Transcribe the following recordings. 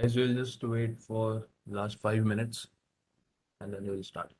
Guys, we'll just wait for last 5 minutes and then we'll start.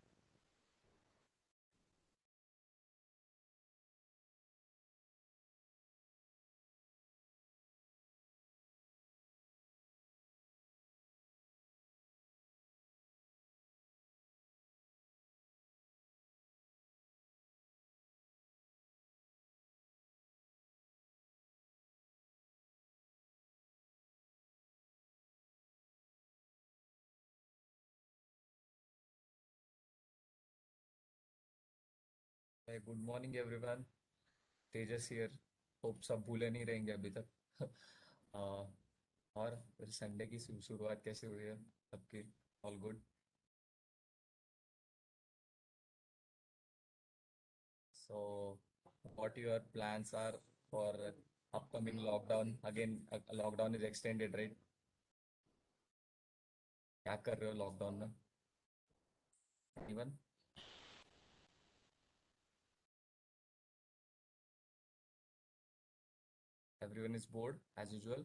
Good morning everyone. Tejas here. Hope सब भूले नहीं रहेंगे अभी तक। आ, और फिर संडे की शुरुआत कैसे हुई है सबकी? All good? So what your plans are for upcoming lockdown? Again lockdown is extended, right? क्या कर रहे हो लॉकडाउन में? Even everyone is bored as usual?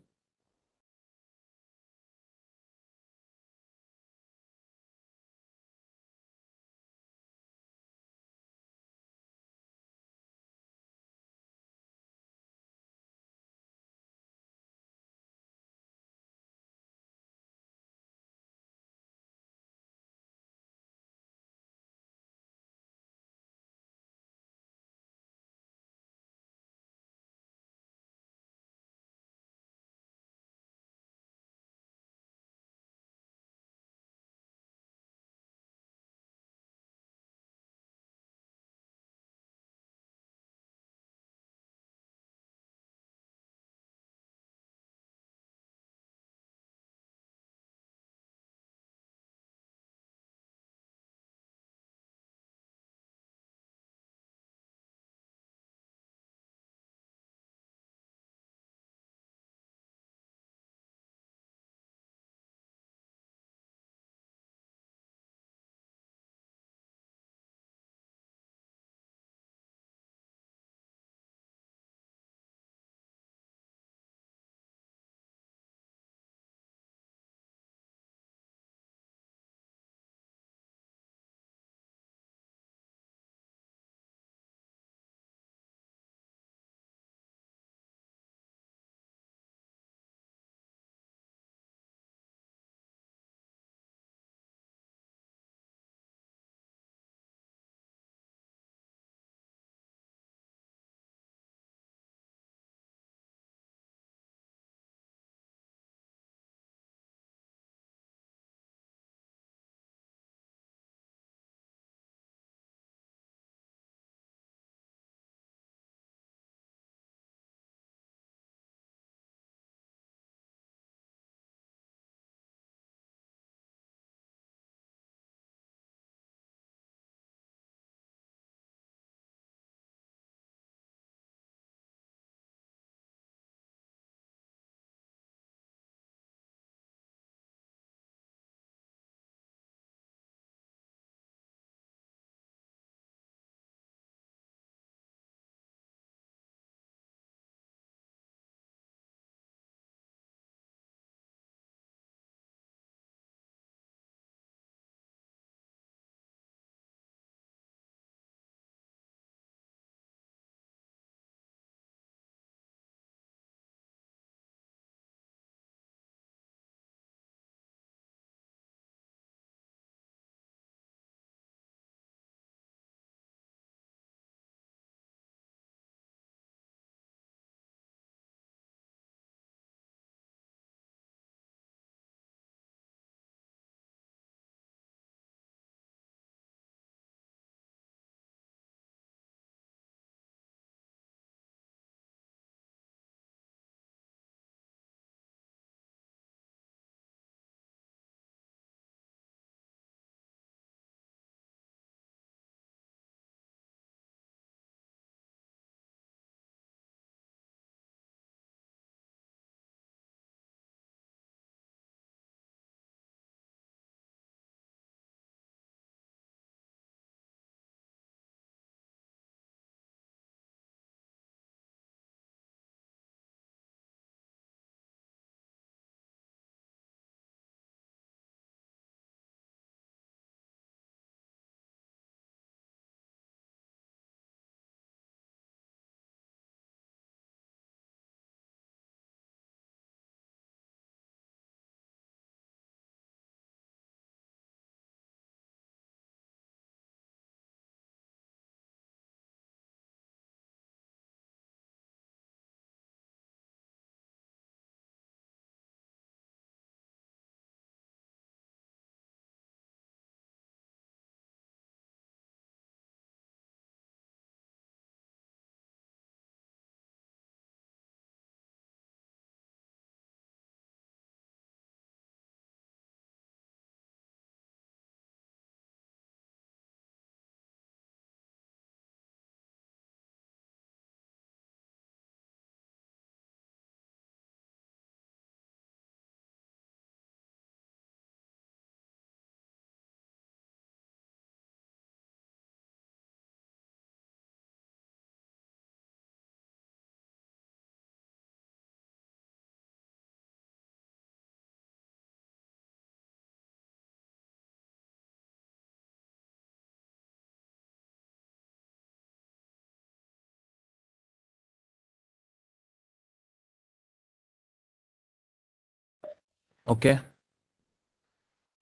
Okay.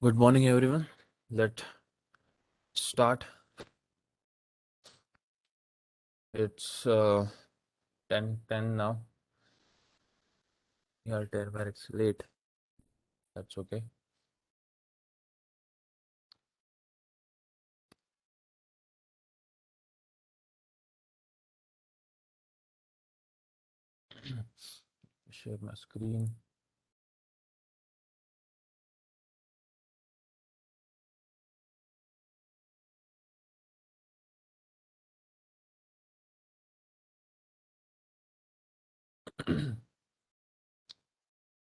Good morning, everyone. Let's start. It's 10:10 now. Yeah, 10 minutes late. That's okay. Share my screen.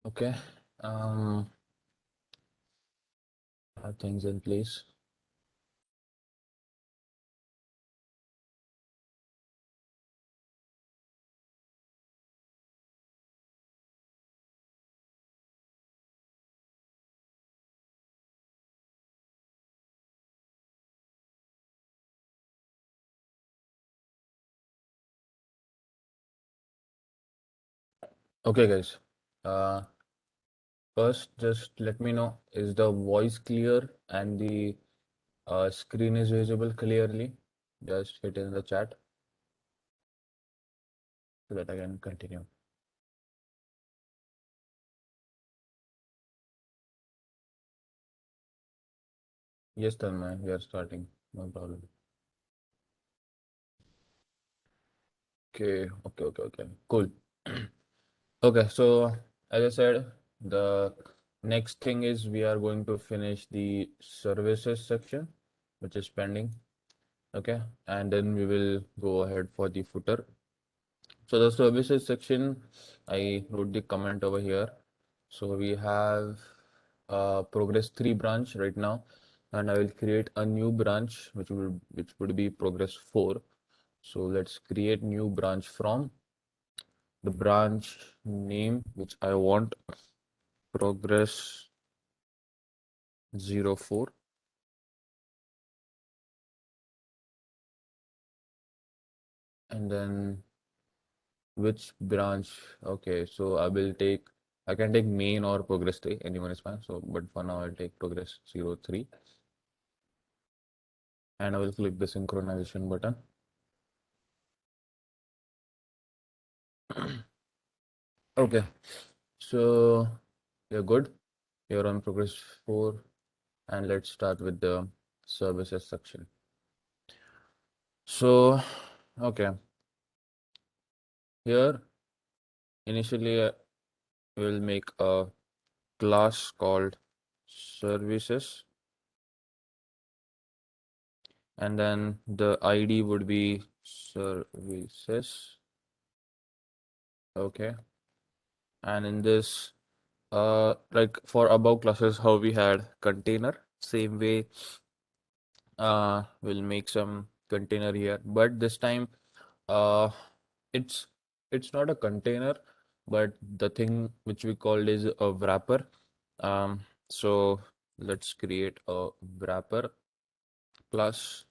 Okay. Um, have things in place. Okay, guys. Uh, First, just let me know, is the voice clear and the screen is visible clearly? Just hit in the chat so that I can continue. Yes, Tanmay, we are starting. No problem. Okay. Cool. Okay, so as I said, the next thing is we are going to finish the services section, which is pending. Okay, and then we will go ahead for the footer. So the services section, I wrote the comment over here. So we have progress 3 branch right now, and I will create a new branch which would be progress 4. So let's create new branch from the branch name which I want progress 04, and then which branch. Okay, so I can take main or progress 3, anyone is fine. So but for now I'll take progress 03, and I will click the synchronization button. Okay, so you're good, you're on progress 4, and let's start with the services section. So okay, here initially we'll make a class called services, and then the ID would be services. Okay, and in this like for above classes how we had container, same way we'll make some container here, but this time uh it's it's not a container, but the thing which we called is a wrapper. So let's create a wrapper plus.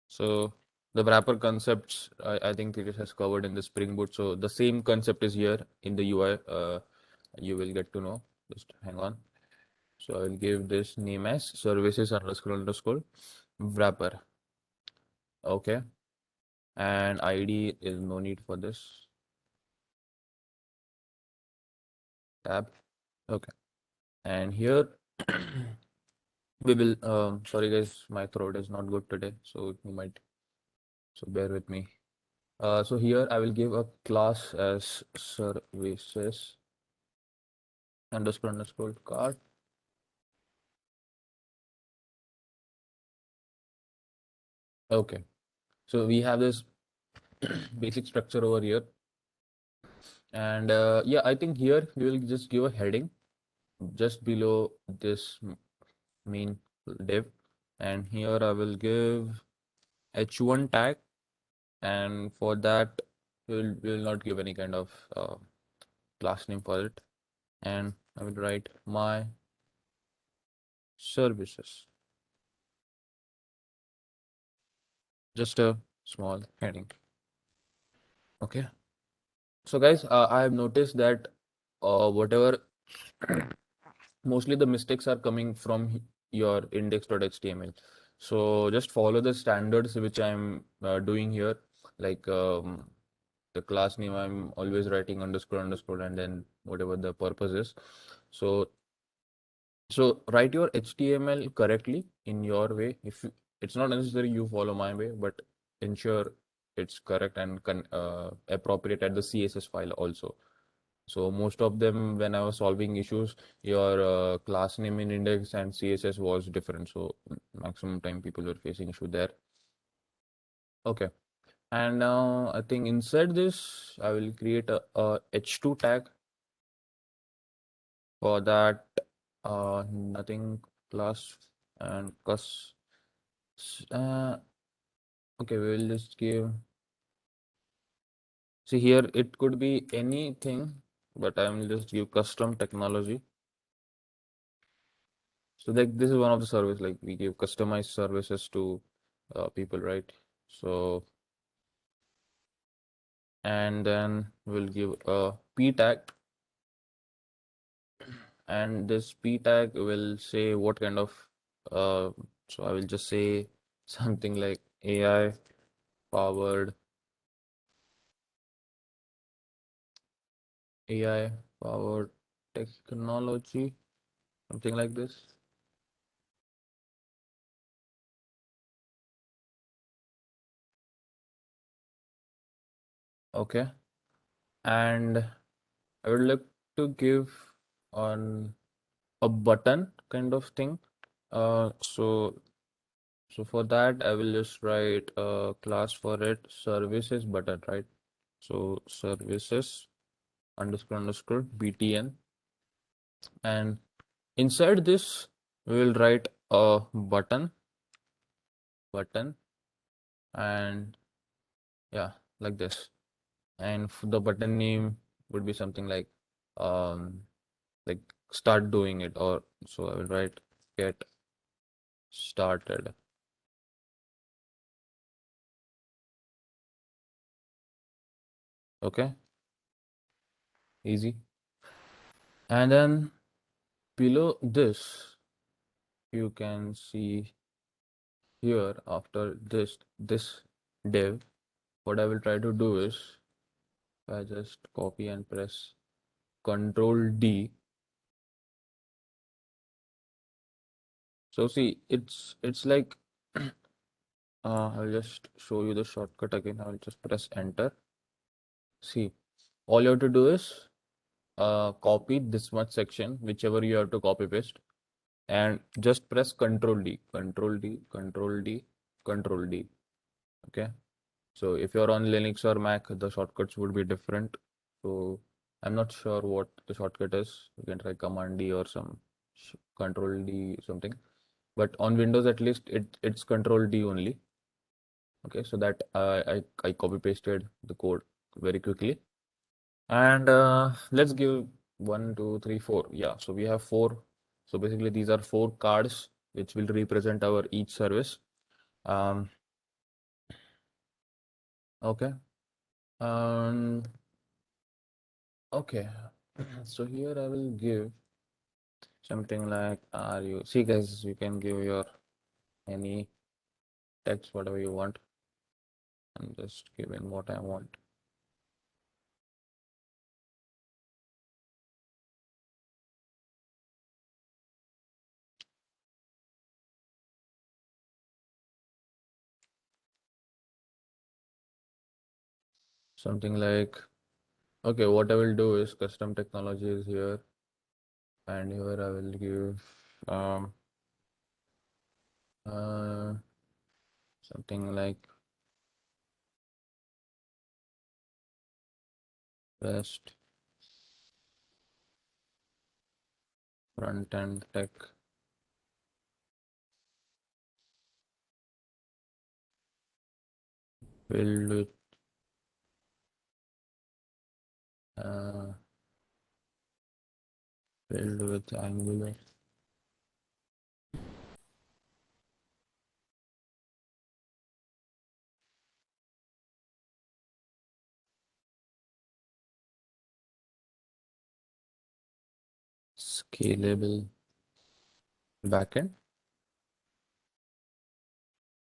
So the wrapper concepts, I think it has covered in the Spring Boot. So the same concept is here in the UI. You will get to know. Just hang on. So I will give this name as services underscore wrapper. Okay. And ID is no need for this tab. Okay. And here we will, sorry guys, my throat is not good today. So you might, so bear with me. So here I will give a class as services underscore card. Okay, so we have this basic structure over here, and yeah, I think here we will just give a heading just below this main div, and here I will give h1 tag, and for that we will not give any kind of class name for it, and I will write my services, just a small heading. Okay. So guys, I have noticed that whatever Mostly the mistakes are coming from your index.html. So just follow the standards which I'm doing here. Like the class name, I'm always writing underscore underscore and then whatever the purpose is. So write your HTML correctly in your way. If you, it's not necessary you follow my way, but ensure it's correct and appropriate at the CSS file also. So most of them, when I was solving issues, your class name in index and CSS was different. So maximum time people were facing issue there. Okay. And now I think inside this, I will create a h2 tag. For that, nothing class and cus. Uh, okay, we will just give. See here, it could be anything, but I will just give custom technology. So like this is one of the service, like we give customized services to people, right? So and then we'll give a p tag, and this p tag will say what kind of so I will just say something like AI powered AI powered technology, something like this. Okay, and I would like to give on a button kind of thing. So for that, I will just write a class for it, services button, right? So services underscore underscore btn, and inside this we will write a button, and yeah, like this. And the button name would be something um like start doing it, or so I will write get started. Okay, easy. And then below this, you can see here after this div, what I will try to do is I just copy and press Control D. So see, it's like I'll just show you the shortcut again. I'll just press enter. See, all you have to do is copy this much section, whichever you have to copy paste, and just press Control D, Control D, Control D, Control D. Okay. So if you're on Linux or Mac, the shortcuts would be different. So I'm not sure what the shortcut is. You can try Command D or some Control D something. But on Windows at least it's Control D only. Okay, so that I copy pasted the code very quickly. And let's give 1, 2, 3, 4. Yeah, so we have four. So basically these are four cards which will represent our each service. Um, okay. Um, okay. So here I will give something like are you see guys, you can give your any text whatever you want. I'm just giving what I want. Something like okay, what I will do is custom technology is here, and here I will give um uh something like REST front end tech filled with uh filled with Angular. scalable backend.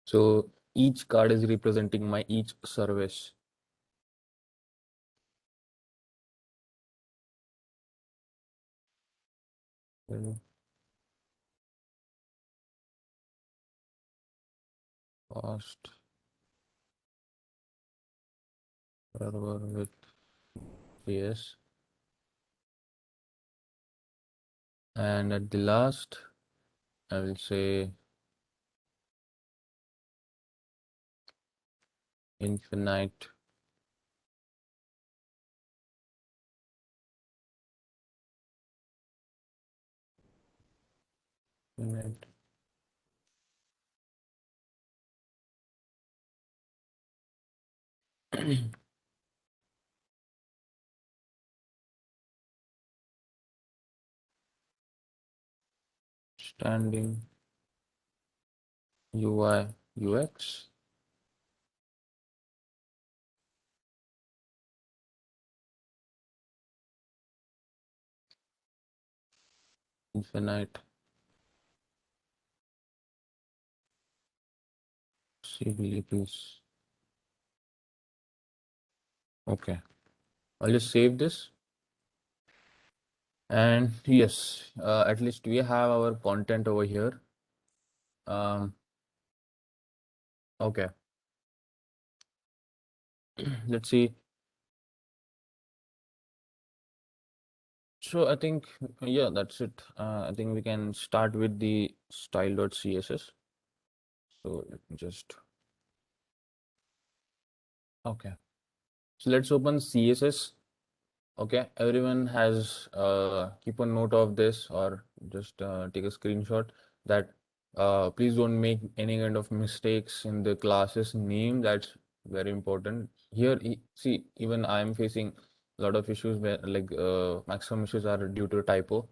So each card is representing my each service. Well, fast server with JS. And at the last, I will say infinite infinite standing UI UX infinite CBLPs. Okay, I'll just save this. And yes, at least we have our content over here. Um, okay, let's see. So I think, yeah, that's it. I think we can start with the style.css. So let me just, okay. So let's open CSS. Okay, everyone has keep a note of this or just take a screenshot that please don't make any kind of mistakes in the class's name. That's very important. Here, see, even I'm facing a lot of issues where like maximum issues are due to typo.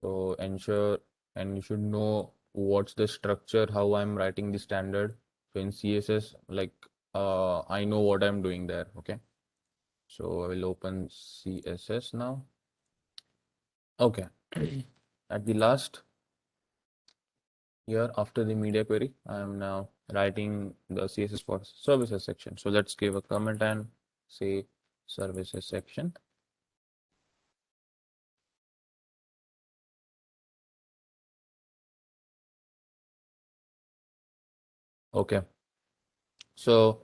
So ensure and you should know what's the structure, how I'm writing the standard. So in CSS, like I know what I'm doing there. Okay. So I will open CSS now. Okay. At the last here after the media query, I am now writing the CSS for services section. So let's give a comment and say services section. Okay. So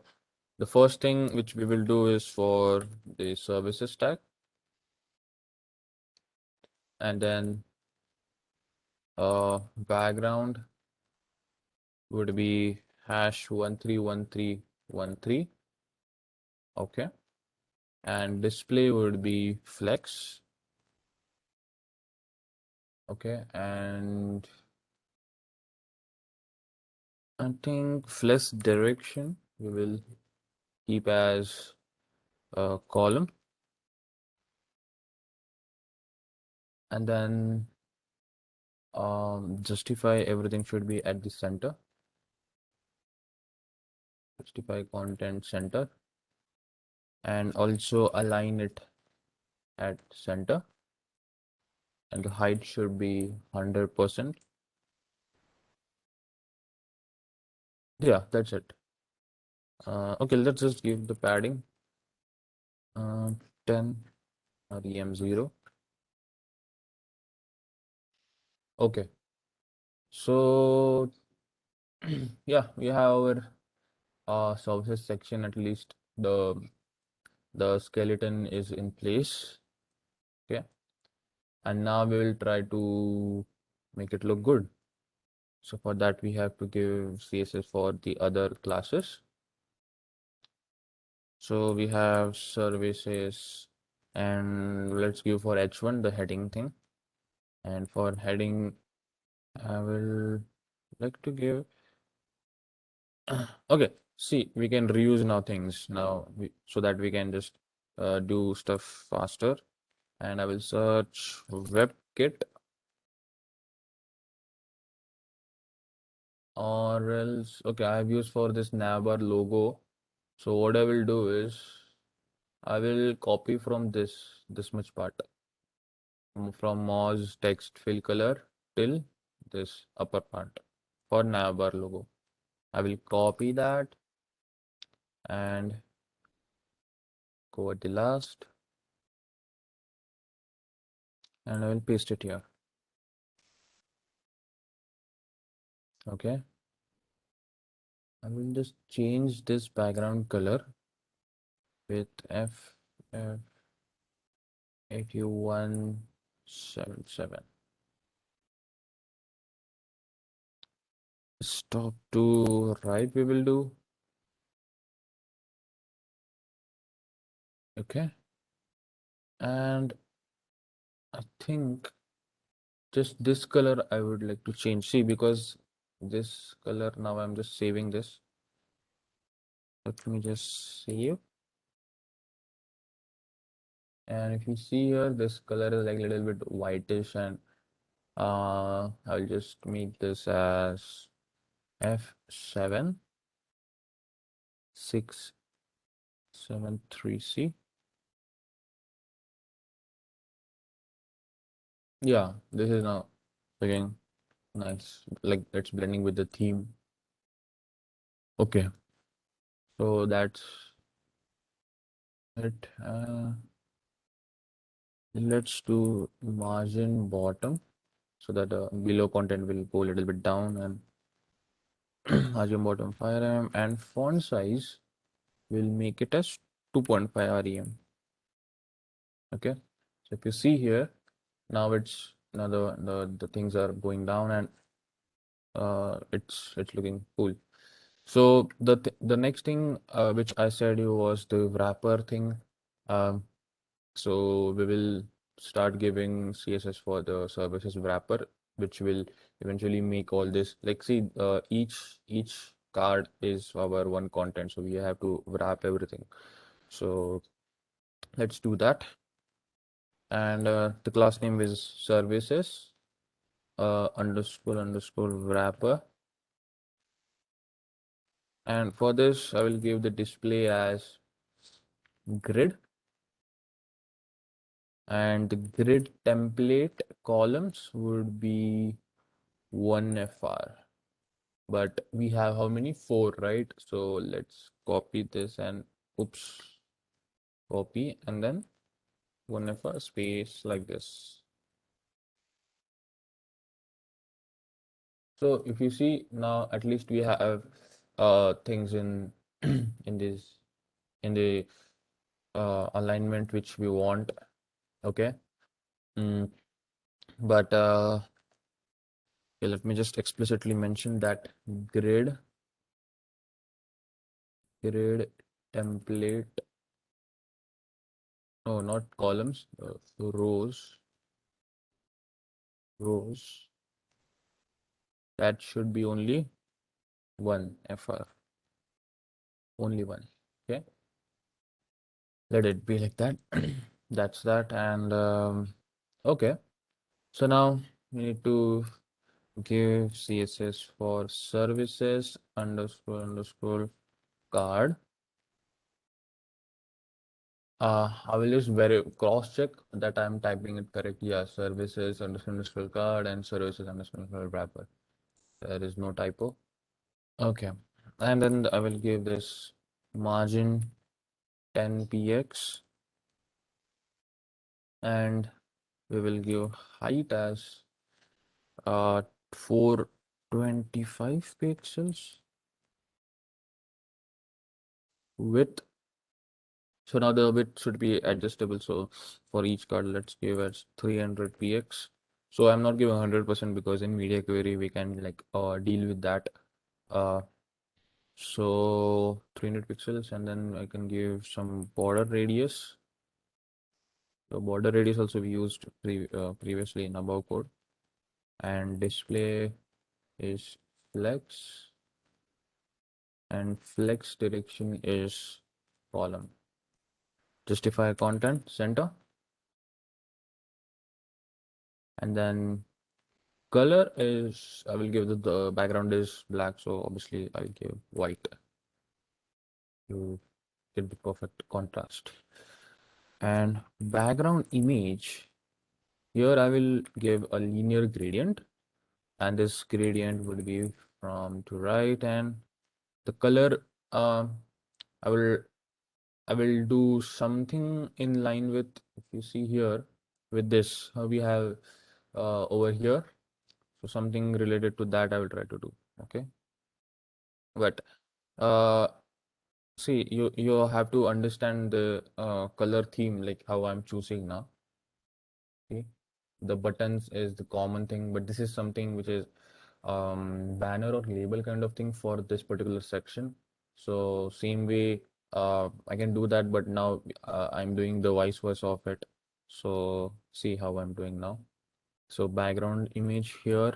the first thing which we will do is for the services tag, and then background would be hash 131313. Okay. And display would be flex. Okay. And I think flex direction we will keep as a column, and then justify everything should be at the center. Justify content center, and also align it at center, and the height should be 100%. Yeah, that's it. Okay, let's just give the padding 10 rem0. Okay, so yeah, we have our services section. At least the skeleton is in place. Okay, and now we will try to make it look good. So for that we have to give CSS for the other classes. So we have services, and let's give for h1 the heading thing, and for heading I will like to give okay, see, we can reuse now things now so that we can just do stuff faster. And I will search WebKit, or else, okay, I have used for this navbar logo. So what I will do is I will copy from this much part. from Moz text fill color till this upper part for navbar logo. I will copy that and go at the last and I will paste it here. Okay. I will just change this background color with F8177. Stop to right we will do. Okay. And I think just this color I would like to change. See, because this color now I'm just saving this. Let me just save. And if you see here, this color is like a little bit whitish and I'll just make this as F7 673C. Yeah, this is now looking nice. Like it's blending with the theme. Okay, so that's it. Let's do margin bottom so that below content will go a little bit down and margin bottom 5 rem and font size will make it as 2.5 rem. Okay, so if you see here, now the things are going down and it's looking cool. So the next thing which I said you was the wrapper thing. Um, so we will start giving CSS for the services wrapper, which will eventually make all this. Like see, each card is our one content, so we have to wrap everything. So let's do that. And the class name is services underscore wrapper. And for this, I will give the display as grid and the grid template columns would be 1FR. But we have how many? 4, right? So let's copy this and oops, copy and then 1FR space like this. So if you see now, at least we have things in in this in the alignment which we want. Okay. Mm, but okay, let me just explicitly mention that grid template. No, not columns. Rows. That should be only one FR. Only one. Okay. Let it be like that. That's that. And okay. So now we need to give CSS for services underscore card. I will just cross check that I'm typing it correct. Yeah, services underscore card and services underscore wrapper. There is no typo. Okay. And then I will give this margin 10px and we will give height as 425 pixels. Width. So now the width should be adjustable. So for each card, let's give as 300px. So I'm not giving 100% because in media query we can like deal with that. Uh, so 300 pixels and then I can give some border radius. So border radius also we used previously in above code and display is flex and flex direction is column. Justify content center and then color is I will give the background is black, so obviously I'll give white to get the perfect contrast. And background image Here I will give a linear gradient, and this gradient would be from to right, and the color, um, I will I will do something in line with, if you see here, with this we have over here. So something related to that I will try to do. Okay. But uh, see, you have to understand the color theme, like how I'm choosing now. Okay. The buttons is the common thing, but this is something which is banner or label kind of thing for this particular section. So same way, I can do that, but now I'm doing the vice versa of it. So see how I'm doing now. So background image here,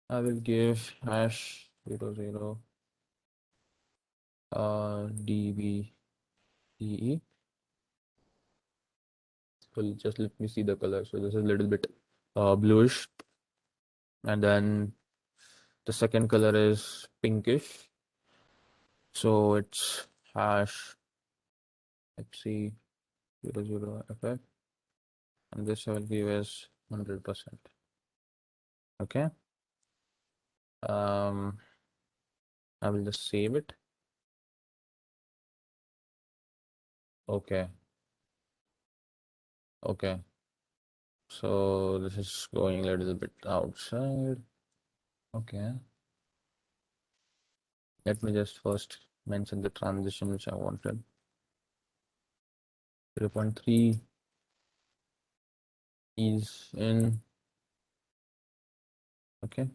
I will give hash 00 dbde. So just let me see the color. So this is a little bit bluish, and then the second color is pinkish. So it's hash, let's see, 00 effect, and this I will give as 100%. Okay. Um, I will just save it. Okay. Okay. So this is going a little bit outside. Okay. Let me just first mention the transition which I wanted. 0.3 is in. Okay.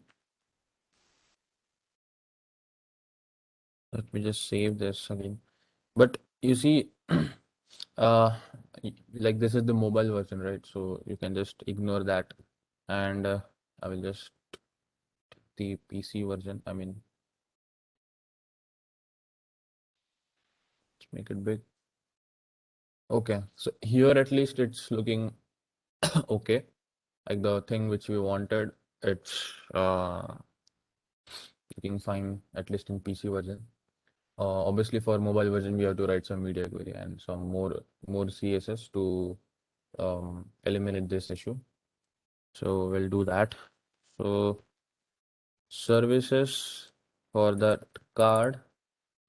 Let me just save this again. But you see, uh, like this is the mobile version, right? So you can just ignore that, and I will just the PC version. I mean, let's make it big. Okay, so here at least it's looking okay. Like the thing which we wanted, it's looking fine, at least in PC version. Obviously, for mobile version, we have to write some media query and some more CSS to eliminate this issue. So we'll do that. So services for that card.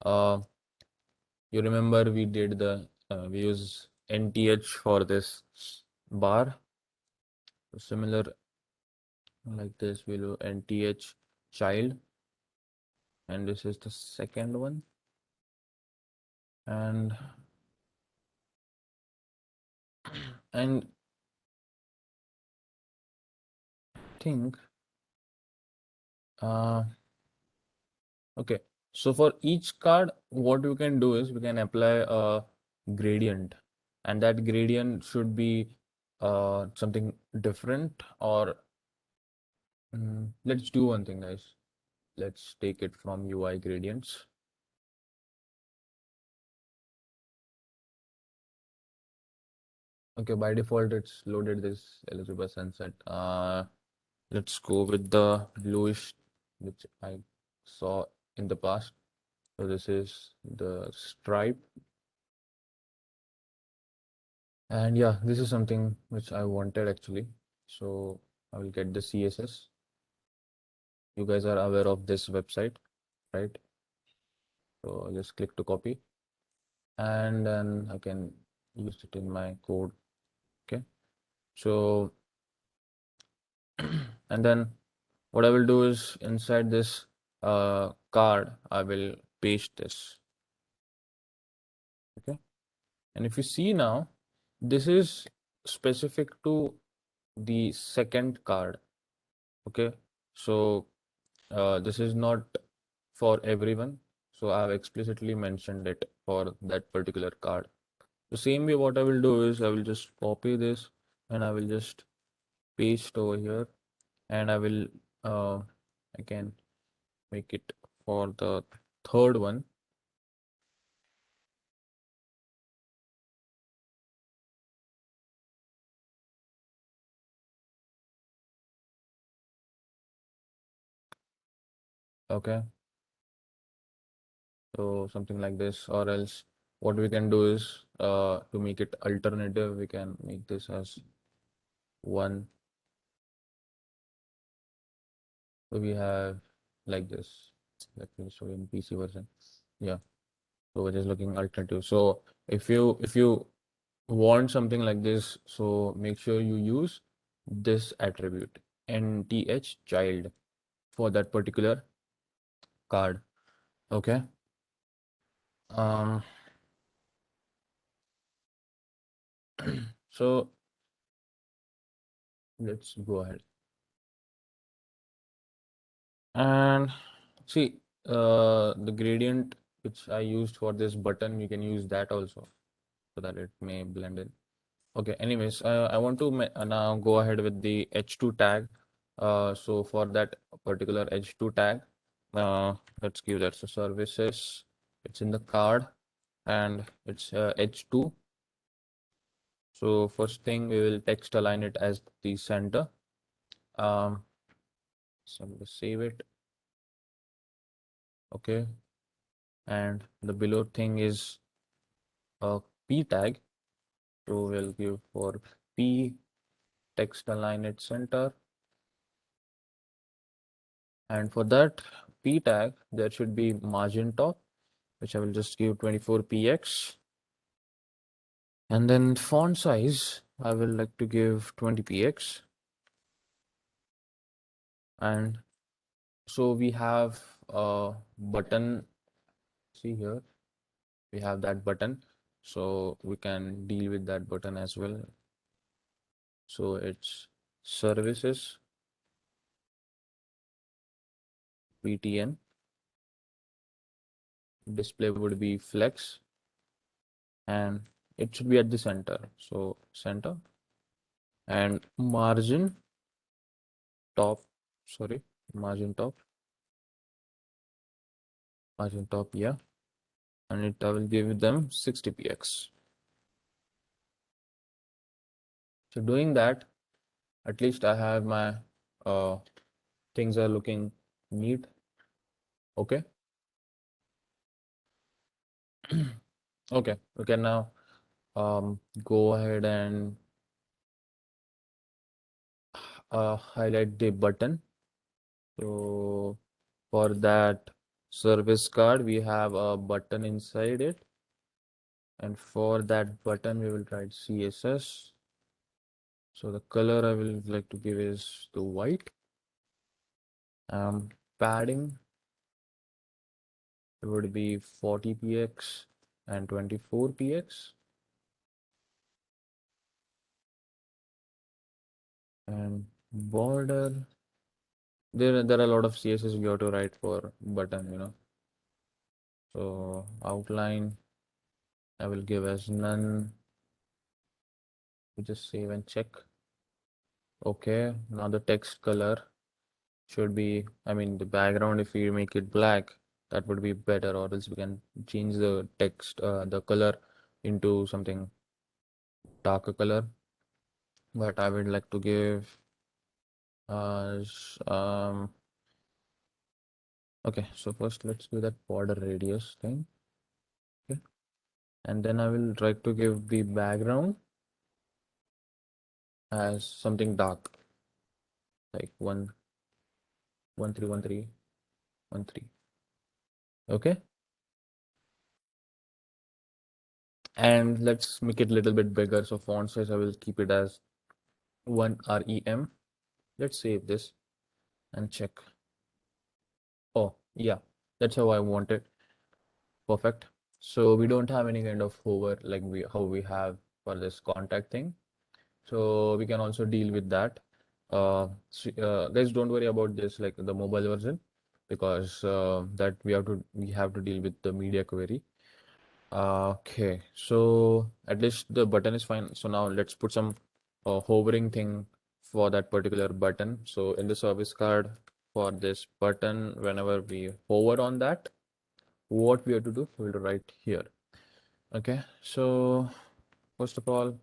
Uh, you remember we did the we use NTH for this bar. Similar like this, we'll do NTH child, and this is the second one. And and think uh okay. So for each card, what you can do is we can apply a gradient, and that gradient should be something different. Or let's do one thing, guys. Let's take it from UI gradients. Okay, by default, it's loaded this eligible sunset. Let's go with the bluish, which I saw in the past. So this is the stripe. And yeah, this is something which I wanted actually. So I will get the CSS. You guys are aware of this website, right? So I'll just click to copy, and then I can use it in my code. Okay. So and then what I will do is inside this card, I will paste this. Okay. And if you see now, this is specific to the second card. Okay. So this is not for everyone. So I have explicitly mentioned it for that particular card. The same way, what I will do is I will just copy this and I will just paste over here, and I will I can make it for the third one. Okay. So something like this, or else what we can do is to make it alternative, we can make this as one. So we have like this. Let me show you in PC version. Yeah. So it is looking alternative. So if you want something like this, so make sure you use this attribute nth child for that particular card. Okay. Um. So let's go ahead and see the gradient which I used for this button. You can use that also so that it may blend in. Okay, anyways, I want to now go ahead with the h2 tag. So for that particular h2 tag, let's give that so services. It's in the card and it's h2. So first thing we will text align it as the center. Um, so I'm going to save it. Okay, and the below thing is a p tag. So we'll give for p text align it center. And for that p tag, there should be margin top, which I will just give 24px. And then font size, I will like to give 20px. And so we have a button. See here, we have that button. So we can deal with that button as well. So it's services, btn, display would be flex, and it should be at the center. So center and margin top, sorry, margin top, yeah, and I will give them 60px. So doing that, at least I have my uh, things are looking neat. Okay. Okay, we can now go ahead and highlight the button. So for that service card, we have a button inside it. And for that button, we will write CSS. So the color I will like to give is the white. Padding, it would be 40px and 24px. And border, there are a lot of CSS you have to write for button. So outline, I will give as none. We just save and check. Okay, now the text color should be, I mean, the background, if we make it black, that would be better, or else we can change the text, the color into something darker color. But I would like to give okay, so first let's do that border radius thing. Okay. And then I will try to give the background as something dark, like 1 1 3 1 3 1 3. Okay. And let's make it a little bit bigger. So font size, I will keep it as 1 rem. Let's save this and check. Oh, yeah, that's how I want it. Perfect. So we don't have any kind of hover like how we have for this contact thing. So we can also deal with that. Guys, don't worry about this, like the mobile version, because that we have to deal with the media query. Okay, so at least the button is fine. So now let's put some hovering thing for that particular button. So in the service card for this button, whenever we hover on that, what we have to do, we'll write here. Okay, so first of all,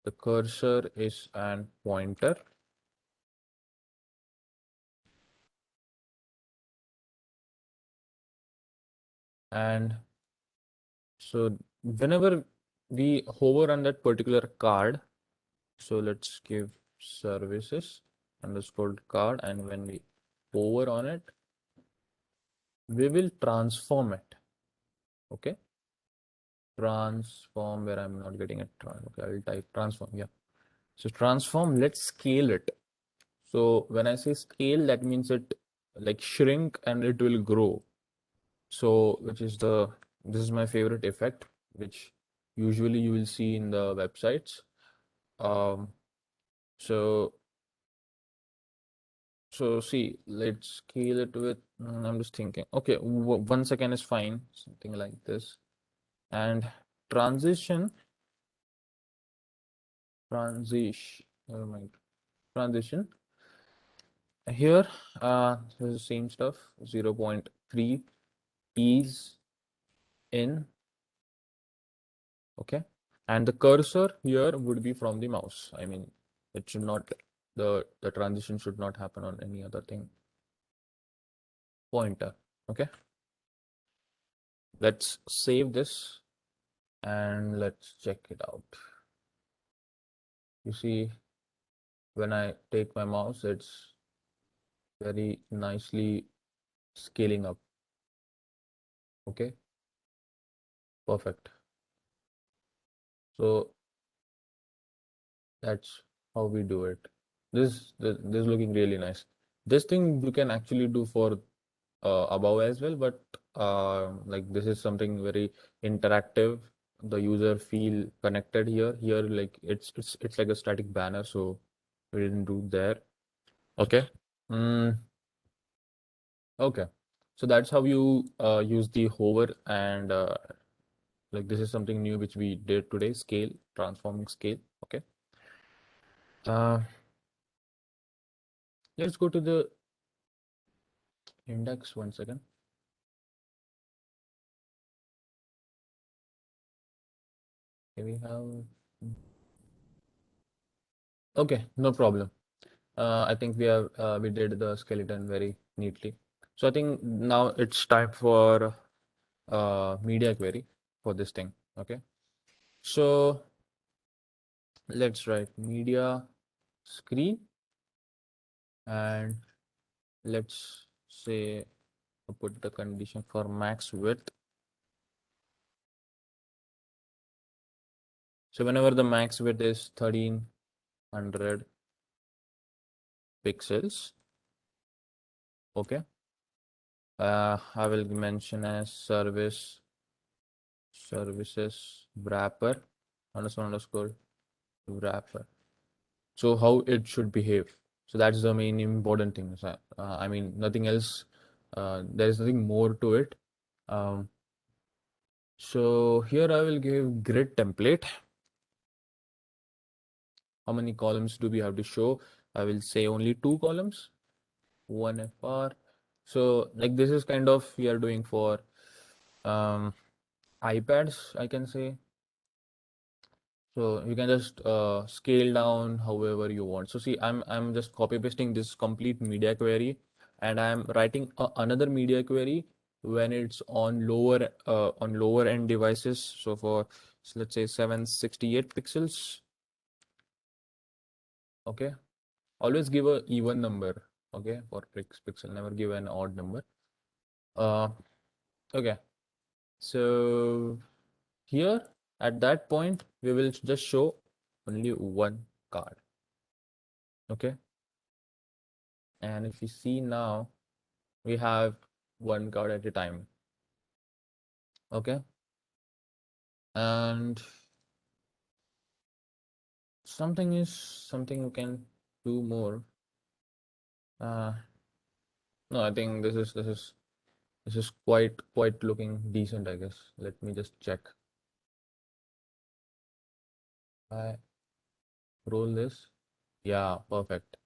the cursor is an pointer. And so whenever we hover on that particular card, so let's give services underscore card, and when we hover on it, we will transform it. Okay, transform, where I'm not getting it. Okay, I'll type transform. Yeah, so transform, let's scale it. So when I say scale, that means it like shrink and it will grow. So which is this is my favorite effect, which usually you will see in the websites. Um, so so see, let's scale it with, I'm just thinking, okay, 1 second is fine, something like this. And transition, transition, never mind, transition. Here, this is the same stuff, 0.3 ease in, okay. And the cursor here would be from the mouse. I mean, it should not, the transition should not happen on any other thing. Pointer, okay. Let's save this and let's check it out. You see, when I take my mouse, it's very nicely scaling up. Okay, perfect. So that's how we do it. This is looking really nice. This thing you can actually do for above as well, but like this is something very interactive. The user feel connected here. Here, like it's like a static banner, so we didn't do there. Okay. Mm, okay. So that's how you use the hover, and like this is something new which we did today. Scale, transforming scale. Okay. Uh, let's go to the index 1 second. Here we have. Okay, no problem. I think we did the skeleton very neatly. So I think now it's time for media query for this thing. Okay. So let's write media screen, and let's say put the condition for max width. So whenever the max width is 1300 pixels, okay, I will mention as services wrapper underscore wrapper. So how it should behave. So that's the main important thing. So, I mean, nothing else. There is nothing more to it. Um, so here I will give grid template. How many columns do we have to show? I will say only 2 columns, one FR. So like this is kind of we are doing for iPads, I can say. So you can just scale down however you want. So see, I'm just copy pasting this complete media query, and I'm writing another media query when it's on lower end devices. So for, so let's say 768 pixels. Okay, always give a even number. Okay, for pixel, never give an odd number. Uh, okay, so here at that point we will just show only one card. Okay. And if you see now, we have one card at a time. Okay. And something we can do more. Uh, no, I think this is quite looking decent, I guess. Let me just check. I roll this. Yeah, perfect.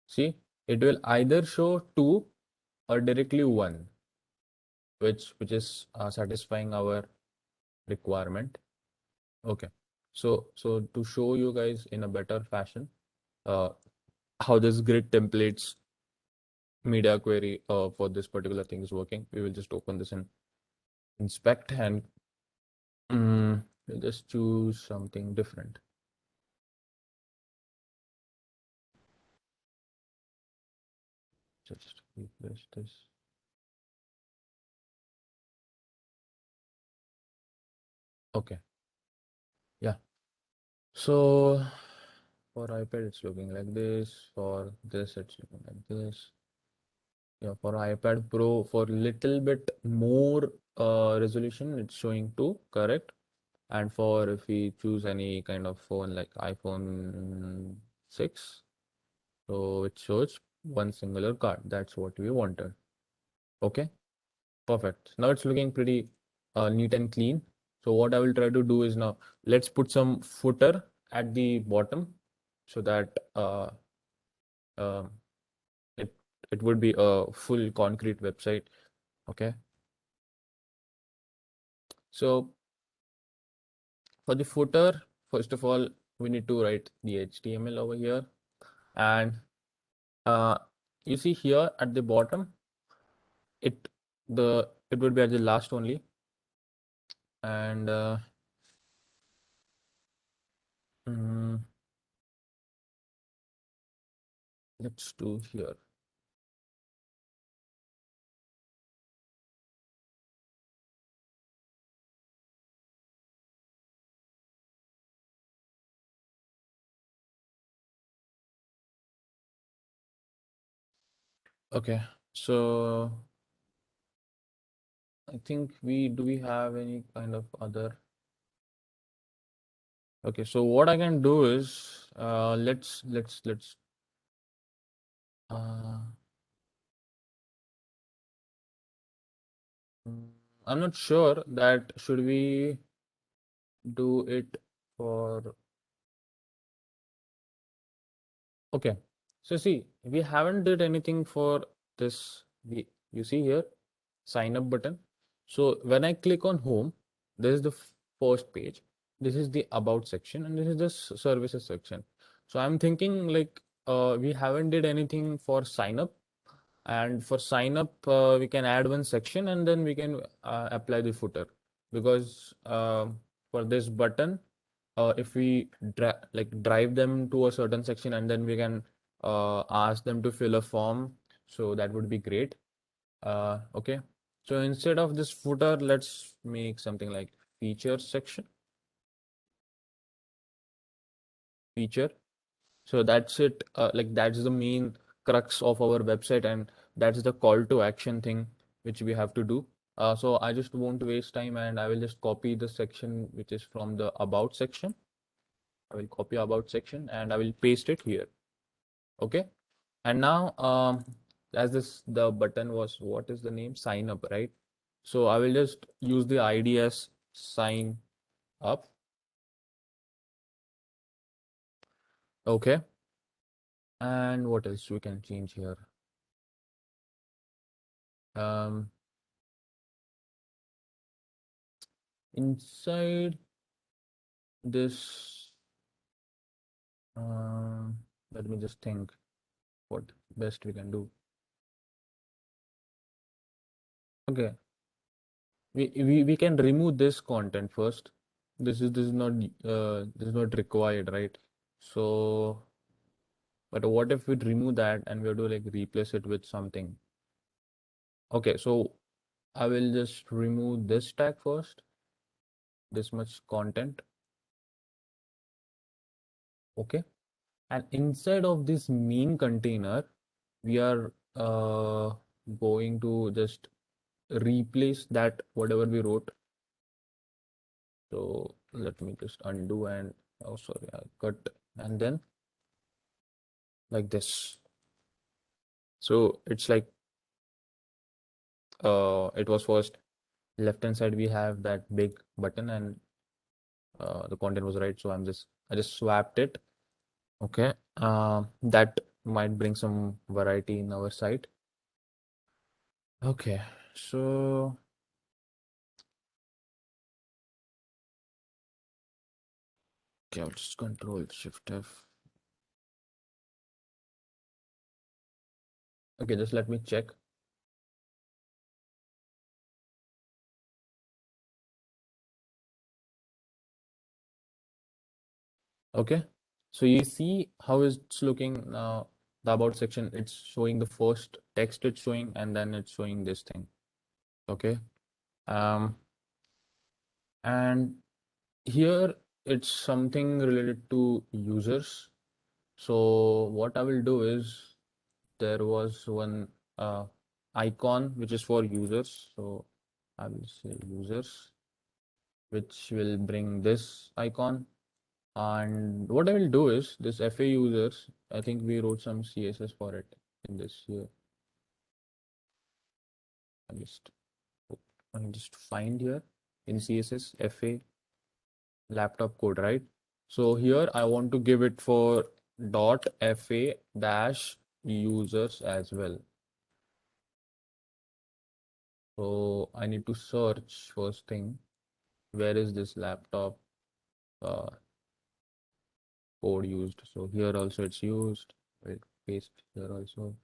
See, it will either show two or directly one, which is satisfying our requirement. Okay. So to show you guys in a better fashion, uh, how this grid templates media query for this particular thing is working, we will just open this and inspect, and we'll just choose something different. just replace this. Okay, yeah. So for iPad, it's looking like this. For this, it's looking like this. Yeah, for iPad Pro, for little bit more resolution, it's showing two, correct? And for if we choose any kind of phone like iPhone 6, so it shows one singular card. That's what we wanted. Okay, perfect. Now it's looking pretty neat and clean. So what I will try to do is now let's put some footer at the bottom so that uh, it it would be a full concrete website. Okay. So for the footer, first of all, we need to write the HTML over here. And uh, you see here at the bottom, it it would be at the last only. And mm, let's do here. Okay, so I think we have any kind of other. Okay, so what I can do is let's uh, mm, I'm not sure that should we do it for. Okay, so see, we haven't did anything for this. You see here, sign up button. So when I click on home, this is the first page. This is the about section, and this is the services section. So I'm thinking like we haven't did anything for sign up, and for sign up we can add one section and then we can apply the footer because for this button if we drive them to a certain section and then we can ask them to fill a form, so that would be great. Okay, so instead of this footer, let's make something like feature section, feature. So that's it. Like that's the main crux of our website, and that's the call to action thing which we have to do. So I just won't waste time, and I will just copy the section which is from the about section. I will copy about section and I will paste it here. Okay. And now, as this the button was, what is the name? Sign up, right? So I will just use the ID as sign up. Okay. And what else we can change here? Um, inside this, uh, let me just think what best we can do. Okay, we can remove this content first. This is not required, right? So, but what if we remove that and we have to like replace it with something? Okay, so I will just remove this tag first, this much content. Okay, and inside of this main container, we are going to just replace that whatever we wrote. So let me just undo and oh sorry, I cut and then like this. So it's like it was first left hand side we have that big button and the content was right. So I just swapped it. Okay. That might bring some variety in our site. Okay. So okay, I'll just control shift F. Okay, just let me check. Okay. So you see how it's looking now. the about section, it's showing the first text it's showing, and then it's showing this thing. Okay. Um, and here it's something related to users. So what I will do is there was one icon which is for users. So I will say users, which will bring this icon. And what I will do is this FA users, I think we wrote some CSS for it in this here. I just find here in CSS FA laptop code, right? So here I want to give it for dot FA dash users as well. So I need to search first thing. Where is this laptop uh, code used? So here also it's used. Wait, paste here also.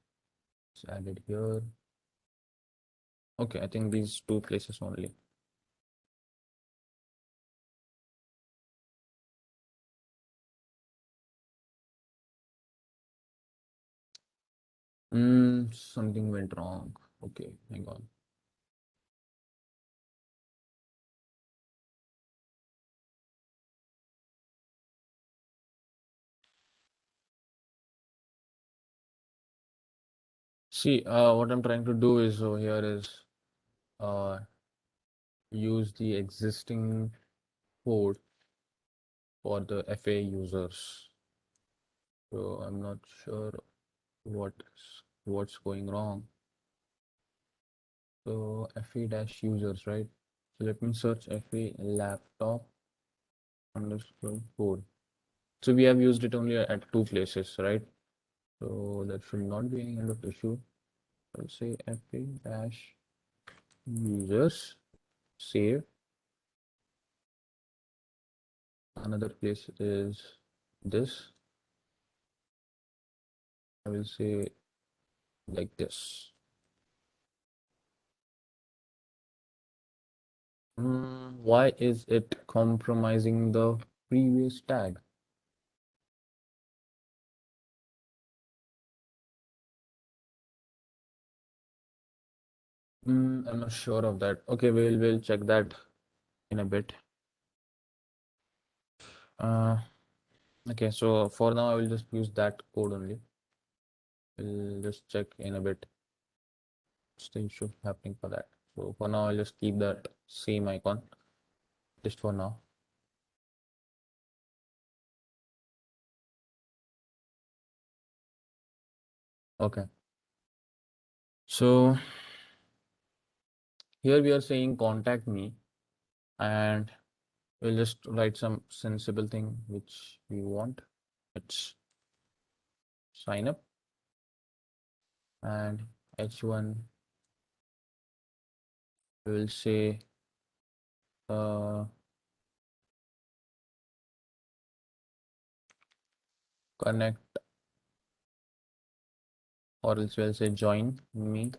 It's added here. Okay, I think these two places only. Something went wrong. Okay, hang on. See, what I'm trying to do is over here is uh, use the existing code for the FA users. So I'm not sure what's going wrong. So FA dash users, right? So let me search FA laptop underscore code. So we have used it only at two places, right? So that should not be any kind of issue. I'll say FA dash users, save. Another place is this. I will say like this. Why is it compromising the previous tag? I'm not sure of that. Okay, we'll check that in a bit. Uh, okay, so for now I will just use that code only. We'll just check in a bit what's the issue happening for that. So for now I'll just keep that same icon just for now. Okay. So here we are saying contact me, and we'll just write some sensible thing which we want. It's sign up, and H1 we will say uh, connect, or else we'll say join me,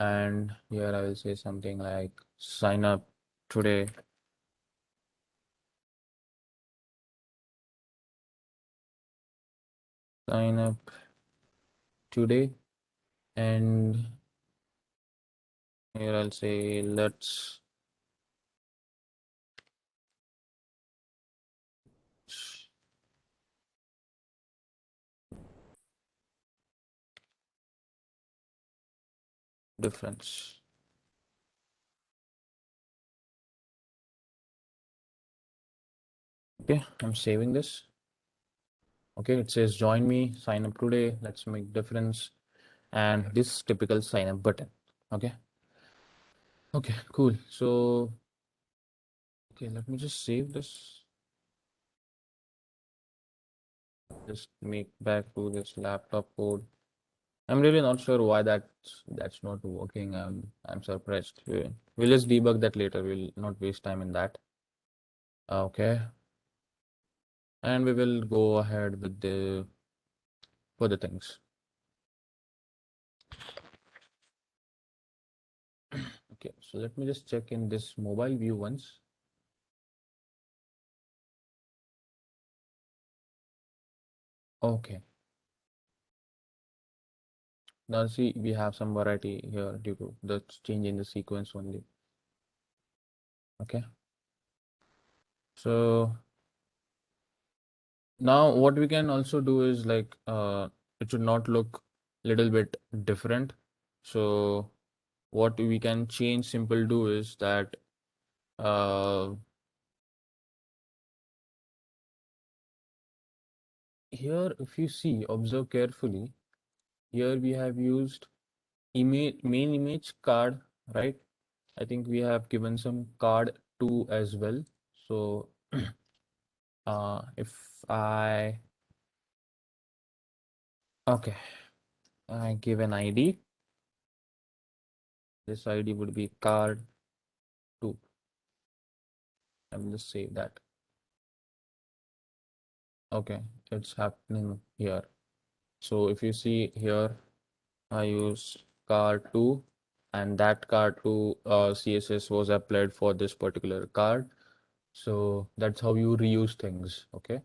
and here I will say something like sign up today. Sign up today, and here I'll say let's difference. Okay, I'm saving this. Okay, it says join me, sign up today, let's make difference, and this typical sign up button. Okay. Okay, cool. So okay, let me just save this. Just make back to this laptop code. I'm really not sure why that's not working. I'm surprised. We'll just debug that later. We'll not waste time in that. Okay. And we will go ahead with the further things. Okay, so let me just check in this mobile view once. Okay. Now see, we have some variety here due to the change in the sequence only. Okay. So now what we can also do is like it should not look little bit different. So what we can change simple do is that uh, here if you see observe carefully, here we have used image main image card, right? I think we have given some card too as well. So if I okay, I give an ID. This ID would be card 2. I will just save that. Okay, it's happening here. So if you see here, I use card 2 and that card 2 CSS was applied for this particular card. So that's how you reuse things. Okay.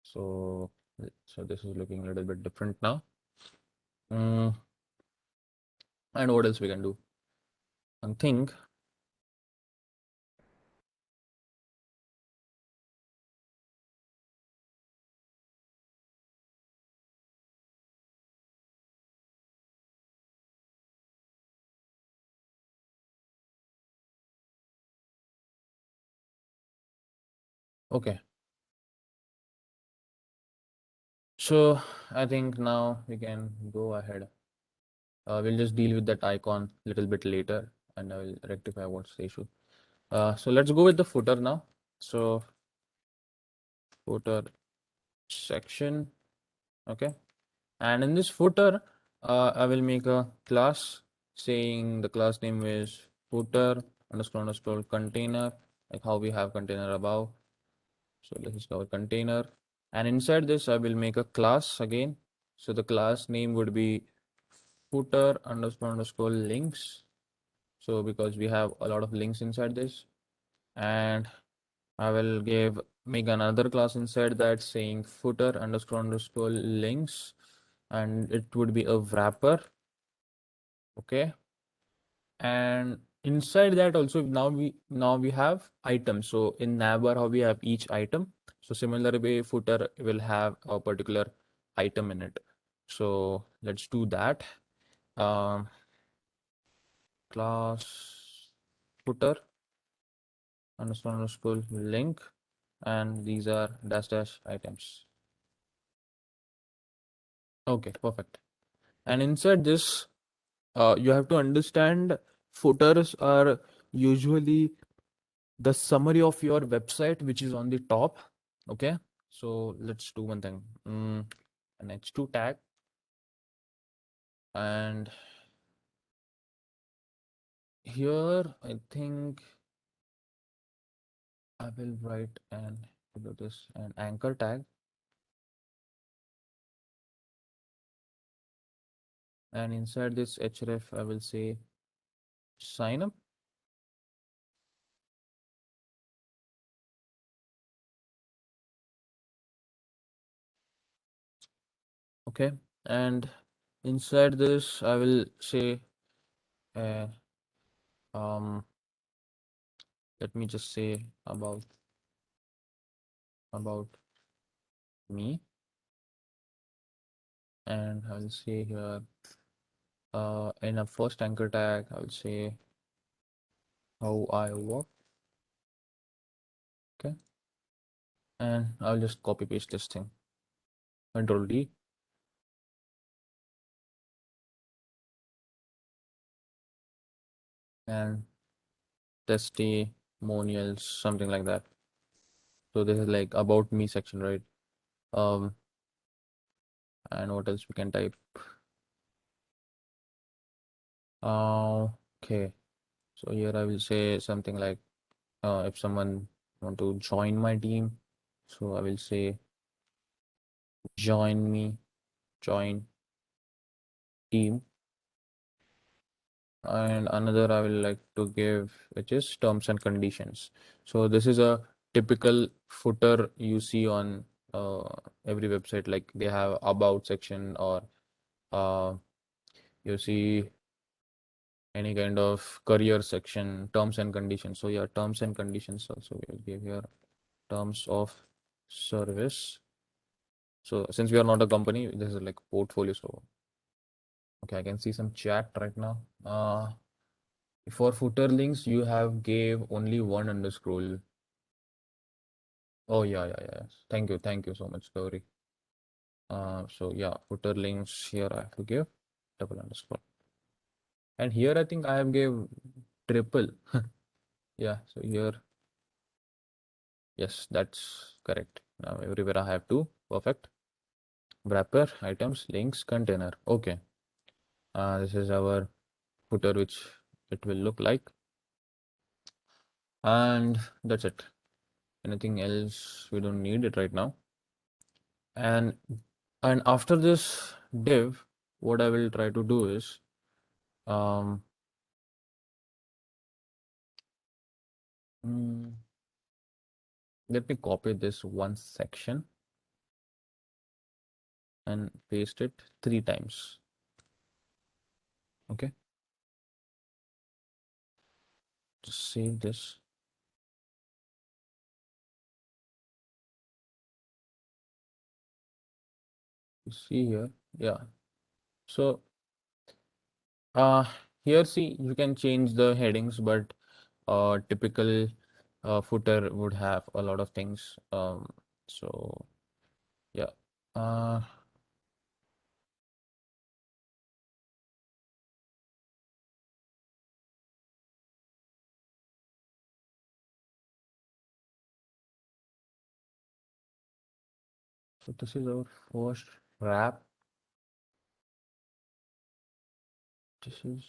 So, so this is looking a little bit different now. Mm, and what else we can do? I think, okay. So I think now we can go ahead. We'll just deal with that icon a little bit later and I will rectify what's the issue. So let's go with the footer now. So footer section, okay. And in this footer, I will make a class saying the class name is footer underscore container, like how we have container above. So this is our container. And inside this, I will make a class again. So the class name would be footer underscore links. So because we have a lot of links inside this, and I will make another class inside that saying footer underscore links, and it would be a wrapper. Okay. And inside that also now we have items. So in navbar how we have each item. So similar way footer will have a particular item in it. So let's do that. Um, class footer underscore link, and these are dash dash items. Okay, perfect. And inside this, you have to understand footers are usually the summary of your website, which is on the top. Okay, so let's do one thing. An h2 tag, and here I think I will write an anchor tag, and inside this href I will say sign up. Okay, and inside this I will say uh, um let me just say about me, and I will say here in a first anchor tag I will say how I work. Okay, and I'll just copy paste this thing. Control D, and testimonials, something like that. So this is like about me section, right? Um, and what else we can type? Okay, so here I will say something like if someone want to join my team, so I will say join me, join team. And another I will like to give, which is terms and conditions. So this is a typical footer you see on uh, every website, like they have about section, or uh, you see any kind of career section, terms and conditions. So yeah, terms and conditions also we'll give here, terms of service. So since we are not a company, this is like portfolio. So okay, I can see some chat right now. For footer links, you have gave only one underscroll. Oh yeah, yeah, yeah. Yes. Thank you so much, Gauri. So yeah, footer links here I have to give double underscore. And here I think I have gave triple. Yeah, so here, yes, that's correct. Now everywhere I have two. Perfect. Wrapper, items, links, container. Okay. This is our footer, which it will look like. And that's it. Anything else? We don't need it right now. And after this div, what I will try to do is um mm, let me copy this one section and paste it 3 times. Okay, just save this. You see here, yeah. So uh here, see, you can change the headings, but typical footer would have a lot of things. So yeah. Uh, so this is our first wrap. This is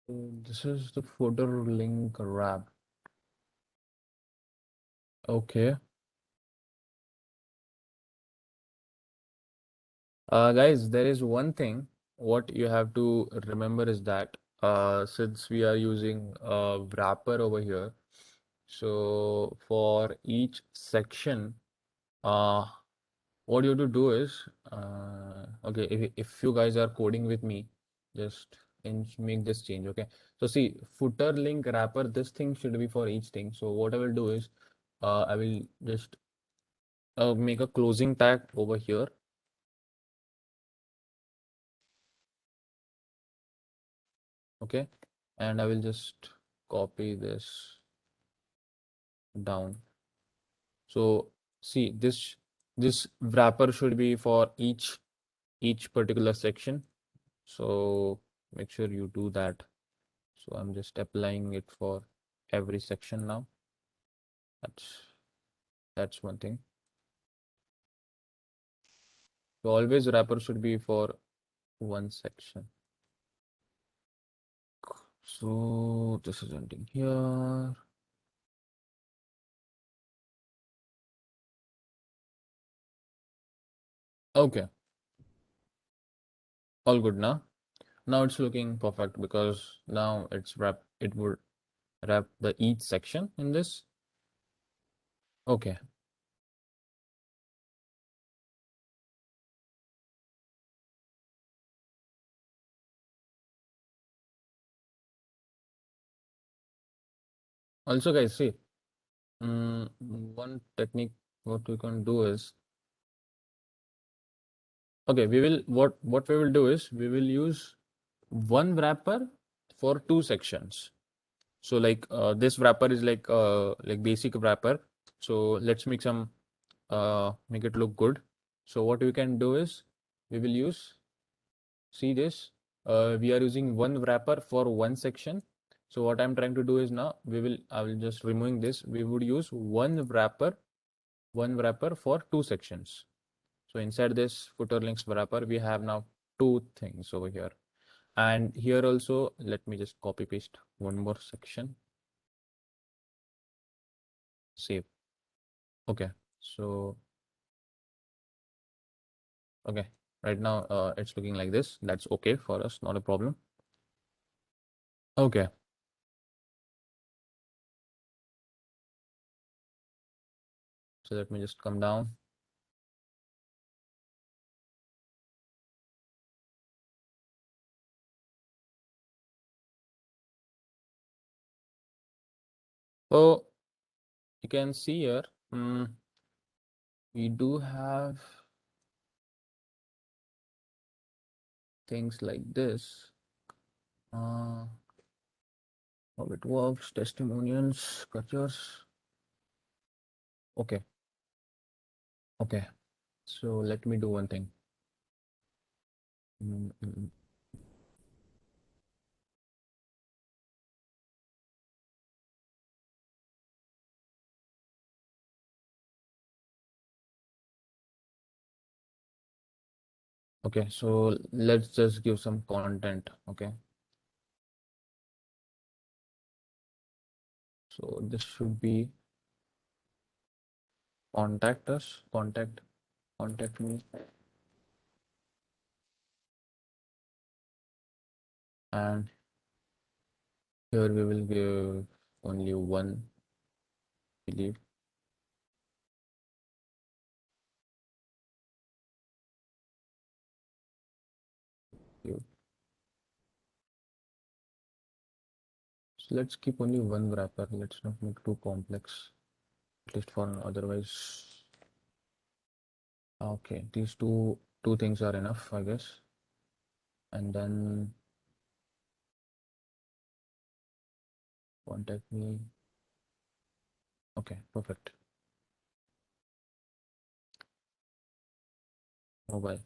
this is the footer link wrap. Okay. Guys, there is one thing what you have to remember is that since we are using a wrapper over here, so for each section, uh, what you have to do is, okay, if you guys are coding with me, just make this change, okay? So see, footer link wrapper, this thing should be for each thing. So what I will do is, I will just make a closing tag over here. Okay, and I will just copy this down. So see, this wrapper should be for each particular section. So make sure you do that. So I'm just applying it for every section now. That's one thing. So always wrapper should be for one section. So this is ending here. Okay, all good now. Now it's looking perfect because now it's wrap. It would wrap the each section in this. Okay. Also, guys, see, one technique what we can do is, okay, we will what we will do is we will use one wrapper for two sections. So like this wrapper is like basic wrapper. So let's make it look good. So what we can do is we will use, see this, we are using one wrapper for one section. So what I'm trying to do is now I will just removing this. We would use one wrapper for two sections. So inside this footer links wrapper, we have now two things over here. And here also, let me just copy paste one more section. Save. Okay. So, okay. Right now, it's looking like this. That's okay for us, not a problem. Okay. So let me just come down. So you can see here, we do have things like this. How it works, testimonials, cultures. Okay, okay. So let me do one thing. Mm, mm, mm. Okay, so let's just give some content. Okay, so this should be contact us, contact me, and here we will give only one, believe you. So let's keep only one wrapper. Let's not make too complex, at least for otherwise. Okay, these two things are enough, I guess. And then contact me. Okay, perfect. Mobile.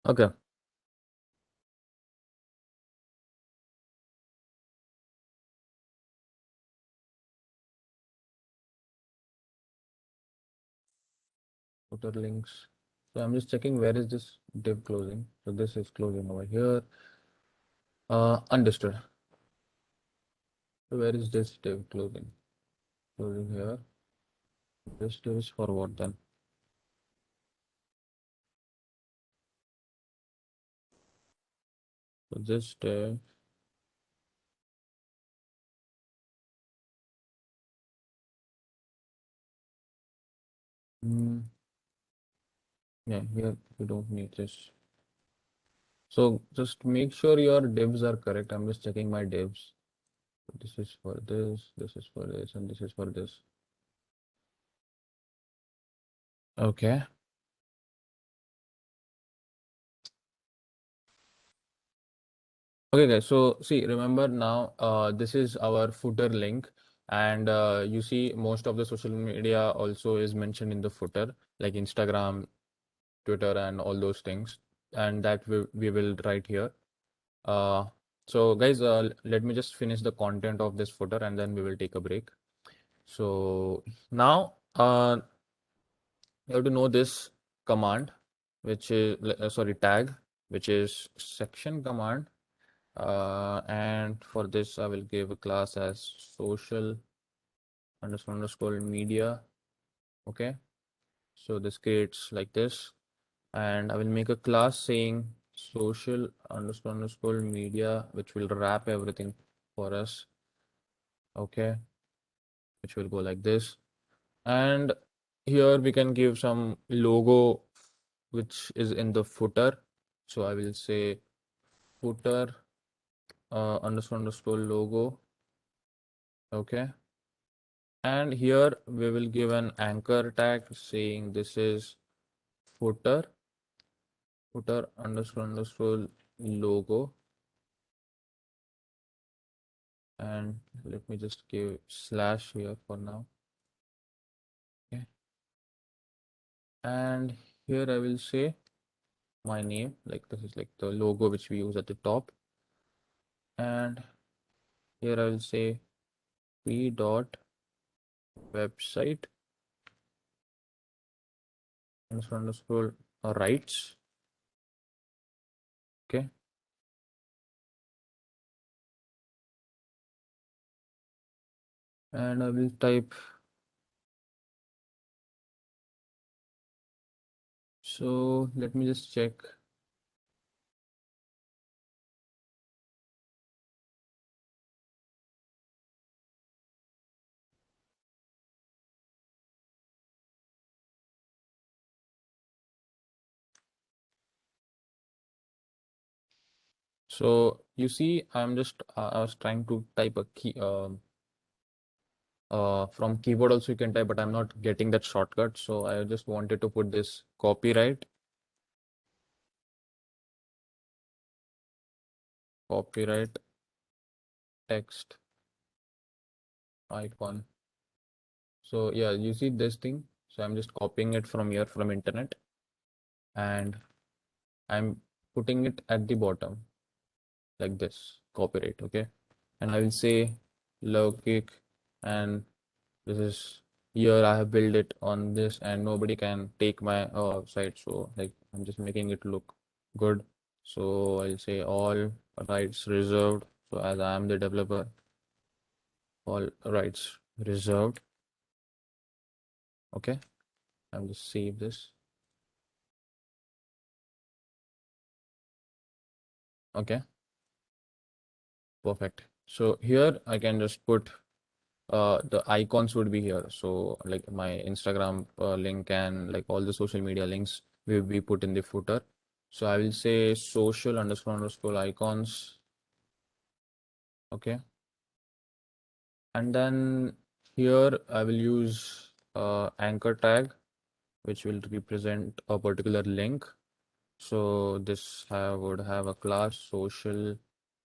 Okay. Footer links. So I'm just checking where is this div closing. So this is closing over here. Understood. So where is this div closing? Closing here. This div is for what then? So this div. Hmm, yeah, here you don't need this. So just make sure your divs are correct. I'm just checking my divs. This is for this is for this, and this is for this. Okay. Okay, guys. So see, remember now, this is our footer link, and you see most of the social media also is mentioned in the footer, like Instagram, Twitter, and all those things, and that we will write here. Uh, so guys, let me just finish the content of this footer, and then we will take a break. So now, you have to know this command, which is sorry, tag, which is section command. And for this, I will give a class as social underscore media. Okay, so this creates like this, and I will make a class saying social underscore media, which will wrap everything for us. Okay, which will go like this, and here we can give some logo, which is in the footer. So I will say footer underscore logo. Okay. And here we will give an anchor tag saying this is footer, footer underscore logo. And let me just give slash here for now. Okay. And here I will say my name, like this is like the logo which we use at the top. And here I will say p dot website underscore rights. Okay, and I will type. So let me just check. So you see, I'm just I was trying to type a key from keyboard also you can type, but I'm not getting that shortcut. So I just wanted to put this copyright text icon. So yeah, you see this thing. So I'm just copying it from here from internet and I'm putting it at the bottom like this, copyright, okay? And I will say Logic and this is here I have built it on this and nobody can take my site. So like I'm just making it look good. So I'll say all rights reserved. So as I am the developer, all rights reserved. Okay, I'll just save this. Okay, perfect. So here I can just put the icons would be here. So like my Instagram link and like all the social media links will be put in the footer. So I will say social underscore icons. Okay. And then here I will use anchor tag, which will represent a particular link. So this would have a class social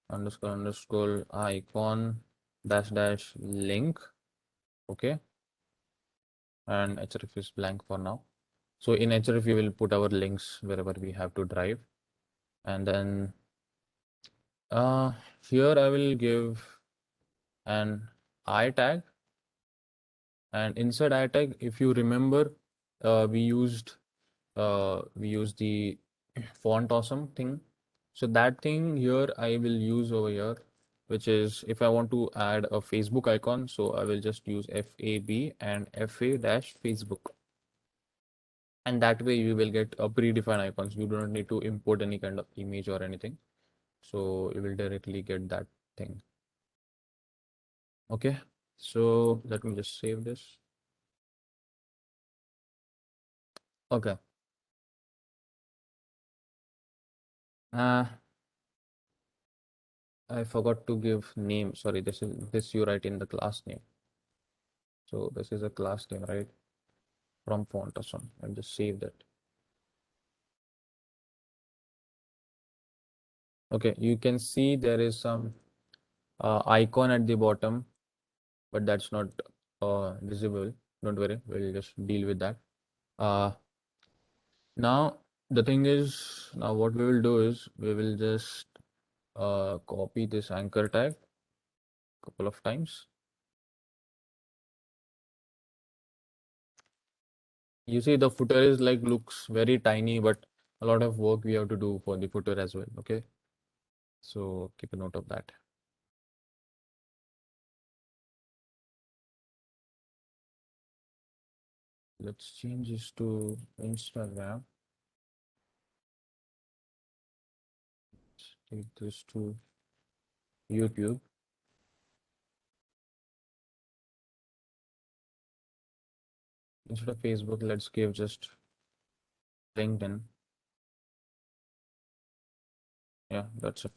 underscore icon dash dash link. Okay. And href is blank for now. So in href, we will put our links wherever we have to drive. And then uh, here I will give an I tag. And inside I tag, if you remember, we used the font awesome thing. So that thing here I will use over here, which is if I want to add a Facebook icon, so I will just use FAB and FA dash Facebook. And that way you will get a predefined icons. You do not need to import any kind of image or anything. So you will directly get that thing. Okay. So let me just save this. Okay. Uh, I forgot to give name. Sorry, this you write in the class name. So this is a class name, right? From font or some. I'll just save that. Okay, you can see there is some icon at the bottom, but that's not visible. Don't worry, we'll just deal with that. Uh, Now the thing is, now what we will do is we will just copy this anchor tag a couple of times. You see the footer is like looks very tiny, but a lot of work we have to do for the footer as well. Okay, so keep a note of that. Let's change this to Instagram. Take this to YouTube. Instead of Facebook, let's give just LinkedIn. Yeah, that's it.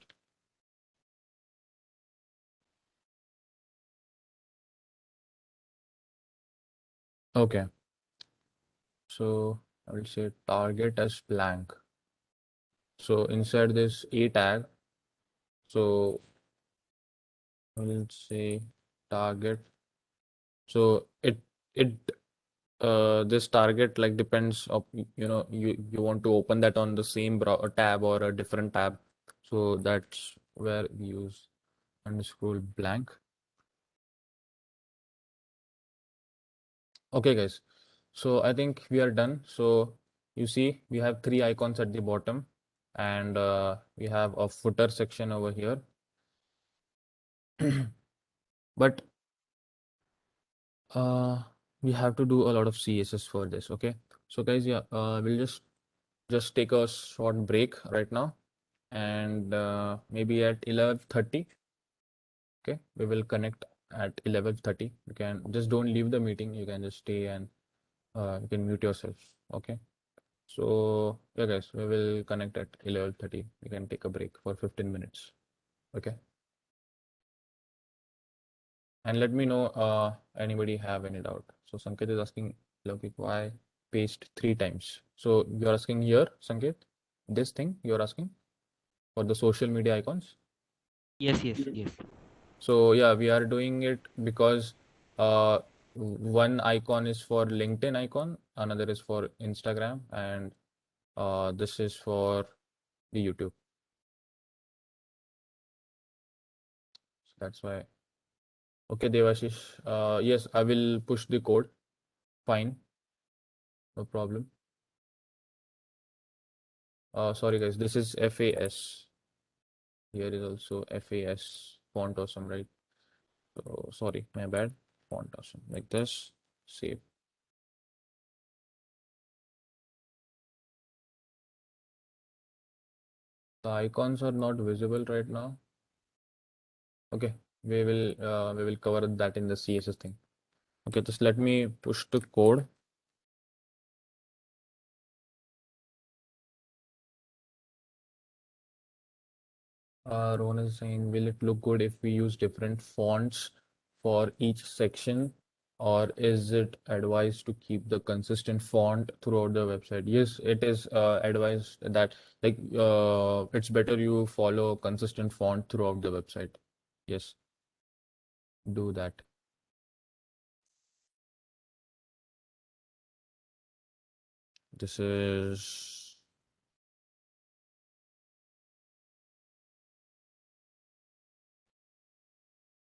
Okay, so I will say target as blank. So inside this A tag, so we'll say target. So it this target like depends of you want to open that on the same tab or a different tab. So that's where we use underscore blank. Okay, guys. So I think we are done. So you see we have three icons at the bottom, and we have a footer section over here. But uh, we have to do a lot of CSS for this. Okay, so guys, yeah, we'll just take a short break right now, and maybe at 11:30. Okay, we will connect at 11:30. You can just don't leave the meeting. You can just stay and you can mute yourself. Okay. So yeah, guys, we will connect at 11:30. We can take a break for 15 minutes. Okay. And let me know anybody have any doubt. So Sanket is asking, Loki, why paste three times? So you're asking here, Sanket, this thing you're asking for the social media icons. Yes, yes, yes. So yeah, we are doing it because one icon is for LinkedIn icon, another is for Instagram, and this is for the YouTube. So that's why. Okay, Devashish. Yes, I will push the code. Fine, no problem. Sorry guys, this is FAS. Here is also FAS font awesome, right? So sorry, my bad. Font awesome. Like this. Save. The icons are not visible right now. Okay, we will cover that in the CSS thing. Okay, just let me push the code. Rohan is saying, will it look good if we use different fonts for each section, or is it advised to keep the consistent font throughout the website? Yes, it is advised that it's better you follow consistent font throughout the website. Yes, do that. This is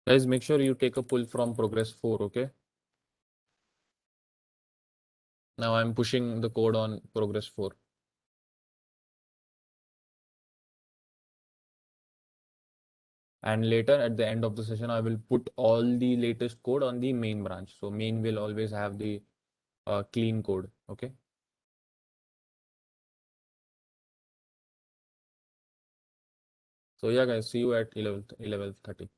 guys. Make sure you take a pull from progress 4. Okay. Now I'm pushing the code on progress 4. And later at the end of the session, I will put all the latest code on the main branch. So main will always have the clean code. Okay. So yeah, guys, see you at 11:30.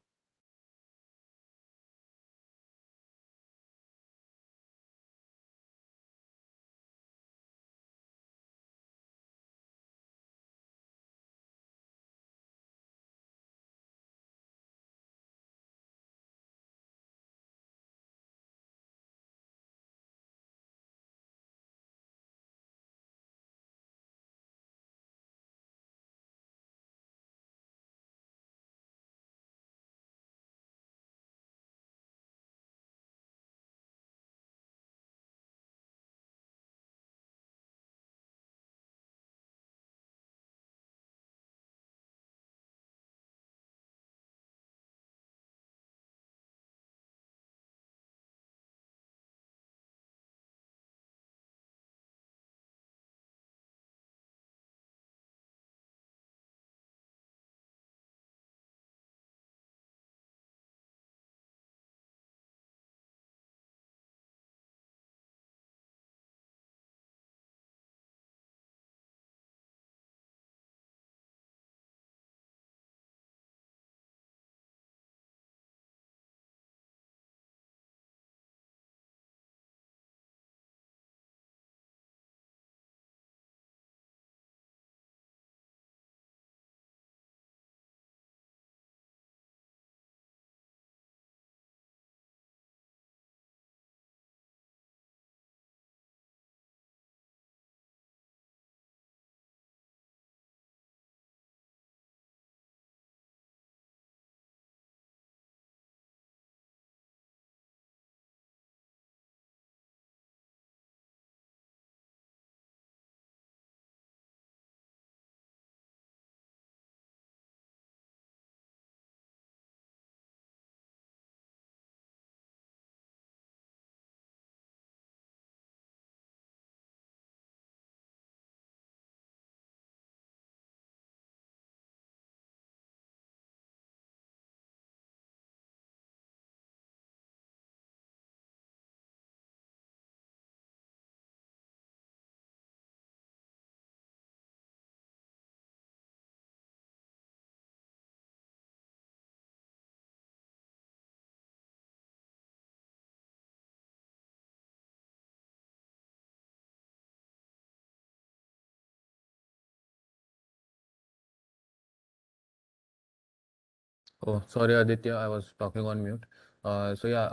Oh, sorry, Aditya, I was talking on mute. So yeah,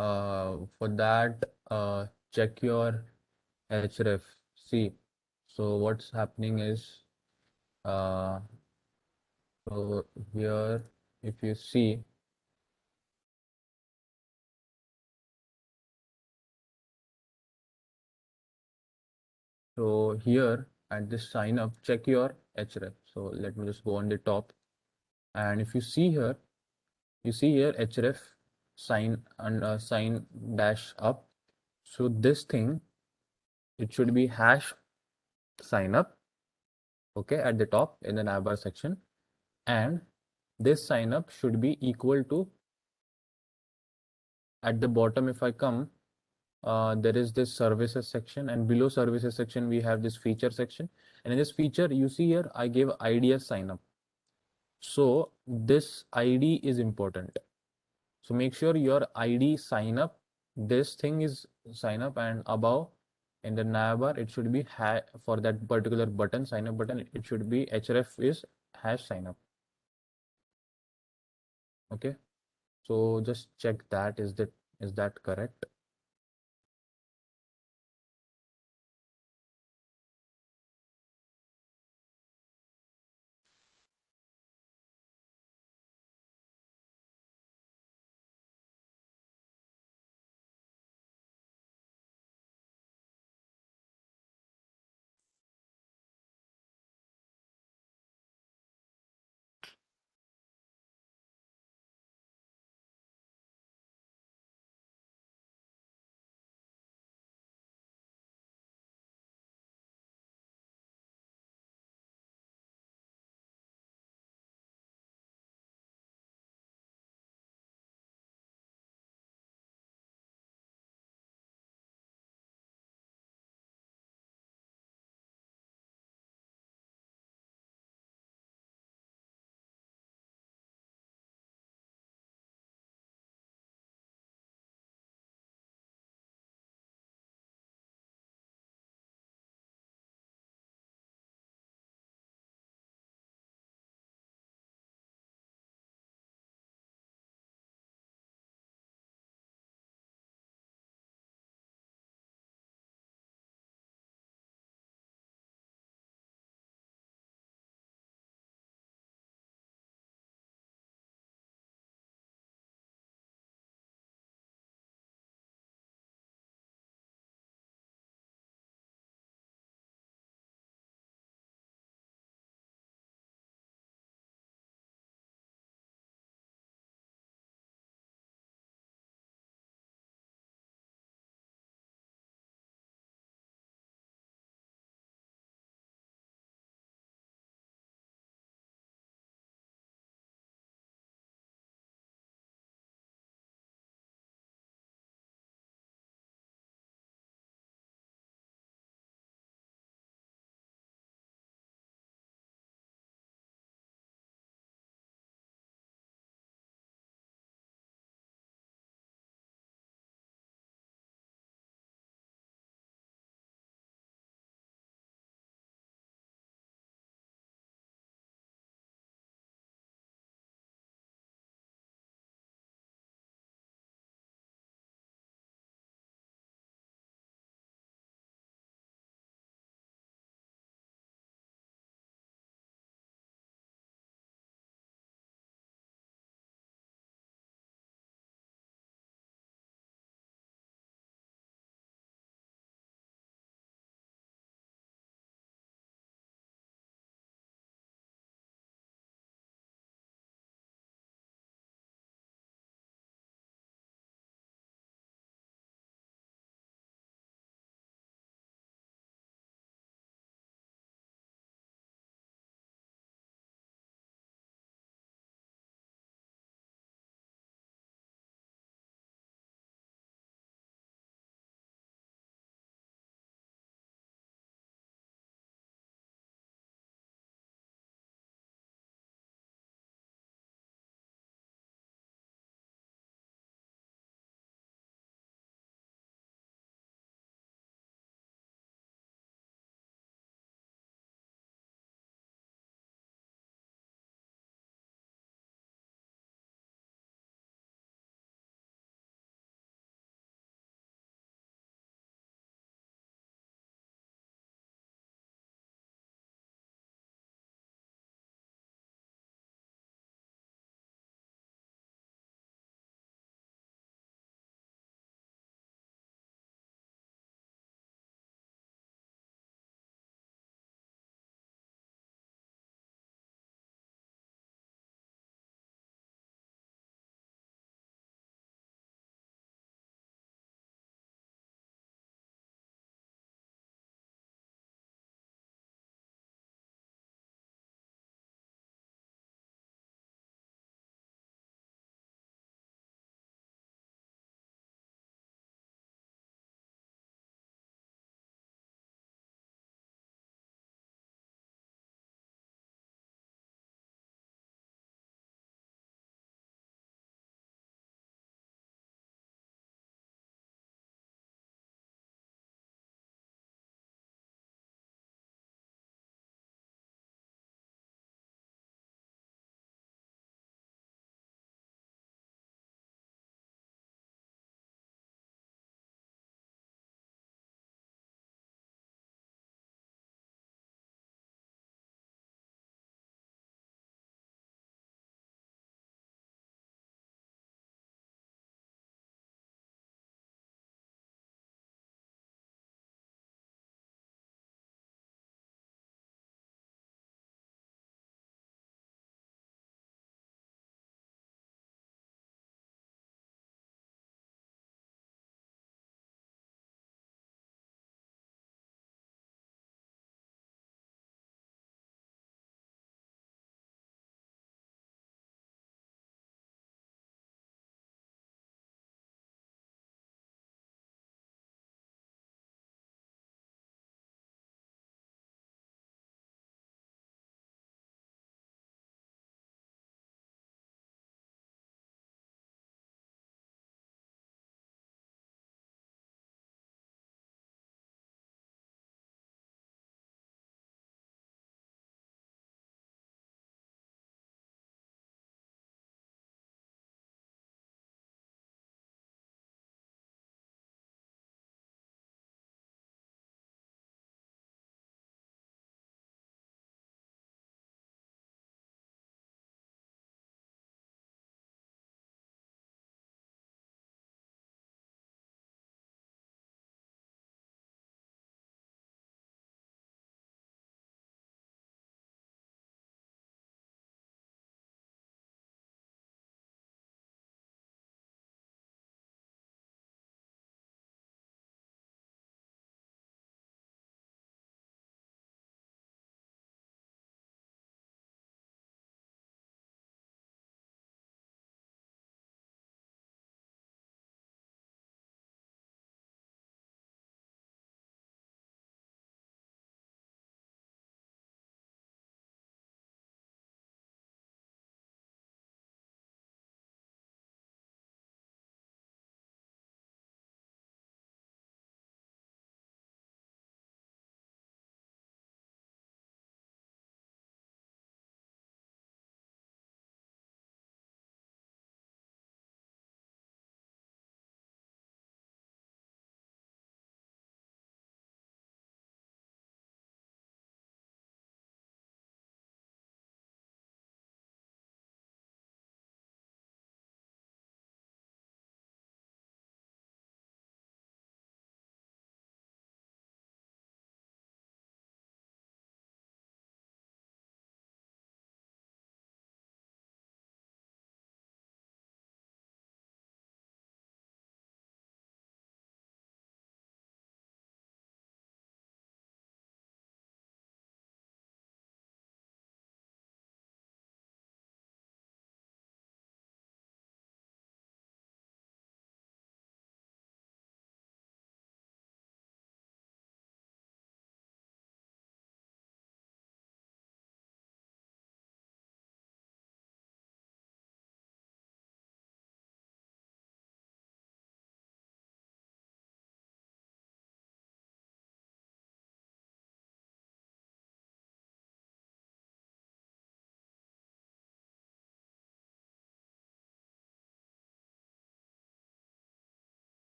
for that, check your href. See, so what's happening is, uh, so here, if you see, so here at this sign up, check your href. So let me just go on the top, and if you see here, you see here href sign and sign dash up. So this thing, it should be hash sign up, okay, at the top in the navbar section, and this sign up should be equal to, at the bottom if I come, there is this services section, and below services section we have this feature section, and in this feature you see here I gave id as sign up. So this id is important, so make sure your id sign up, this thing is sign up, and above in the navbar it should be for that particular button, sign up button, it should be href is hash sign up. Okay, so just check that, is that correct?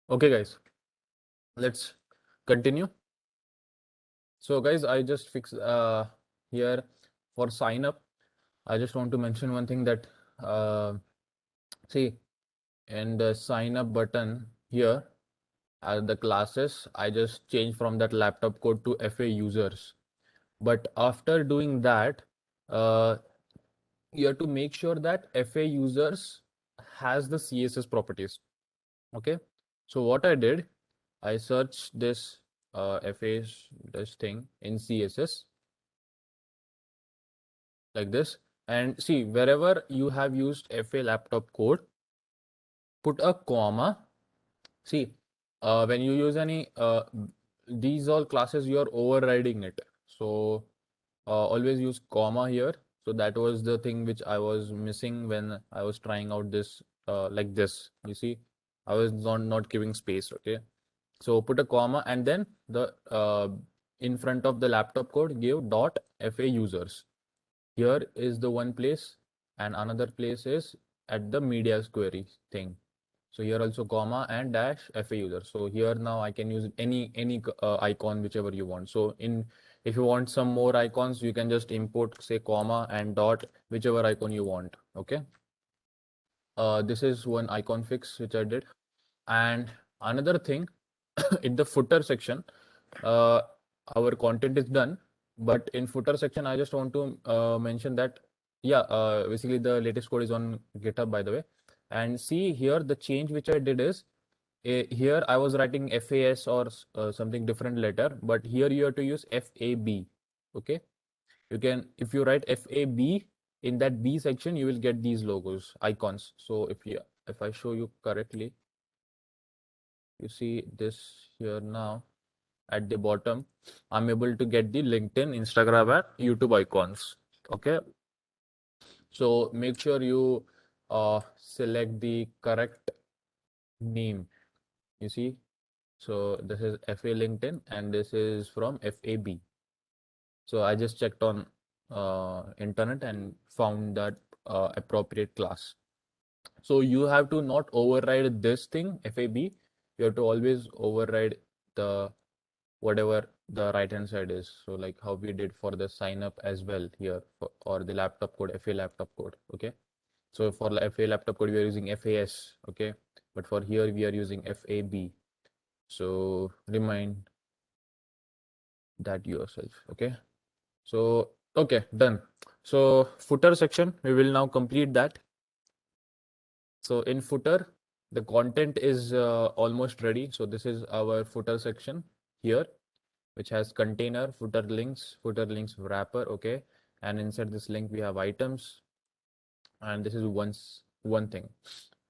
Okay, guys, let's continue. So, guys, I just fixed here for sign up. I just want to mention one thing that see in the sign up button here at the classes, I just changed from that laptop code to FA users. But after doing that, uh, you have to make sure that FA users has the CSS properties. Okay. So what I did, I searched this FA's this thing in CSS like this, and see wherever you have used FA laptop code, put a comma. See, when you use any these all classes, you are overriding it. So always use comma here. So that was the thing which I was missing when I was trying out this like this. You see, I was not giving space. Okay, so put a comma and then the in front of the laptop code give dot fa users. Here is the one place, and another place is at the media query thing. So here also comma and dash FA user. So here now I can use any icon whichever you want. So in if you want some more icons, you can just import say comma and dot whichever icon you want. Okay. This is one icon fix which I did. And another thing in the footer section, uh, our content is done. But in footer section, I just want to mention that yeah, basically the latest code is on GitHub by the way. And see here the change which I did is here I was writing FAS or something different letter, but here you have to use FAB. Okay, you can if you write FAB in that B section, you will get these logos icons. So if I show you correctly, you see this here now at the bottom, I'm able to get the LinkedIn, Instagram, and YouTube icons. Okay, so make sure you select the correct name. You see, so this is FA LinkedIn and this is from FAB. So I just checked on internet and found that appropriate class. So you have to not override this thing FAB. You have to always override the whatever the right hand side is. So like how we did for the sign up as well here or the laptop code, FA laptop code. Okay. So for FA laptop code, we are using FAS. Okay. But for here, we are using FAB. So remind that yourself. Okay. So, okay, done. So footer section, we will now complete that. So in footer, the content is almost ready. So this is our footer section here, which has container, footer links wrapper, okay. And inside this link, we have items, and this is one thing.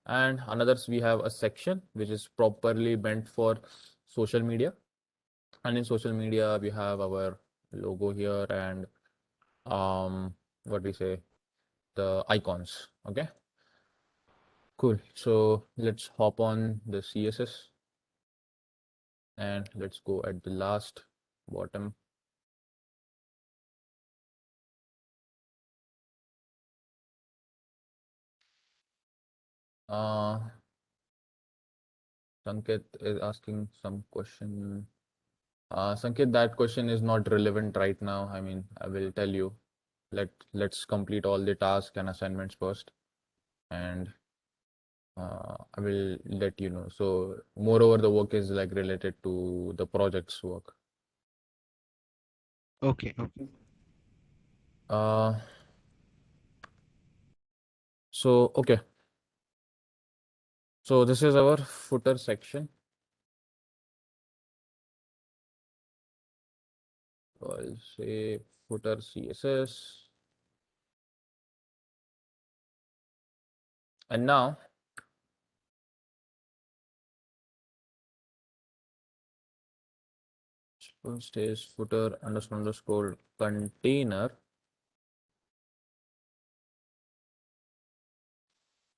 And another, we have a section which is properly meant for social media. And in social media, we have our logo here and what we say, the icons. Okay, cool. So let's hop on the CSS and let's go at the last bottom. Uh, Sanket is asking some question. Sanket, that question is not relevant right now. I mean, I will tell you. Let's complete all the tasks and assignments first, and I will let you know. So, moreover, the work is like related to the project's work. Okay, okay. Uh, so okay. So this is our footer section. I'll say footer CSS. And now first is footer underscore container.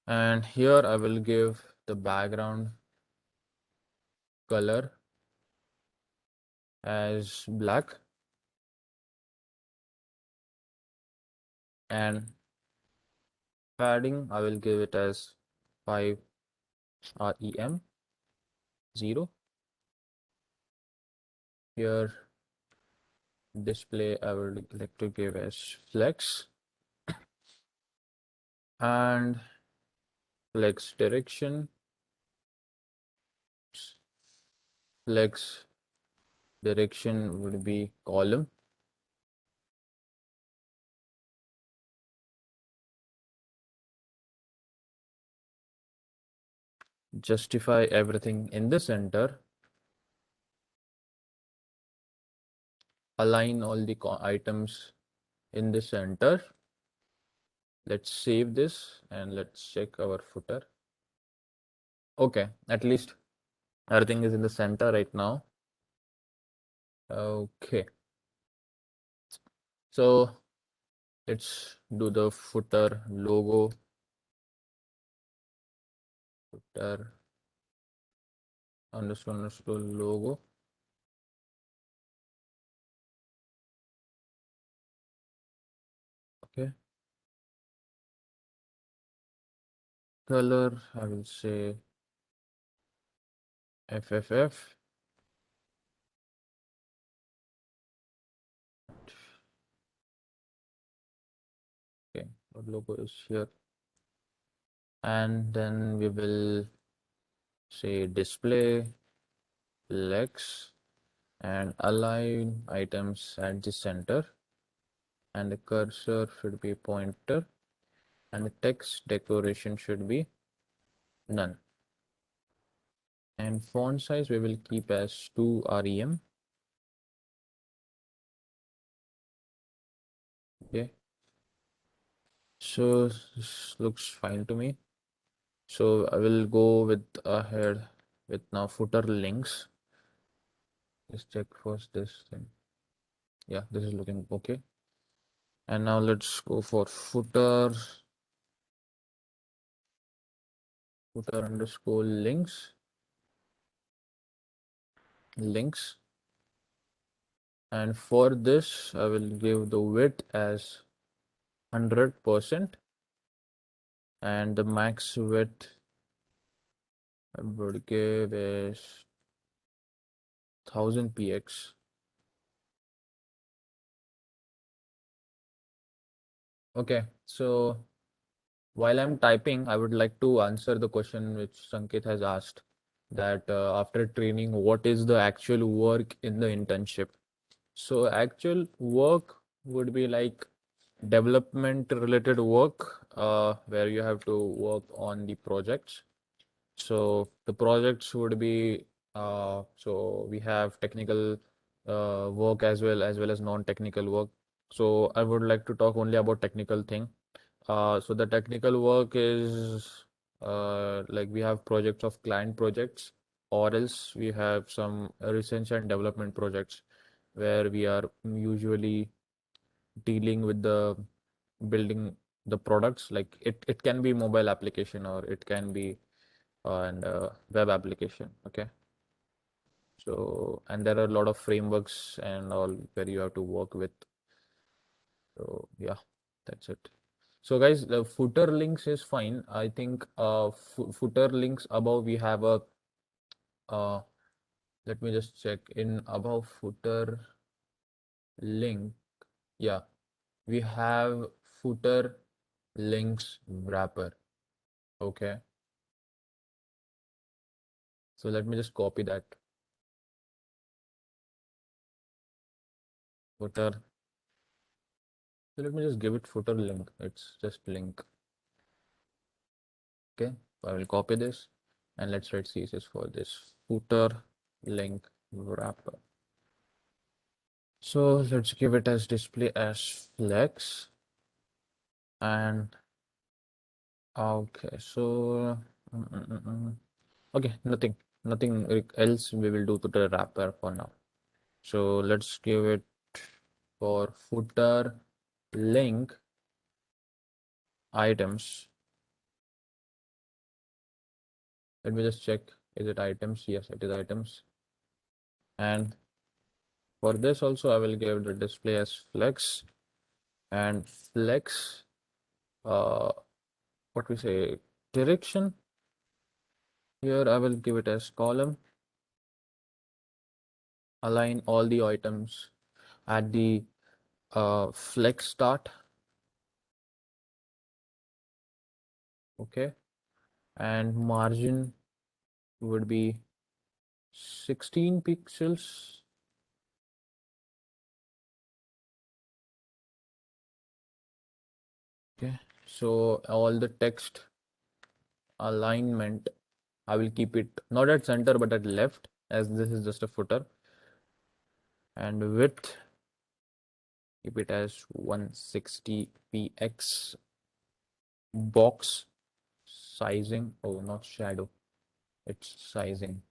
And here I will give the background color as black and padding I will give it as 5 rem. 0. Here display I would like to give as flex, and flex direction, flex direction would be column. Justify everything in the center. Align all the items in the center. Let's save this and let's check our footer. Okay, at least everything is in the center right now. Okay, so let's do the footer logo. Footer underscore logo. Okay, color I will say FFF. Okay, our logo is here, and then we will say display flex and align items at the center, and the cursor should be pointer, and the text decoration should be none. And font size we will keep as 2 rem. Okay, so this looks fine to me. So I will go with ahead with now footer links. Let's check first this thing. Yeah, this is looking okay. And now let's go for footer underscore links. And for this, I will give the width as 100% and the max width I would give is 1000 px. Okay, so while I'm typing, I would like to answer the question which Sanket has asked, that after training, what is the actual work in the internship? So actual work would be like development related work, where you have to work on the projects. So the projects would be so we have technical work as well as non-technical work. So I would like to talk only about technical thing. So the technical work is like we have projects of client projects, or else we have some research and development projects where we are usually dealing with the building the products. Like it can be mobile application or it can be and web application. Okay, so and there are a lot of frameworks and all where you have to work with. So yeah, that's it. So guys, the footer links is fine. I think footer links above we have a uh, let me just check in above footer link. Yeah, we have footer links wrapper. Okay, so let me just copy that footer. So let me just give it footer link. It's just link. Okay, so I will copy this and let's write CSS for this footer link wrapper. So let's give it as display as flex. And okay, so okay, nothing else we will do to the wrapper for now. So let's give it for footer link items. Let me just check, is it items? Yes, it is items. And for this also I will give the display as flex, and flex what we say direction. Here I will give it as column. align all the items at the flex start. Okay, and margin would be 16 pixels. Okay, so all the text alignment, I will keep it not at center but at left, as this is just a footer. And width, keep it as 160 px. Box sizing, oh, not shadow, it's sizing.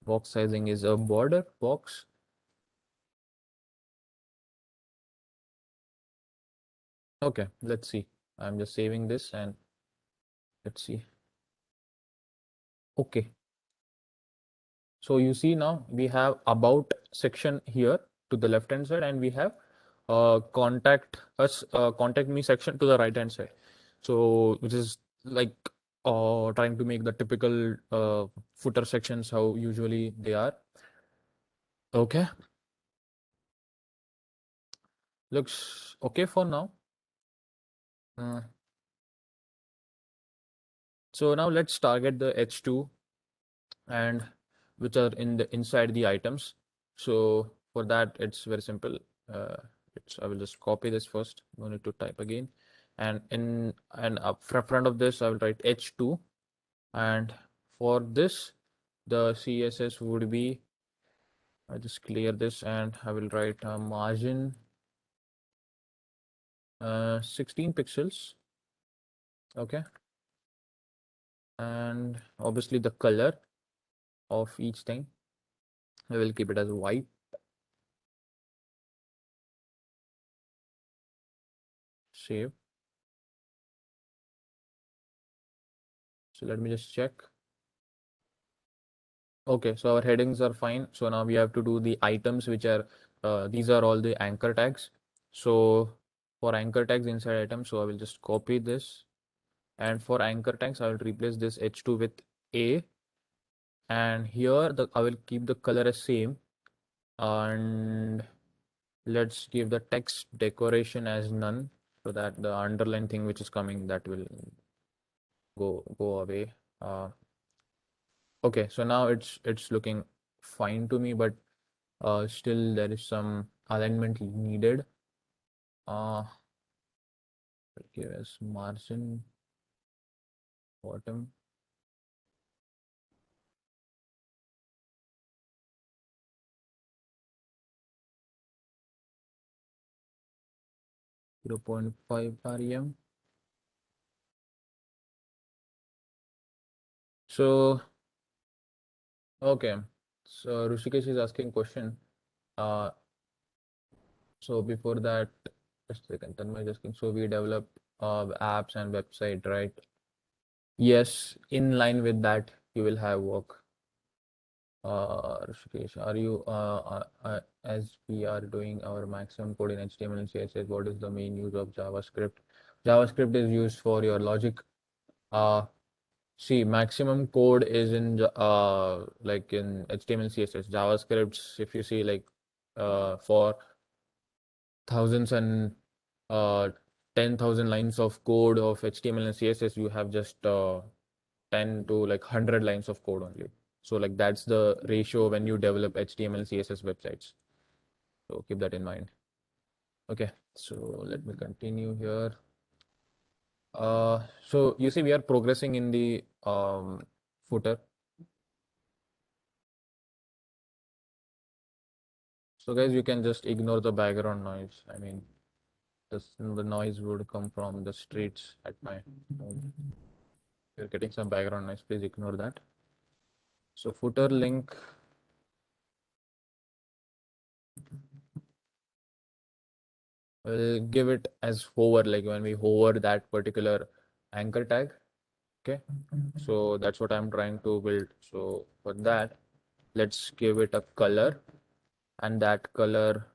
Box sizing is a border box. Okay, let's see. I'm just saving this and let's see. Okay, so you see now we have about section here to the left hand side, and we have contact me section to the right hand side. So which is like trying to make the typical footer sections how usually they are. Okay, looks okay for now. Uh, so now let's target the H2 and which are in the inside the items. So for that, it's very simple. I will just copy this first. No need to type again. And up front of this, I will write H2. And for this, the CSS would be, I just clear this and I will write a margin 16 pixels. Okay. And obviously the color of each thing, I will keep it as white. Save. So let me just check. Okay, so our headings are fine. So now we have to do the items, which are these are all the anchor tags. So for anchor tags inside items, so I will just copy this. And for anchor tags, I will replace this H2 with A. And here I will keep the color as same. And let's give the text decoration as none, so that the underline thing which is coming, that will go away. Okay, so now it's looking fine to me, but still there is some alignment needed. Give us margin bottom. Zero 0.5 rem. So okay, so Rushikesh is asking question. Uh, so before that, just a second, Tanmay is asking. So we develop apps and website, right? Yes, in line with that, you will have work. Rishikesh, are you as we are doing our maximum code in HTML and CSS, what is the main use of JavaScript? JavaScript is used for your logic. See, maximum code is in like in HTML, CSS. JavaScripts, if you see, like for thousands and uh 10,000 lines of code of HTML and CSS, you have just 10 to like 100 lines of code only. So like that's the ratio when you develop HTML, CSS websites. So keep that in mind. Okay, so let me continue here. So you see we are progressing in the footer. So guys, you can just ignore the background noise. I mean, the noise would come from the streets at my home. You're getting some background noise, please ignore that. So footer link, we'll give it as hover, like when we hover that particular anchor tag. Okay, so that's what I'm trying to build. So for that, let's give it a color, and that color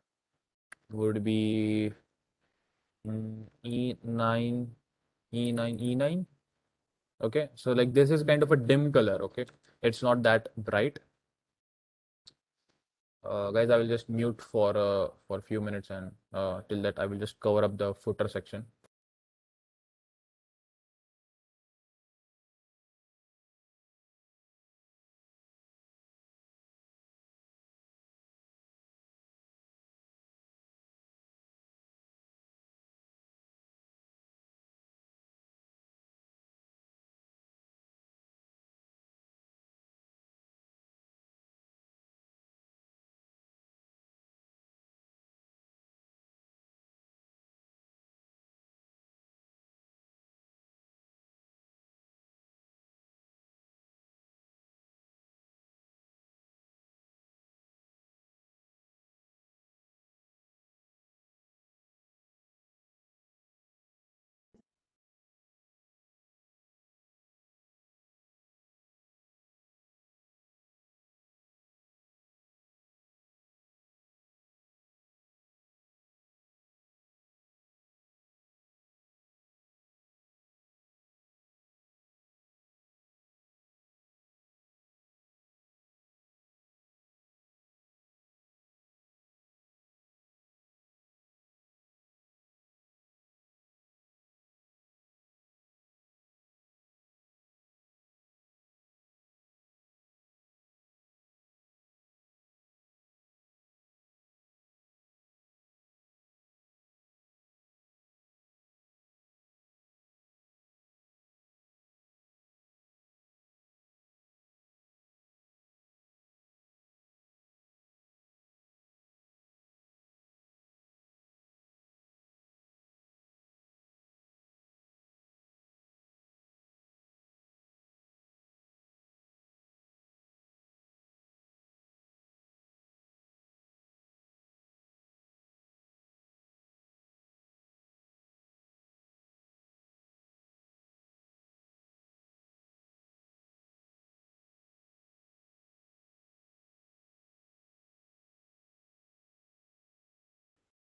would be E9, E9, E9. Okay, so like this is kind of a dim color. Okay, it's not that bright. Guys, I will just mute for a few minutes, and till that I will just cover up the footer section.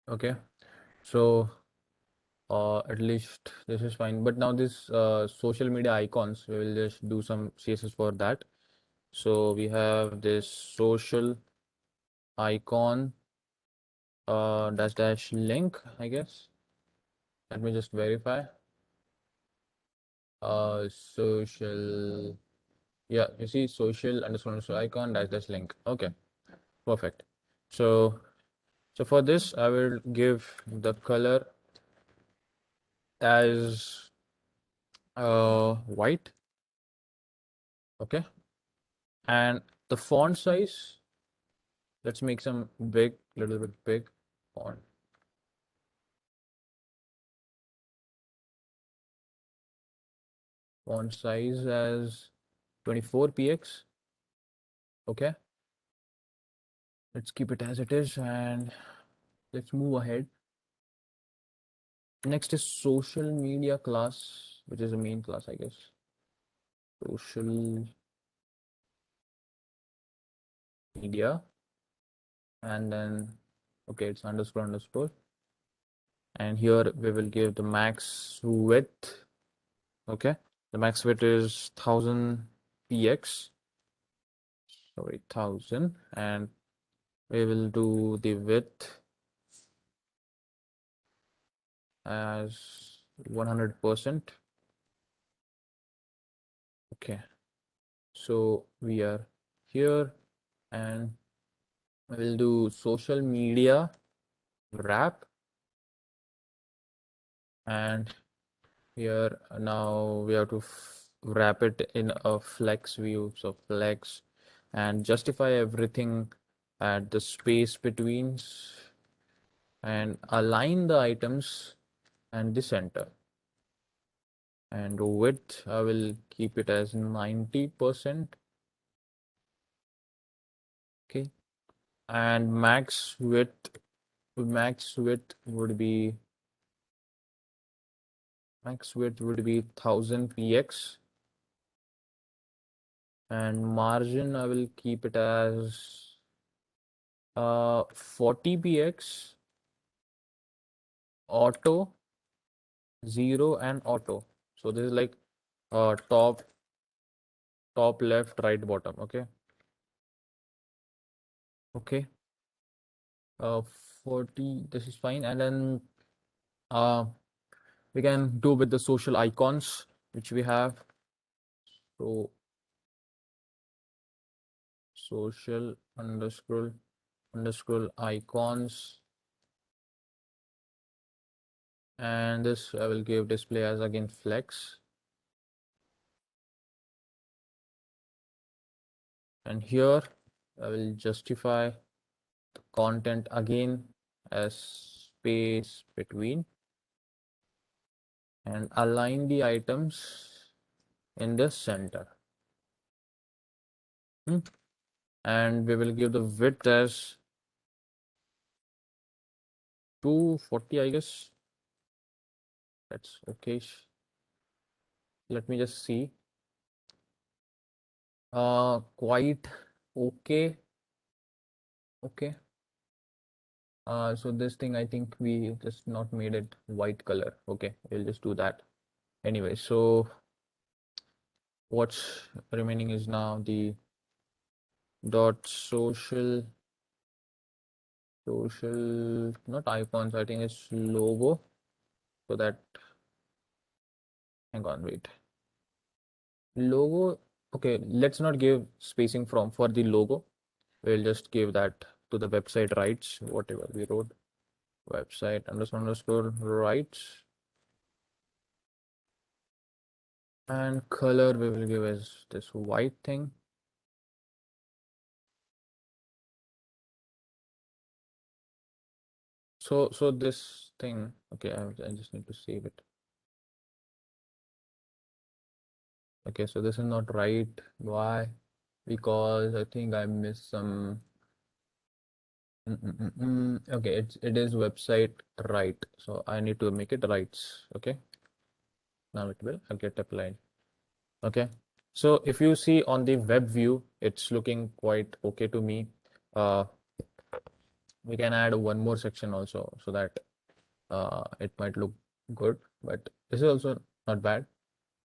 Okay, so at least this is fine. But now this social media icons, we will just do some CSS for that. So we have this social icon dash dash link, I guess. Let me just verify. Social, yeah, you see social underscore icon dash dash link. Okay, perfect. So for this, I will give the color as white. Okay, and the font size, let's make some big, little bit big font. Font size as 24 px. Okay, let's keep it as it is, and let's move ahead. Next is social media class, which is a main class, I guess. Social media, and then okay, it's underscore underscore, and here we will give the max width. Okay, the max width is 1000 px, sorry, 1000, and we will do the width as 100%. Okay, so we are here, and we'll do social media wrap, and here now we have to wrap it in a flex view. So flex, and justify everything at the space between, and align the items and the center. And width, I will keep it as 90%. Okay, and max width would be 1000 px, and margin I will keep it as 40 px, auto, 0, and auto. So this is like top, left, right, bottom. Okay. uh 40, this is fine. And then uh we can do with the social icons which we have. So social underscore icons, and this I will give display as again flex, and here I will justify the content again as space between, and align the items in the center. And we will give the width as 240, I guess. That's okay. Let me just see. Quite okay. Okay. So this thing, I think we just not made it white color. Okay, we'll just do that. Anyway, so what's remaining is now the dot social, not icons, I think it's logo. So that, hang on, wait. Logo, okay, let's not give spacing from for the logo. We'll just give that to the website rights, whatever we wrote. Website underscore rights. And color we will give as this white thing. So this thing, okay, I just need to save it. Okay, so this is not right. Why? Because I think I missed some. Okay, it is website right. So I need to make it rights. Okay, now it will get applied. Okay, so if you see on the web view, it's looking quite okay to me. Uh, we can add one more section also so that it might look good, but this is also not bad.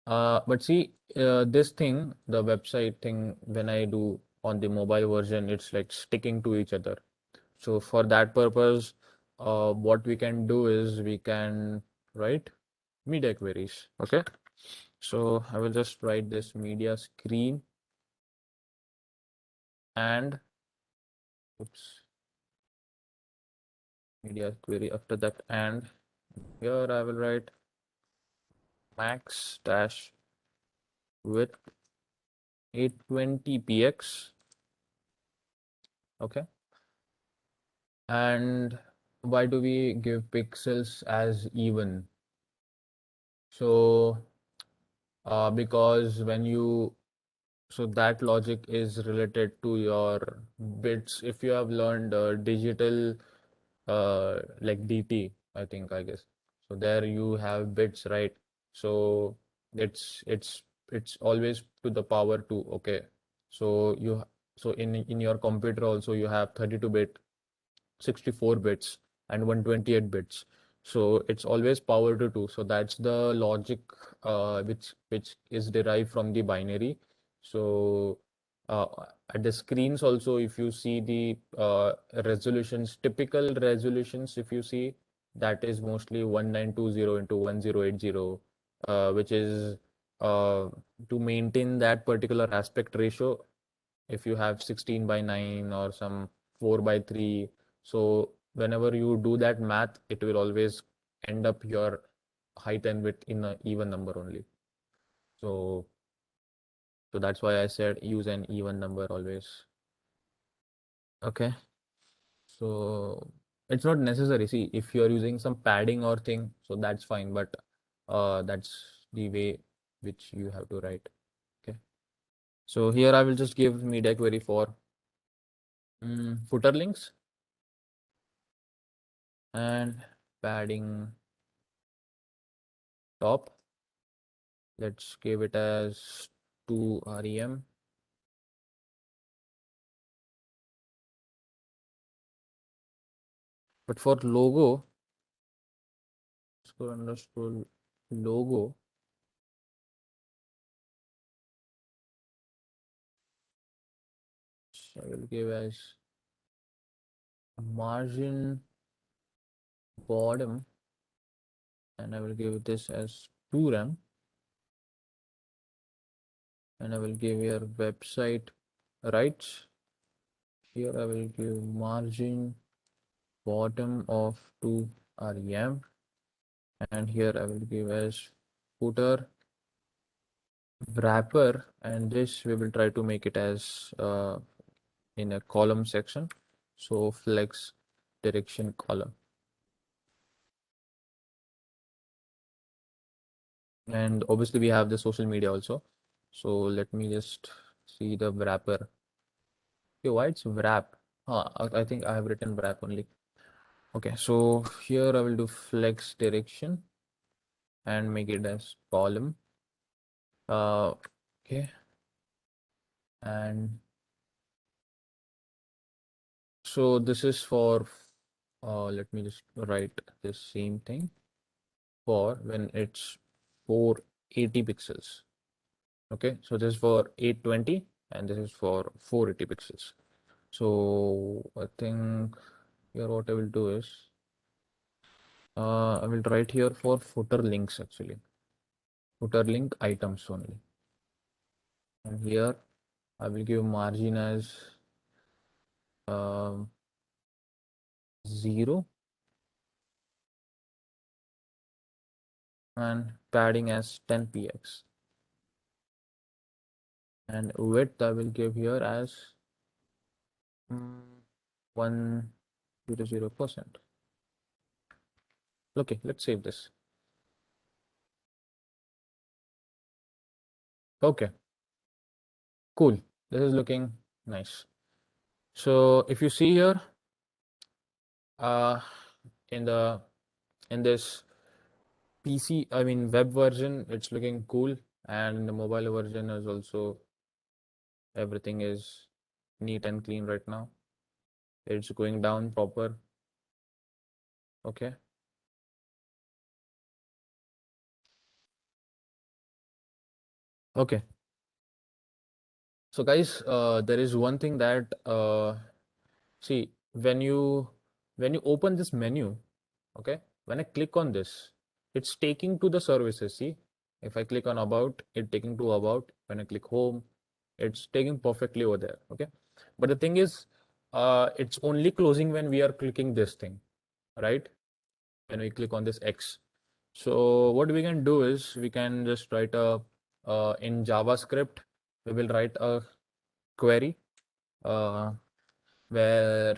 But see, this thing, the website thing, when I do on the mobile version, it's like sticking to each other. So for that purpose, what we can do is we can write media queries. Okay. So I will just write this media screen and oops, media query after that, and here I will write max dash with 820 px. Okay. And why do we give pixels as even? So because when you, so that logic is related to your bits. If you have learned digital like DT, I think, I guess. So there you have bits, right? So it's it's it's always to the power 2. Okay. So you, so in your computer also you have 32-bit, 64 bits, and 128 bits. So it's always power to 2. So that's the logic which is derived from the binary. So uh, at the screens also, if you see the resolutions, typical resolutions, if you see, that is mostly 1920 into 1080, which is to maintain that particular aspect ratio. If you have 16 by 9 or some 4 by 3, so whenever you do that math, it will always end up your height and width in an even number only. So that's why I said use an even number always. Okay, so it's not necessary. See, if you're using some padding or thing, so that's fine, but that's the way which you have to write. Okay, so here I will just give media query for footer links and padding top. Let's give it as 2 rem. But for logo, underscore logo, I will give as margin bottom, and I will give this as 2 rem, and I will give here website rights. Here I will give margin bottom of 2 rem, and here I will give as footer wrapper, and this we will try to make it as in a column section. So flex direction column. And obviously we have the social media also. So let me just see the wrapper. Okay, why it's wrap? I think I have written wrap only. Okay, so here I will do flex direction and make it as column. Okay, and so this is for let me just write this same thing for when it's 480 pixels. Okay, so this is for 820 and this is for 480 pixels. So I think here what I will do is I will write here for footer links actually, footer link items only. And here I will give margin as um, 0 and padding as 10 px. And width I will give here as 100%. Okay, let's save this. Okay, cool. This is looking nice. So if you see here, uh, in the in this PC, I mean web version, it's looking cool, and the mobile version is also everything is neat and clean right now. It's going down proper. Okay. Okay. So guys, there is one thing that see when you open this menu, okay, when I click on this, it's taking to the services. See, if I click on about, it taking to about. When I click home, it's taking perfectly over there. Okay, but the thing is, it's only closing when we are clicking this thing, right? When we click on this X. So what we can do is we can just write a in JavaScript, we will write a query uh, where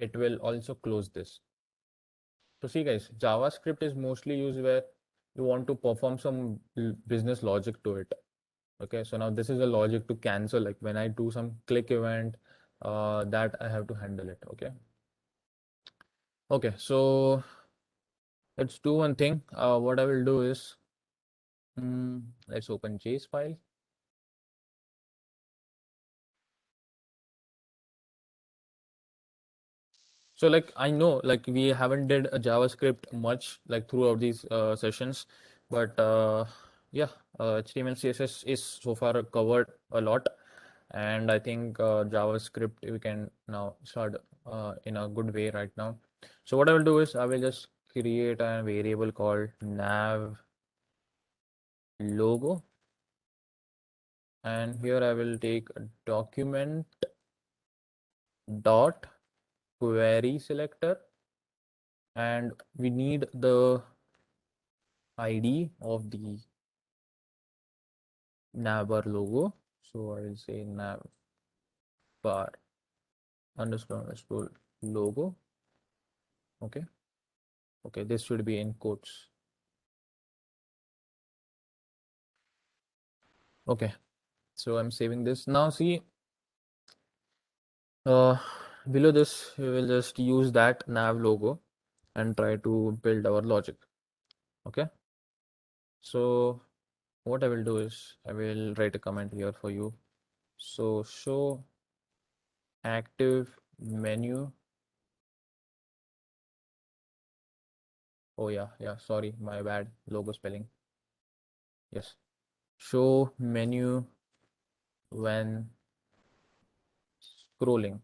it will also close this. So see guys, JavaScript is mostly used where you want to perform some business logic to it. Okay, so now this is a logic to cancel, like when I do some click event, that I have to handle it. Okay. Okay, so let's do one thing. What I will do is, let's open JS file. So like I know like we haven't did a JavaScript much like throughout these sessions, but yeah, HTML CSS is so far covered a lot, and I think JavaScript we can now start in a good way right now. So what I will do is I will just create a variable called nav logo, and here I will take a document dot query selector, and we need the ID of the navbar logo. So I will say navbar underscore logo. Okay. Okay, this should be in quotes. Okay, so I'm saving this. Now see, uh, below this, we will just use that nav logo and try to build our logic. Okay. So what I will do is I will write a comment here for you. So show active menu. Oh yeah, sorry, my bad. Logo spelling. Yes. Show menu when scrolling.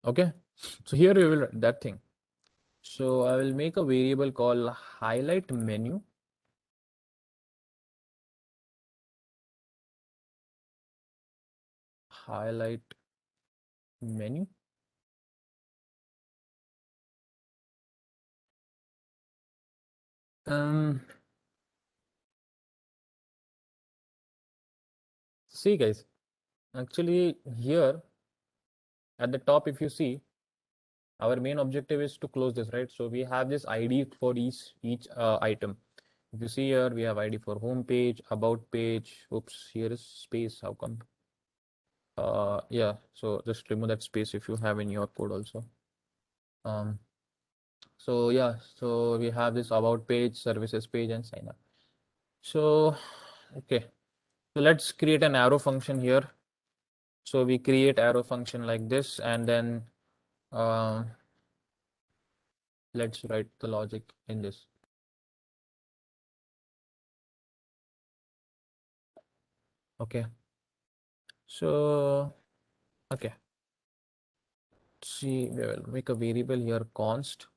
Okay, so here we will write that thing. So I will make a variable called highlight menu. Highlight menu. See guys, actually here at the top, if you see, our main objective is to close this, right? So we have this ID for each item. If you see here, we have ID for home page, about page. Oops, here is space. How come? Yeah. So just remove that space if you have in your code also. Um. So yeah. So we have this about page, services page, and sign up. So okay. So let's create an arrow function here. So we create arrow function like this, and then um, let's write the logic in this. Okay. So okay. See, we will make a variable here const.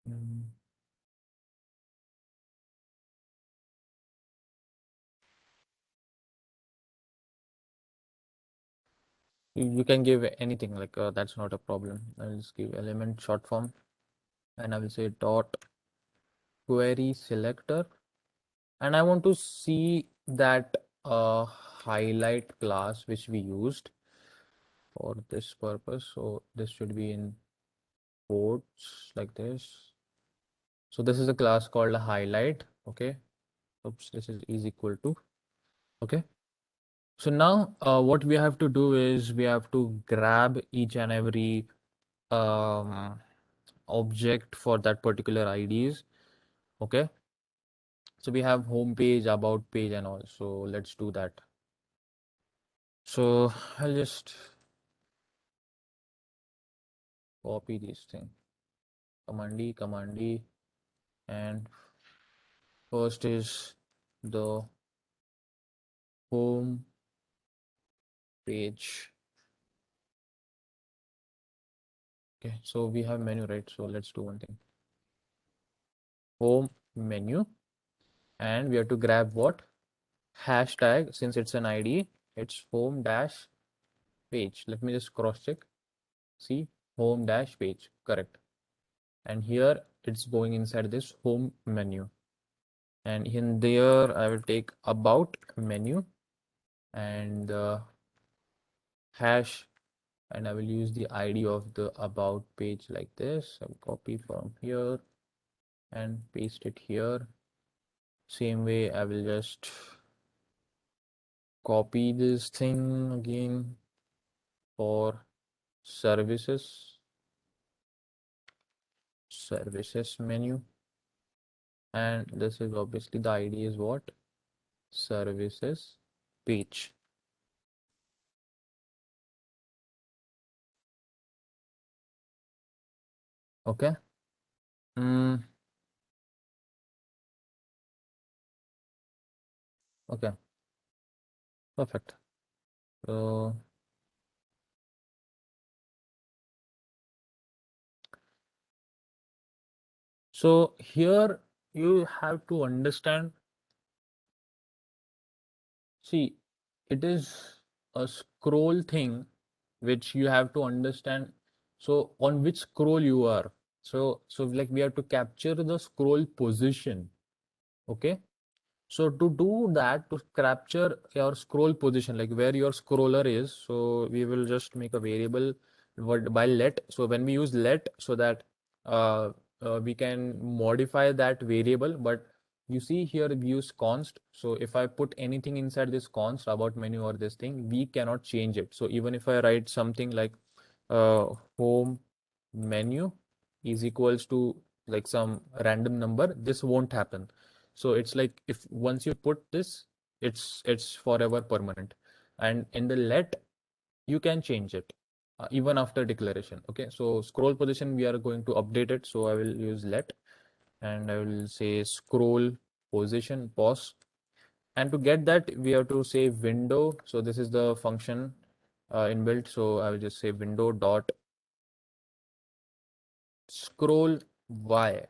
Mm, you can give anything like that's not a problem. I'll just give element short form, and I will say dot query selector, and I want to see that highlight class which we used for this purpose. So this should be in quotes like this. So this is a class called a highlight. Okay. Oops, this is equal to. Okay. So now what we have to do is we have to grab each and every um, object for that particular IDs. Okay. So we have home page, about page, and all. So let's do that. So I'll just copy this thing. Command D, and first is the home page. Okay, so we have menu, right? So let's do one thing. Home menu, and we have to grab what? Hashtag, since it's an ID, it's home dash page. Let me just cross check. See, home dash page, correct. And here it's going inside this home menu. And in there, I will take about menu and the hash, and I will use the ID of the about page like this. I'll copy from here and paste it here. Same way, I will just copy this thing again for services menu, and this is obviously the ID is what? Services page. Okay. Mm, okay, perfect. So here you have to understand. See, it is a scroll thing which you have to understand. So on which scroll you are. So like we have to capture the scroll position. Okay. So to do that, to capture your scroll position, like where your scroller is, so we will just make a variable by let. So when we use let, so that we can modify that variable. But you see here we use const. So if I put anything inside this const about menu or this thing, we cannot change it. So even if I write something like uh, home menu is equals to like some random number, this won't happen. So it's like if once you put this, it's forever permanent. And in the let, you can change it even after declaration. Okay, so scroll position we are going to update it. So I will use let, and I will say scroll position pause. And to get that, we have to say window. So this is the function inbuilt. So I will just say window dot scroll Y.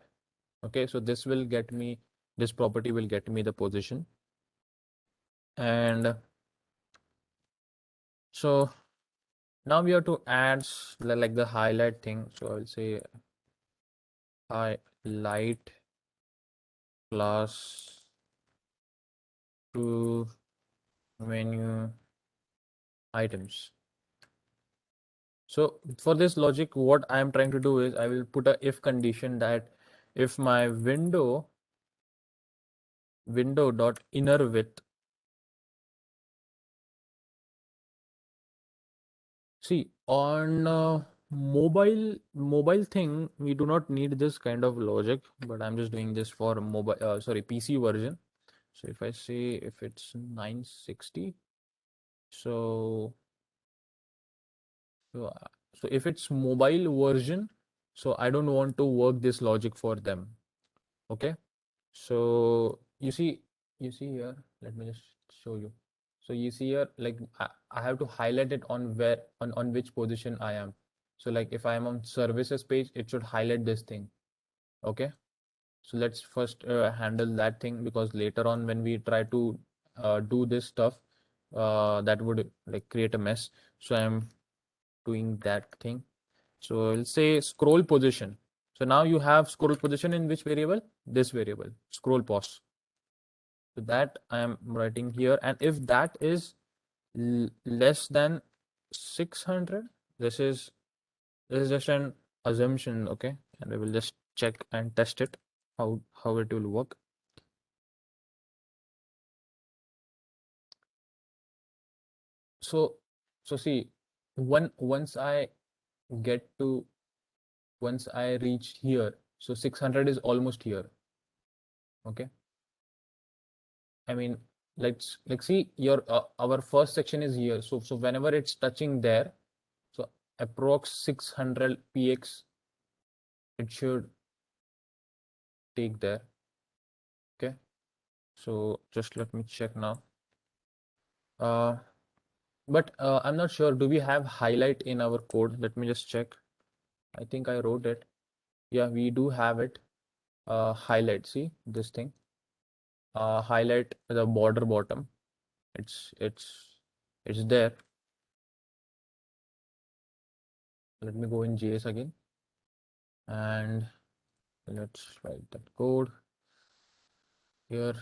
Okay, so this will get me, this property will get me the position. And so now we have to add like the highlight thing. So I will say highlight class to menu items. So for this logic, what I am trying to do is I will put a if condition that if my window dot inner width. See, on mobile thing, we do not need this kind of logic, but I'm just doing this for mobile, sorry, PC version. So if I say if it's 960, so so, so if it's mobile version, so I don't want to work this logic for them. Okay. So you see here, let me just show you. So you see here, like I have to highlight it on where, on which position I am. So like if I am on services page, it should highlight this thing. Okay. So let's first handle that thing, because later on when we try to do this stuff, that would like create a mess. So I'm doing that thing. So I'll say scroll position. So now you have scroll position in which variable? This variable, scroll pos. So that I am writing here. And if that is less than 600, this is just an assumption, okay? And we will just check and test it, how it will work. So see, once I get to once I reach here, so 600 is almost here. Okay. I mean, let's see your our first section is here. So whenever it's touching there, so approx 600 px it should take there. Okay. So just let me check now. But I'm not sure. Do we have highlight in our code? Let me just check. I think I wrote it. Yeah, we do have it. Highlight. See this thing. Highlight the border bottom. It's it's it's there. Let me go in JS again, and let's write that code here.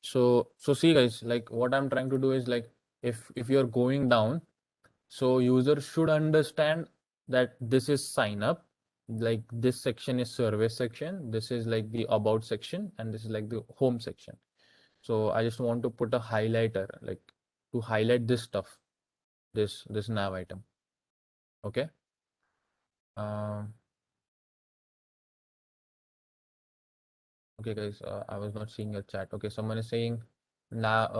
So see guys, like what I'm trying to do is like if you're going down, so user should understand that this is sign up, like this section is service section, this is like the about section, and this is like the home section. So I just want to put a highlighter like to highlight this stuff, this nav item. Okay. Um, okay guys, I was not seeing your chat. Okay, someone is saying nav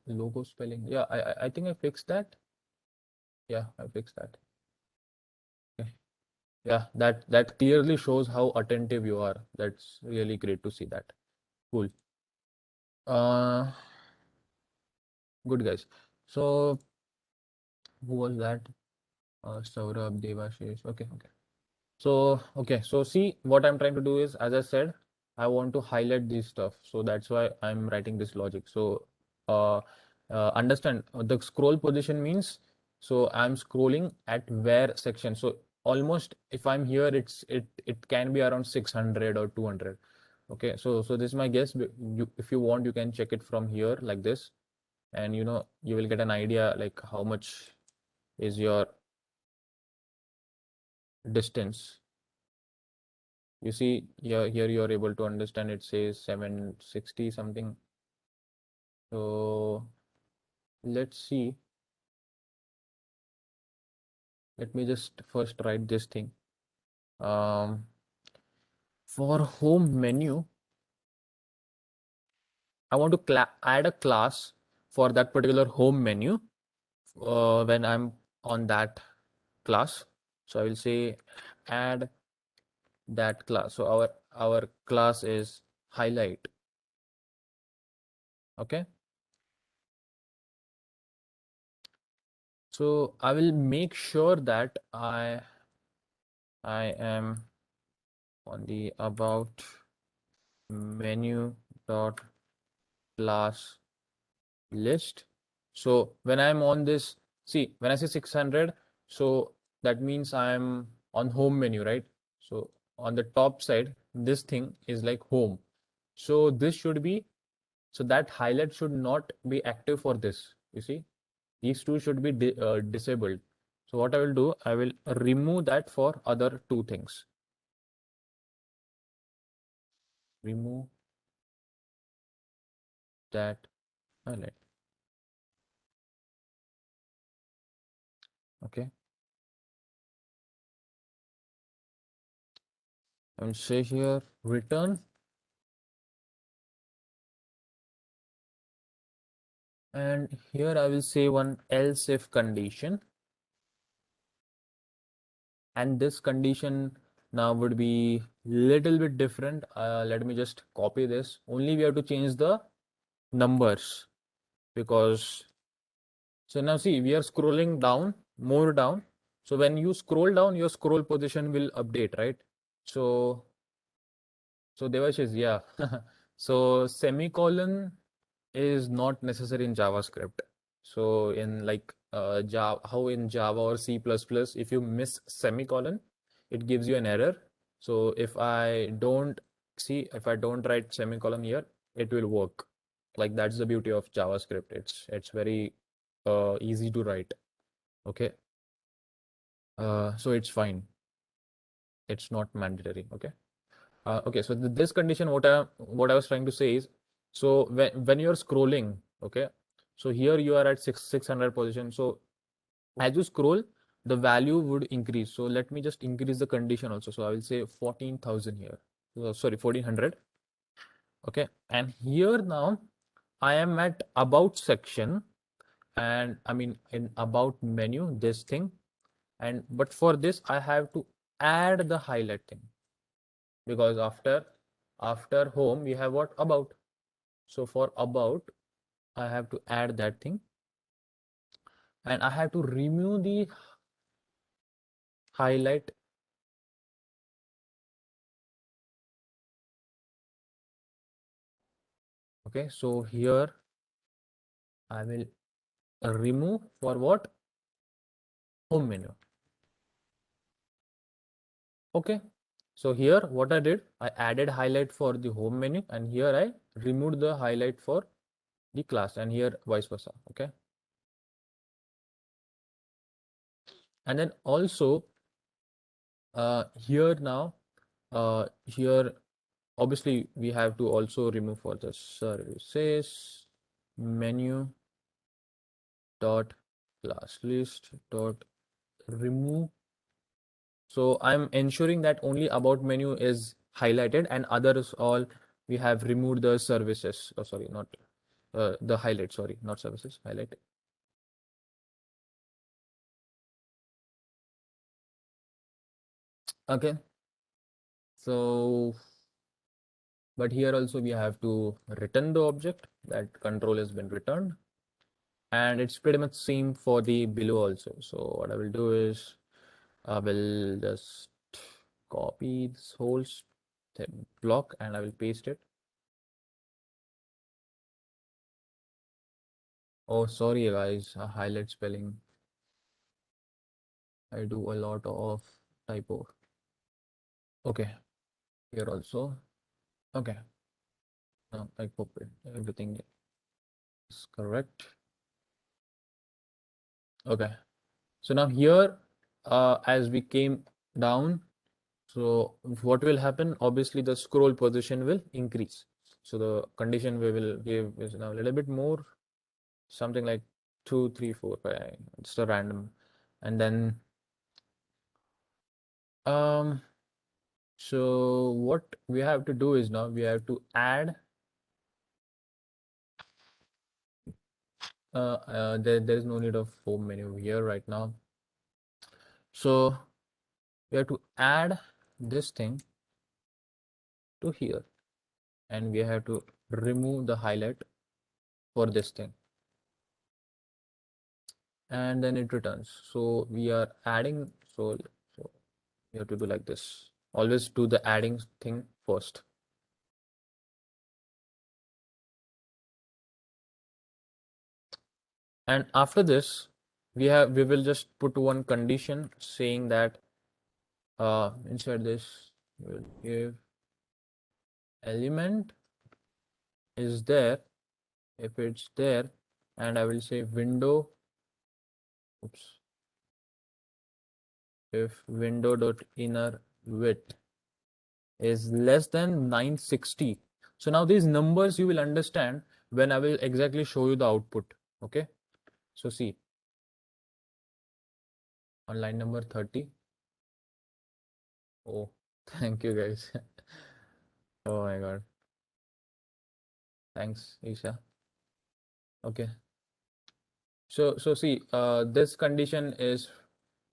logo spelling. Yeah, I think I fixed that. Yeah, I fixed that. Okay. Yeah, that clearly shows how attentive you are. That's really great to see that. Cool. Uh, good guys. So who was that? Saurabh, Devashish. Okay, okay. So okay, so see what I'm trying to do is, as I said, I want to highlight this stuff. So that's why I'm writing this logic. So uh, understand the scroll position means, so I'm scrolling at where section. So almost if I'm here, it can be around 600 or 200. Okay, so this is my guess. If you want, you can check it from here like this, and you will get an idea like how much is your distance. You see here you are able to understand it says 760 something. So let's see. Let me just first write this thing. For home menu, I want to add a class for that particular home menu when I'm on that class. So I will say add that class. So our class is highlight. Okay. So I will make sure that I am on the about menu dot class list. So when I'm on this, see, when I say 600, so that means I'm on home menu, right? So on the top side, this thing is like home. So this should be, so that highlight should not be active for this. You see, these two should be disabled. So what I will do, I will remove that for other two things. Remove that highlight. Okay. I will say here return, and here I will say one else if condition, and this condition now would be little bit different. Let me just copy this. Only we have to change the numbers, because so now see, we are scrolling down, more down. So when you scroll down, your scroll position will update, right? So Devashish, yeah. So semicolon is not necessary in JavaScript. So in like Java, how in Java or C++, if you miss semicolon, it gives you an error. So if I don't write semicolon here, it will work. Like that's the beauty of JavaScript. It's very easy to write. Okay. So it's fine. It's not mandatory. Okay. Okay, so this condition, what I was trying to say is, so when you're scrolling, okay, so here you are at 600 position. So as you scroll, the value would increase. So let me just increase the condition also. So I will say 14,000 here. Sorry, 1400. Okay, and here now I am at about section, and I mean in about menu, this thing, and but for this I have to add the highlight thing, because after home we have what, about. So for about, I have to add that thing, and I have to remove the highlight. Okay, so here I will remove for what, home menu. Okay, so here what I did, I added highlight for the home menu, and here I removed the highlight for the class, and here vice versa. Okay, and then also here now, here obviously we have to also remove for the services menu dot class list dot remove. So I'm ensuring that only about menu is highlighted, and others all we have removed the services. Oh, sorry, not the highlight. Sorry, not services, highlight. Okay. So, but here also we have to return the object, that control has been returned, and it's pretty much same for the below also. So what I will do is I will just copy this whole block and I will paste it. Oh, sorry guys, highlight spelling. I do a lot of typo. Okay, here also. Okay, now I copy everything is correct. Okay, so now here, as we came down, so what will happen? Obviously, the scroll position will increase. So the condition we will give is now a little bit more, something like 2, 3, 4, 5. It's a random, and then so what we have to do is now we have to add. There is no need of home menu here right now. So we have to add this thing to here, and we have to remove the highlight. for this thing, and then it returns. So we are adding, so you have to do like this. Always do the adding thing first. And after this, we will just put one condition saying that inside this we'll give element is there if it's there, and I will say window, oops, if window dot inner width is less than 960. So now these numbers you will understand when I will exactly show you the output. Okay. So see on line number 30. Oh, thank you guys. Oh my God. Thanks, Isha. Okay. So see, this condition is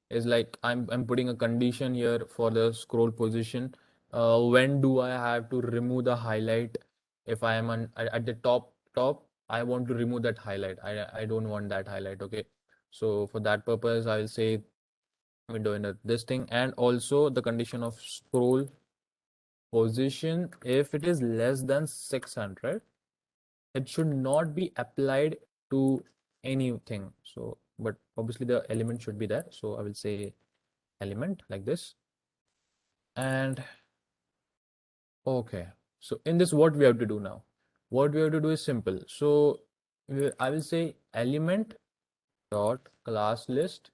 like I'm putting a condition here for the scroll position. When do I have to remove the highlight? If I am at the top, I want to remove that highlight. I don't want that highlight. Okay. So for that purpose, I'll say window in this thing, and also the condition of scroll position, if it is less than 600, it should not be applied to anything. So but obviously the element should be there, so I will say element like this. And okay, so in this what we have to do now, what we have to do is simple. So I will say element dot class list,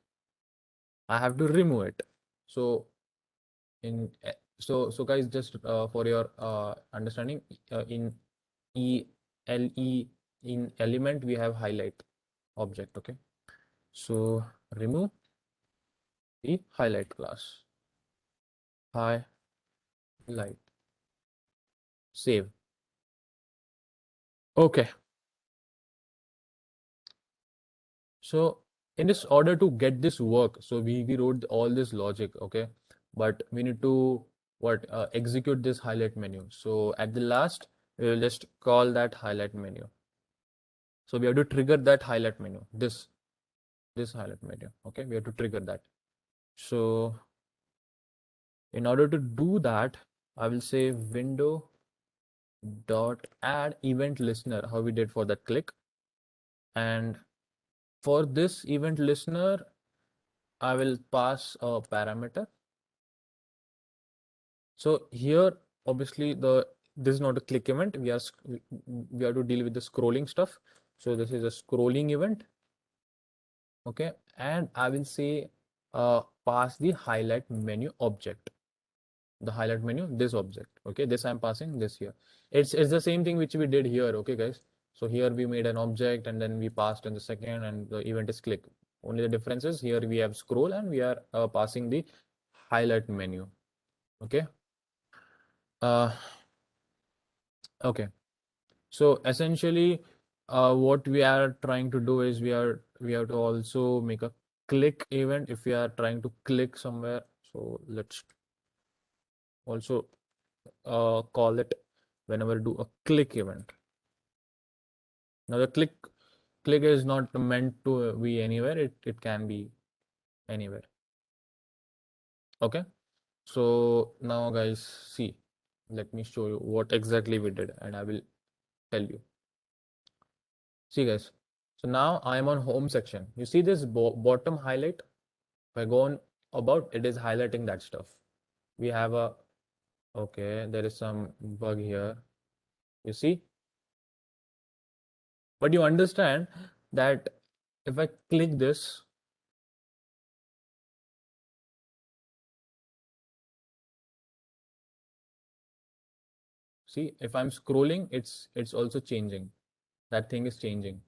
I have to remove it. So in so guys, just for your understanding, in in element we have highlight object. Okay, so remove the highlight class, highlight, save. Okay, so in this order to get this work, so we wrote all this logic. Okay, but we need to what execute this highlight menu. So at the last we will just call that highlight menu. So we have to trigger that highlight menu, this highlight menu. Okay, we have to trigger that. So in order to do that, I will say window dot add event listener, how we did for that click. And for this event listener, I will pass a parameter. So here, obviously, this is not a click event. We have to deal with the scrolling stuff. So this is a scrolling event. Okay, and I will say pass the highlight menu object. The highlight menu, this object. Okay, this I'm passing this here. It's the same thing which we did here. Okay, guys. So here we made an object and then we passed in the second, and the event is click. Only the difference is here we have scroll and we are passing the highlight menu. Okay. Uh, okay. So essentially, what we are trying to do is we have to also make a click event if we are trying to click somewhere. So let's also call it whenever do a click event. Now the click is not meant to be anywhere. It can be anywhere. Okay. So now guys, see, let me show you what exactly we did and I will tell you. See guys, so now I am on home section. You see this bottom highlight? If I go on about, it is highlighting that stuff. We have a, okay, there is some bug here. You see? But you understand that if I click this, see, if I'm scrolling, it's also changing. That thing is changing.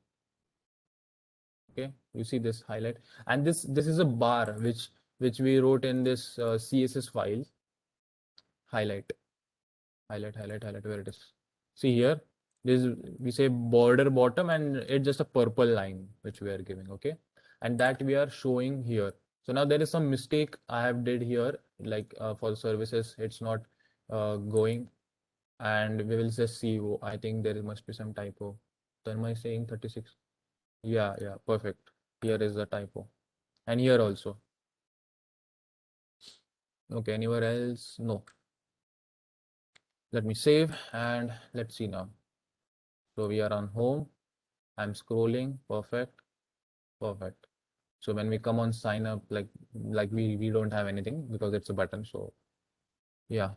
Okay, you see this highlight, and this is a bar which we wrote in this CSS file. Highlight, highlight, where it is. See here, this we say border bottom, and it's just a purple line which we are giving. Okay, and that we are showing here. So now there is some mistake I have did here, like for services, it's not going, and we will just see. I think there must be some typo. So am I saying 36? Yeah, perfect. Here is the typo. And here also. Okay, anywhere else? No. Let me save and let's see now. So we are on home. I'm scrolling. Perfect. Perfect. So when we come on sign up, like we don't have anything because it's a button. So yeah.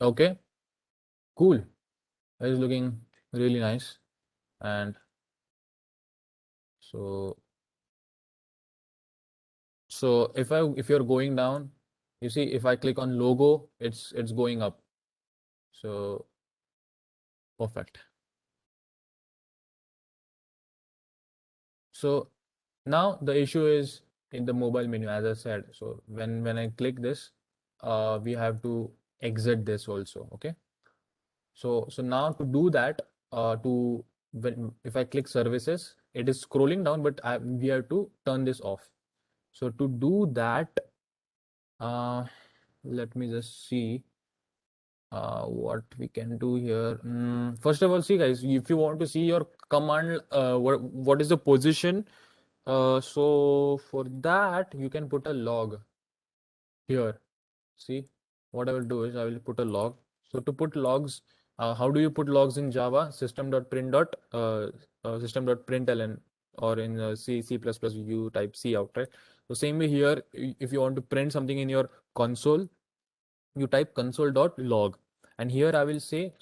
Okay. Cool. It is looking really nice. And so if you're going down, you see if I click on logo, it's going up. So perfect. So now the issue is in the mobile menu, as I said. So when I click this, we have to exit this also. Okay. So now to do that, to when if I click services, it is scrolling down, but we have to turn this off. So to do that, uh, let me just see what we can do here. First of all, see guys, if you want to see your command, what is the position? So for that, you can put a log here. See, what I will do is I will put a log. So to put logs, how do you put logs in Java? System.println, or in C++, you type C out, right? So same way here, if you want to print something in your console, you type console.log. And here I will say,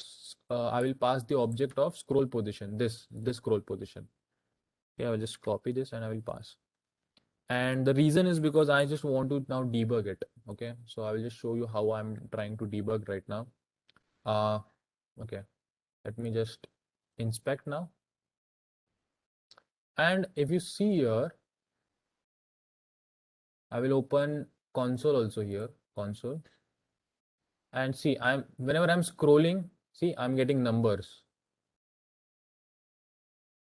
I will pass the object of scroll position, this scroll position. Okay, I will just copy this and I will pass. And the reason is because I just want to now debug it. Okay, so I will just show you how I'm trying to debug right now. uh okay, let me just inspect now. And if you see here, I will open console also here, console. And see, whenever I'm scrolling, see, I'm getting numbers.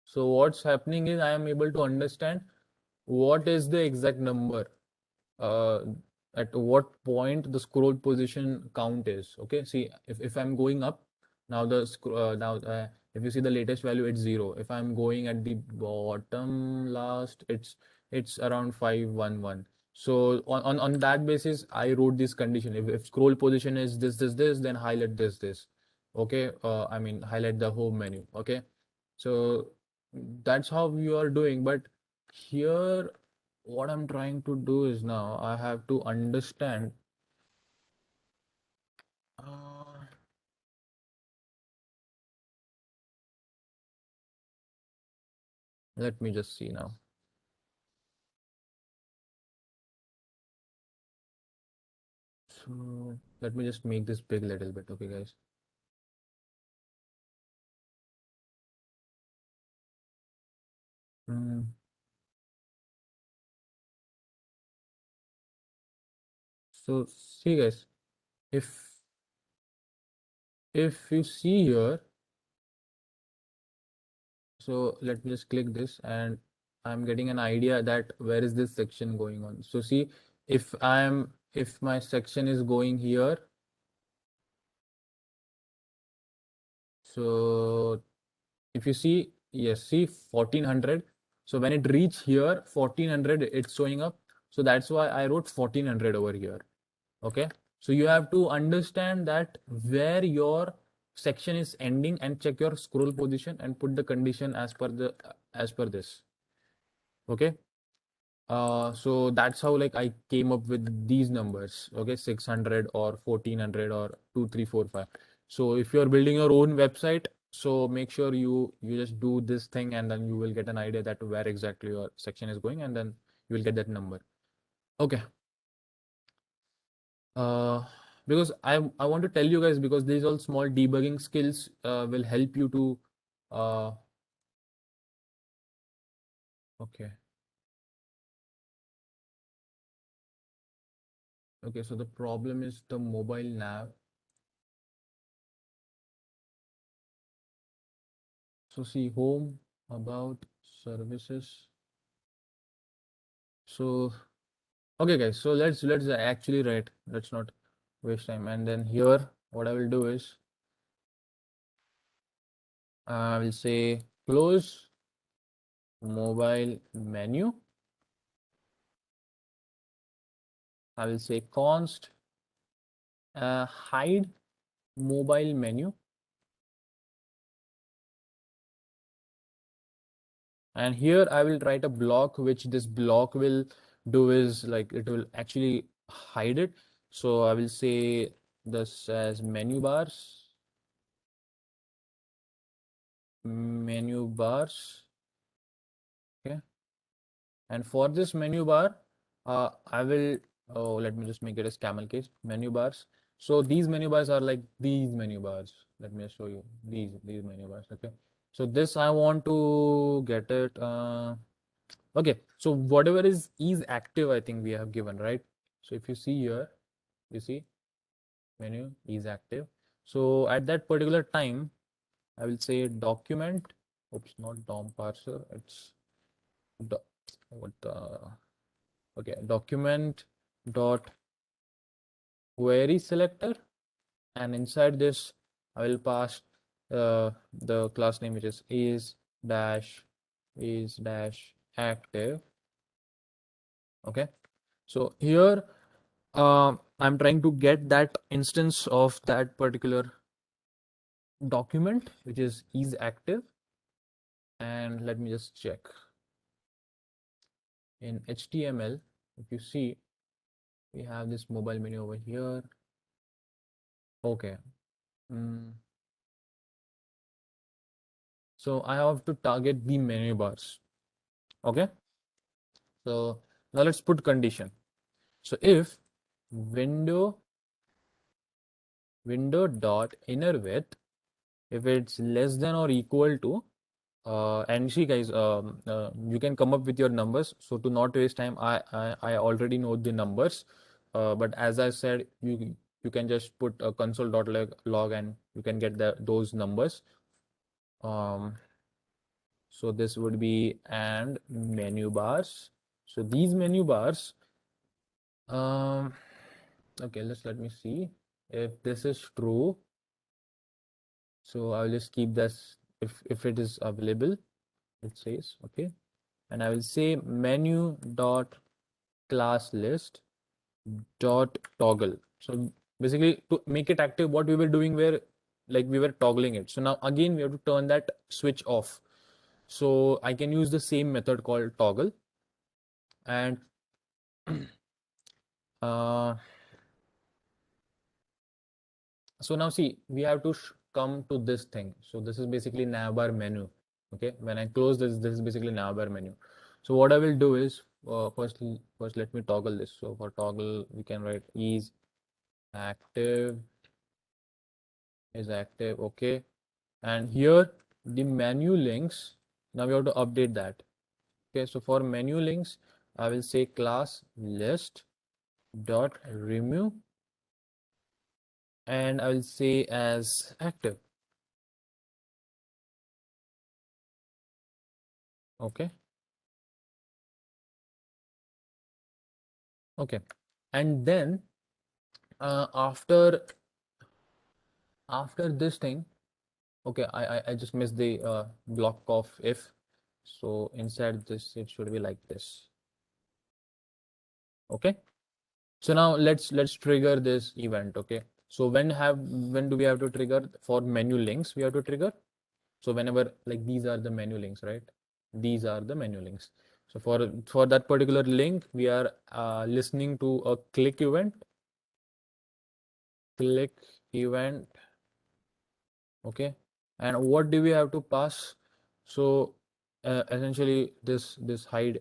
So what's happening is I am able to understand what is the exact number, uh, at what point the scroll position count is. Okay, see, if I'm going up, now if you see the latest value, it's 0. If I'm going at the bottom last, it's around 511. So on that basis, I wrote this condition. If scroll position is this, then highlight this. Okay, I mean highlight the home menu. Okay, so that's how you are doing. But here, what I'm trying to do is now I have to understand. Uh, Let me just see now. So let me just make this big a little bit. Okay, guys. Mm, so see, guys, if you see here, so let me just click this and I'm getting an idea that where is this section going on. So see, if my section is going here, so if you see, yes, see 1400. So when it reach here 1400, it's showing up. So that's why I wrote 1400 over here. Okay, so you have to understand that where your section is ending and check your scroll position and put the condition as per this. Okay, so that's how like I came up with these numbers. Okay, 600 or 1400 or 2345. So if you're building your own website, so make sure you just do this thing and then you will get an idea that where exactly your section is going, and then you will get that number. Okay. Because I want to tell you guys, because these all small debugging skills will help you to uh okay. Okay, so the problem is the mobile nav. So see, home, about, services. So okay guys, so let's actually write, let's not waste time. And then here what I will do is I will say close mobile menu. I will say const hide mobile menu. And here I will write a block, which this block will do is like it will actually hide it. So I will say this as menu bars. Okay. And for this menu bar, I will, oh, let me just make it as camel case menu bars. So these menu bars are like these menu bars. Let me just show you these menu bars. Okay. So this I want to get it. Okay. So whatever is active, I think we have given, right? So if you see here, you see menu is active. So at that particular time, I will say document. Oops, not DOM parser. It's what the okay, document dot query selector, and inside this I will pass the class name, which dash is dash active. Okay, so here I'm trying to get that instance of that particular document which is active, and let me just check in HTML. If you see, we have this mobile menu over here. Okay. Mm. So I have to target the menu bars. Okay. So now let's put condition. So if window dot inner width, if it's less than or equal to, and see guys, you can come up with your numbers. So to not waste time, I already know the numbers. But as I said, you can just put a console.log and you can get those numbers. So this would be and menu bars. So these menu bars, okay, let me see if this is true. So I'll just keep this if it is available, it says, okay. And I will say menu dot class list dot toggle. So basically to make it active, what we were doing where like we were toggling it. So now again, we have to turn that switch off. So I can use the same method called toggle. And uh, so now see, we have to come to this thing. So this is basically navbar menu. Okay, when I close this is basically navbar menu. So what I will do is first let me toggle this. So for toggle, we can write active is active. Okay, and here the menu links. Now we have to update that. Okay, so for menu links, I will say class list dot remove, and I will say as active. Okay. Okay. And then after this thing, okay, I just missed the block of if. So inside this, it should be like this. Okay. So now let's trigger this event. Okay. So when do we have to trigger for menu links? We have to trigger. So whenever like these are the menu links, right? These are the menu links. So for that particular link, we are listening to a click event. Click event. Okay, and what do we have to pass? So essentially this hide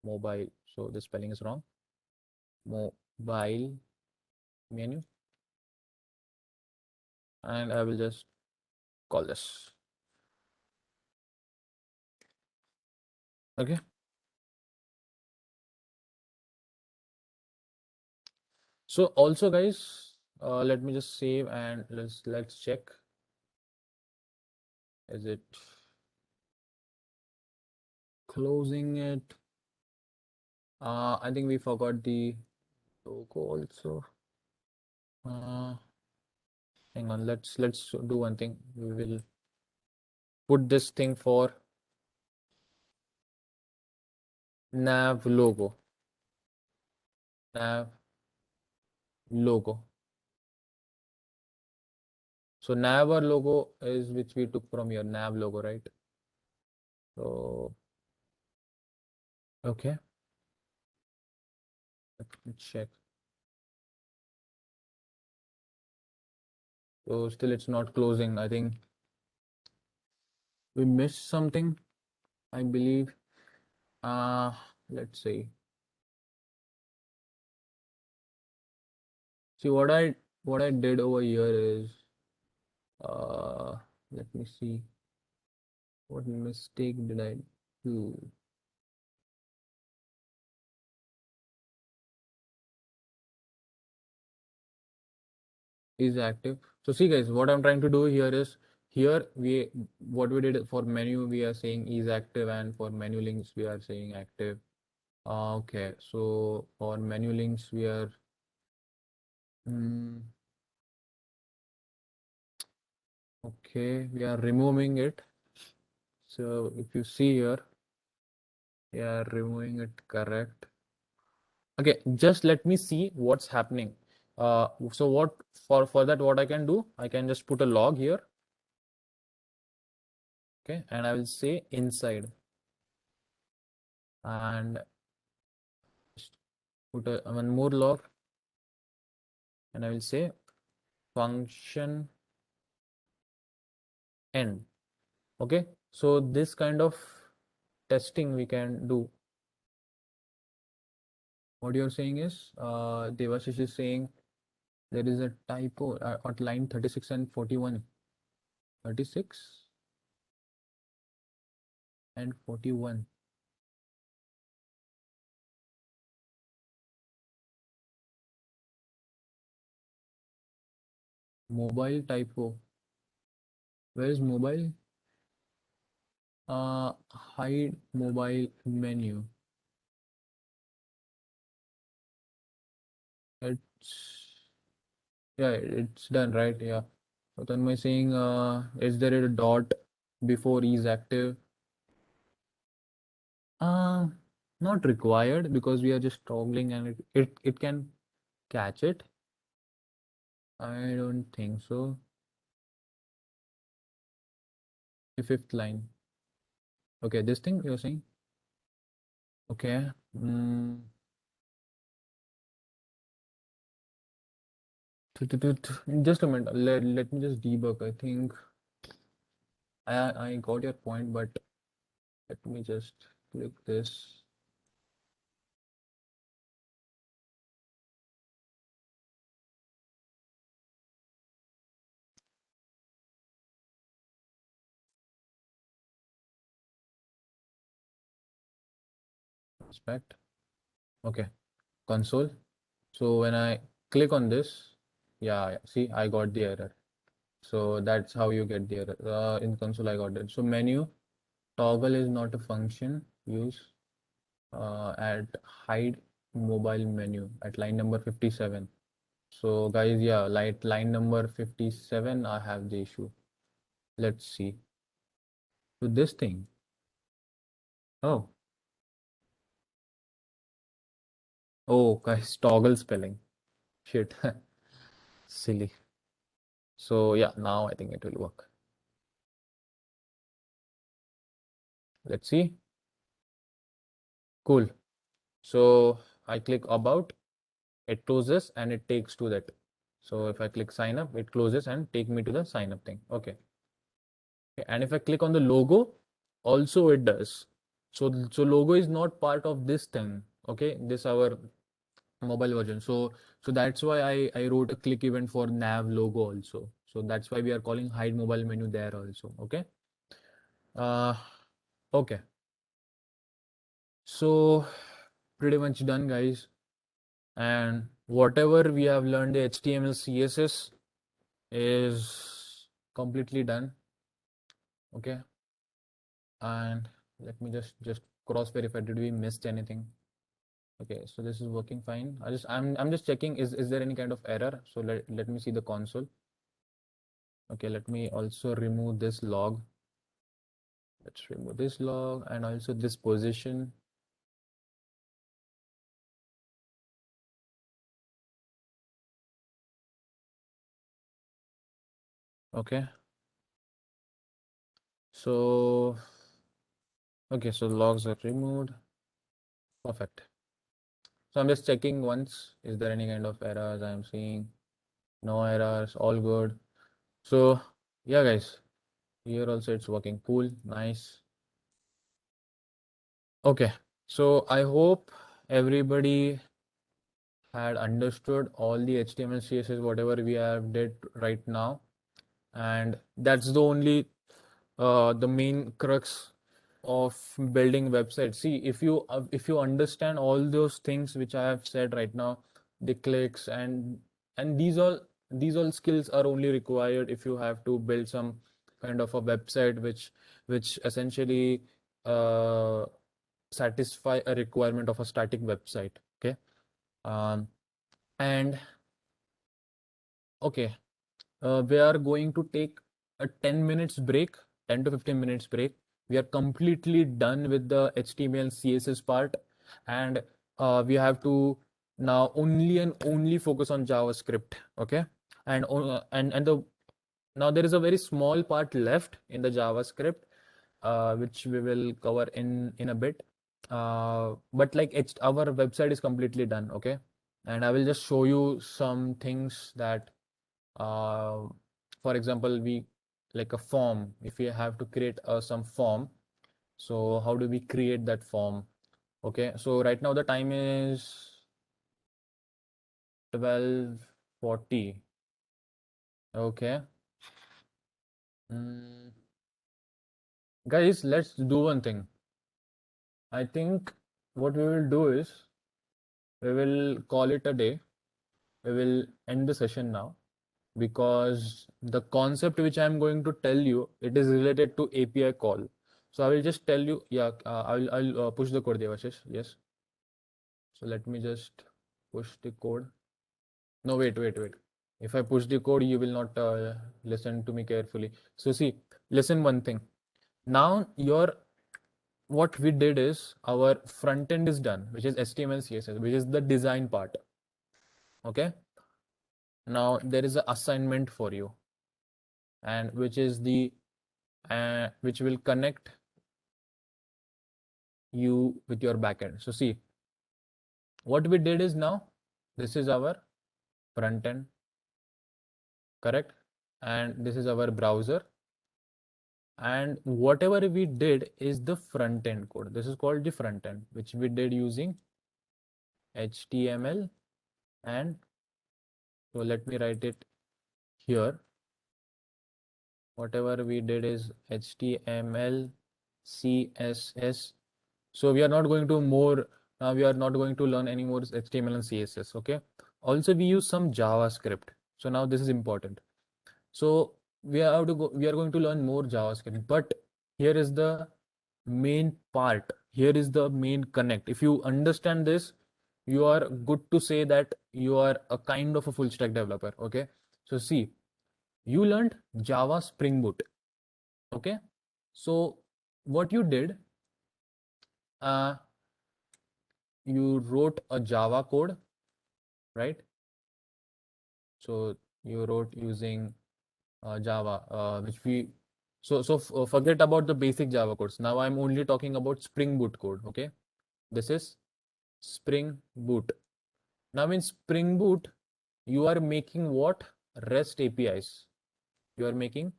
mobile, so the spelling is wrong, mobile menu, and I will just call this. Okay, so also guys, let me just save and let's check, is it closing it? I think we forgot the logo also. Hang on, let's do one thing. We will put this thing for nav logo. Nav logo. So nav or logo is which we took from your nav logo, right? So okay, let me check. So still it's not closing. I think we missed something, I believe. Let's see. See what I did over here is let me see what mistake did I do. Is active. So see guys, what I'm trying to do here is here we what we did for menu we are saying is active, and for menu links we are saying active. Okay, so for menu links we are mm, okay, we are removing it. So if you see here, we are removing it, correct. Okay, just let me see what's happening. So what for that what I can do, I can just put a log here. Okay, and I will say inside and put one more log, and I will say function end. Okay, so this kind of testing we can do. What you're saying is Devashish is saying there is a typo at line 36 and 41. 36 and 41. Mobile typo. Where is mobile? Hide mobile menu. It's yeah, it's done, right? Yeah. So then my saying is there a dot before is active? Uh Not required because we are just toggling and it can catch it. I don't think so. The fifth line. Okay, this thing you're saying? Okay. Just a minute. Let me just debug. I think I got your point, but let me just click this. Inspect. Okay, console. So when I click on this, yeah, see, I got the error. So that's how you get the error. In console, I got it. So menu toggle is not a function. Use at hide mobile menu at line number 57. So guys, yeah, line number 57, I have the issue. Let's see. To this thing. Oh, oh, guys, toggle spelling. Shit, silly. So yeah, now I think it will work. Let's see. Cool. So I click about, it closes and it takes to that. So if I click sign up, it closes and take me to the sign up thing. Okay. And if I click on the logo, also it does. So logo is not part of this thing. Okay, this our mobile version. So that's why I wrote a click event for nav logo also. So that's why we are calling hide mobile menu there also. Okay. Uh, okay. So pretty much done, guys. And whatever we have learned, the HTML, CSS is completely done. Okay. And let me just cross verify. Did we missed anything? Okay, so this is working fine. I'm just checking is there any kind of error? So let me see the console. Okay, let me also remove this log. Let's remove this log and also this position. Okay. So, okay, so logs are removed. Perfect. So I'm just checking once, is there any kind of errors I'm seeing? No errors, all good. So yeah, guys, here also it's working. Cool, nice. Okay, so I hope everybody had understood all the HTML, CSS, whatever we have did right now. And that's the only the main crux of building websites. See, if you understand all those things which I have said right now, the clicks and these all skills are only required if you have to build some kind of a website which essentially uh, satisfy a requirement of a static website. Okay. um, and okay, we are going to take a 10 minutes break, 10 to 15 minutes break. We are completely done with the HTML CSS part, and we have to now only and only focus on JavaScript. Okay, and the now there is a very small part left in the JavaScript, which we will cover in a bit. But like our website is completely done. Okay, and I will just show you some things that uh, for example, we like a form. If we have to create some form, so how do we create that form? Okay, so right now the time is 12:40. Okay. Mm, guys, let's do one thing. I think what we will do is we will call it a day. We will end the session now, because the concept which I'm going to tell you, it is related to API call. So I will just tell you, yeah, I'll push the code, Devashish. Yes. So let me just push the code. No, wait. If I push the code, you will not listen to me carefully. So see, listen one thing. Now what we did is our front end is done, which is HTML, CSS, which is the design part. Okay. Now there is an assignment for you, and which is the which will connect you with your backend. So see, what we did is now this is our front end, correct? And this is our browser. And whatever we did is the front end code. This is called the front end, which we did using HTML. And so let me write it here. Whatever we did is HTML, CSS. So we are not going to more, now we are not going to learn any more HTML and CSS. Okay. Also, we use some JavaScript. So now this is important. So we are going to learn more JavaScript, but here is the main part. Here is the main connect. If you understand this, you are good to say that you are a kind of a full stack developer. Okay. So see, you learned Java Spring Boot. Okay. So what you did, uh, you wrote a Java code, right? So you wrote using Java, which we forget about the basic Java codes. Now I'm only talking about Spring Boot code. Okay, this is Spring Boot. Now in Spring Boot, you are making what? REST APIs. You are making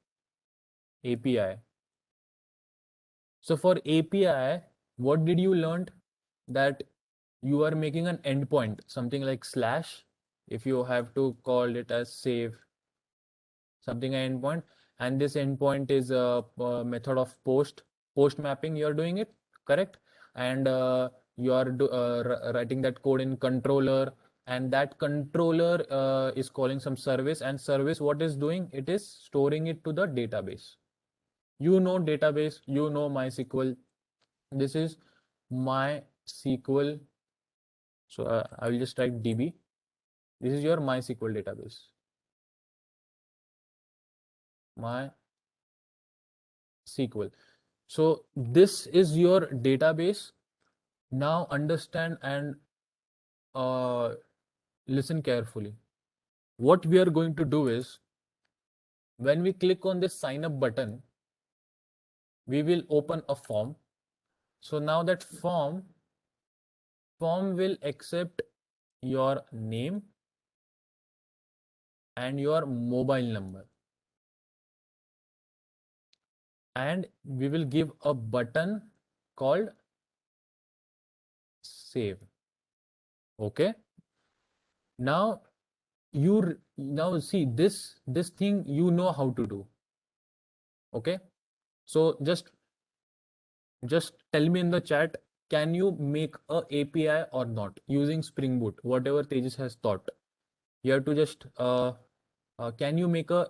API. So for API, what did you learn? That you are making an endpoint, something like slash. If you have to call it as save something an endpoint, and this endpoint is a method of post mapping. You are doing it correct, and you are writing that code in controller, and that controller is calling some service, and service what is doing, it is storing it to the database. You know database, you know MySQL. This is MySQL. So I will just type DB. This is your MySQL database. MySQL. So this is your database. Now understand and listen carefully. What we are going to do is when we click on this sign up button, we will open a form. So now that form will accept your name and your mobile number, and we will give a button called save. Okay, now now see this thing you know how to do. Okay, so just tell me in the chat, can you make a API or not using Spring Boot, whatever Tejas has taught. You have to just can you make a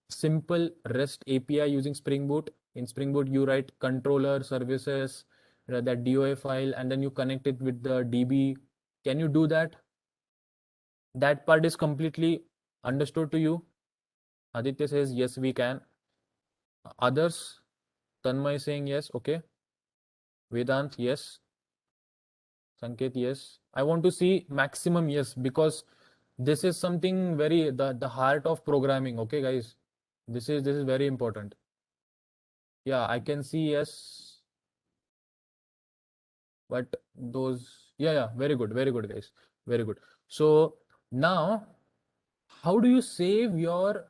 simple REST API using Spring Boot? In Spring Boot, you write controller services, that DOA file, and then you connect it with the DB. Can you do that? That part is completely understood to you? Aditya says, yes, we can. Others, Tanmay saying yes, okay. Vedant, yes. Sanket, yes. I want to see maximum yes, because this is something very the heart of programming. Okay, guys, this is very important. Yeah, I can see yes, but those, yeah, very good, guys, very good. So now, how do you save your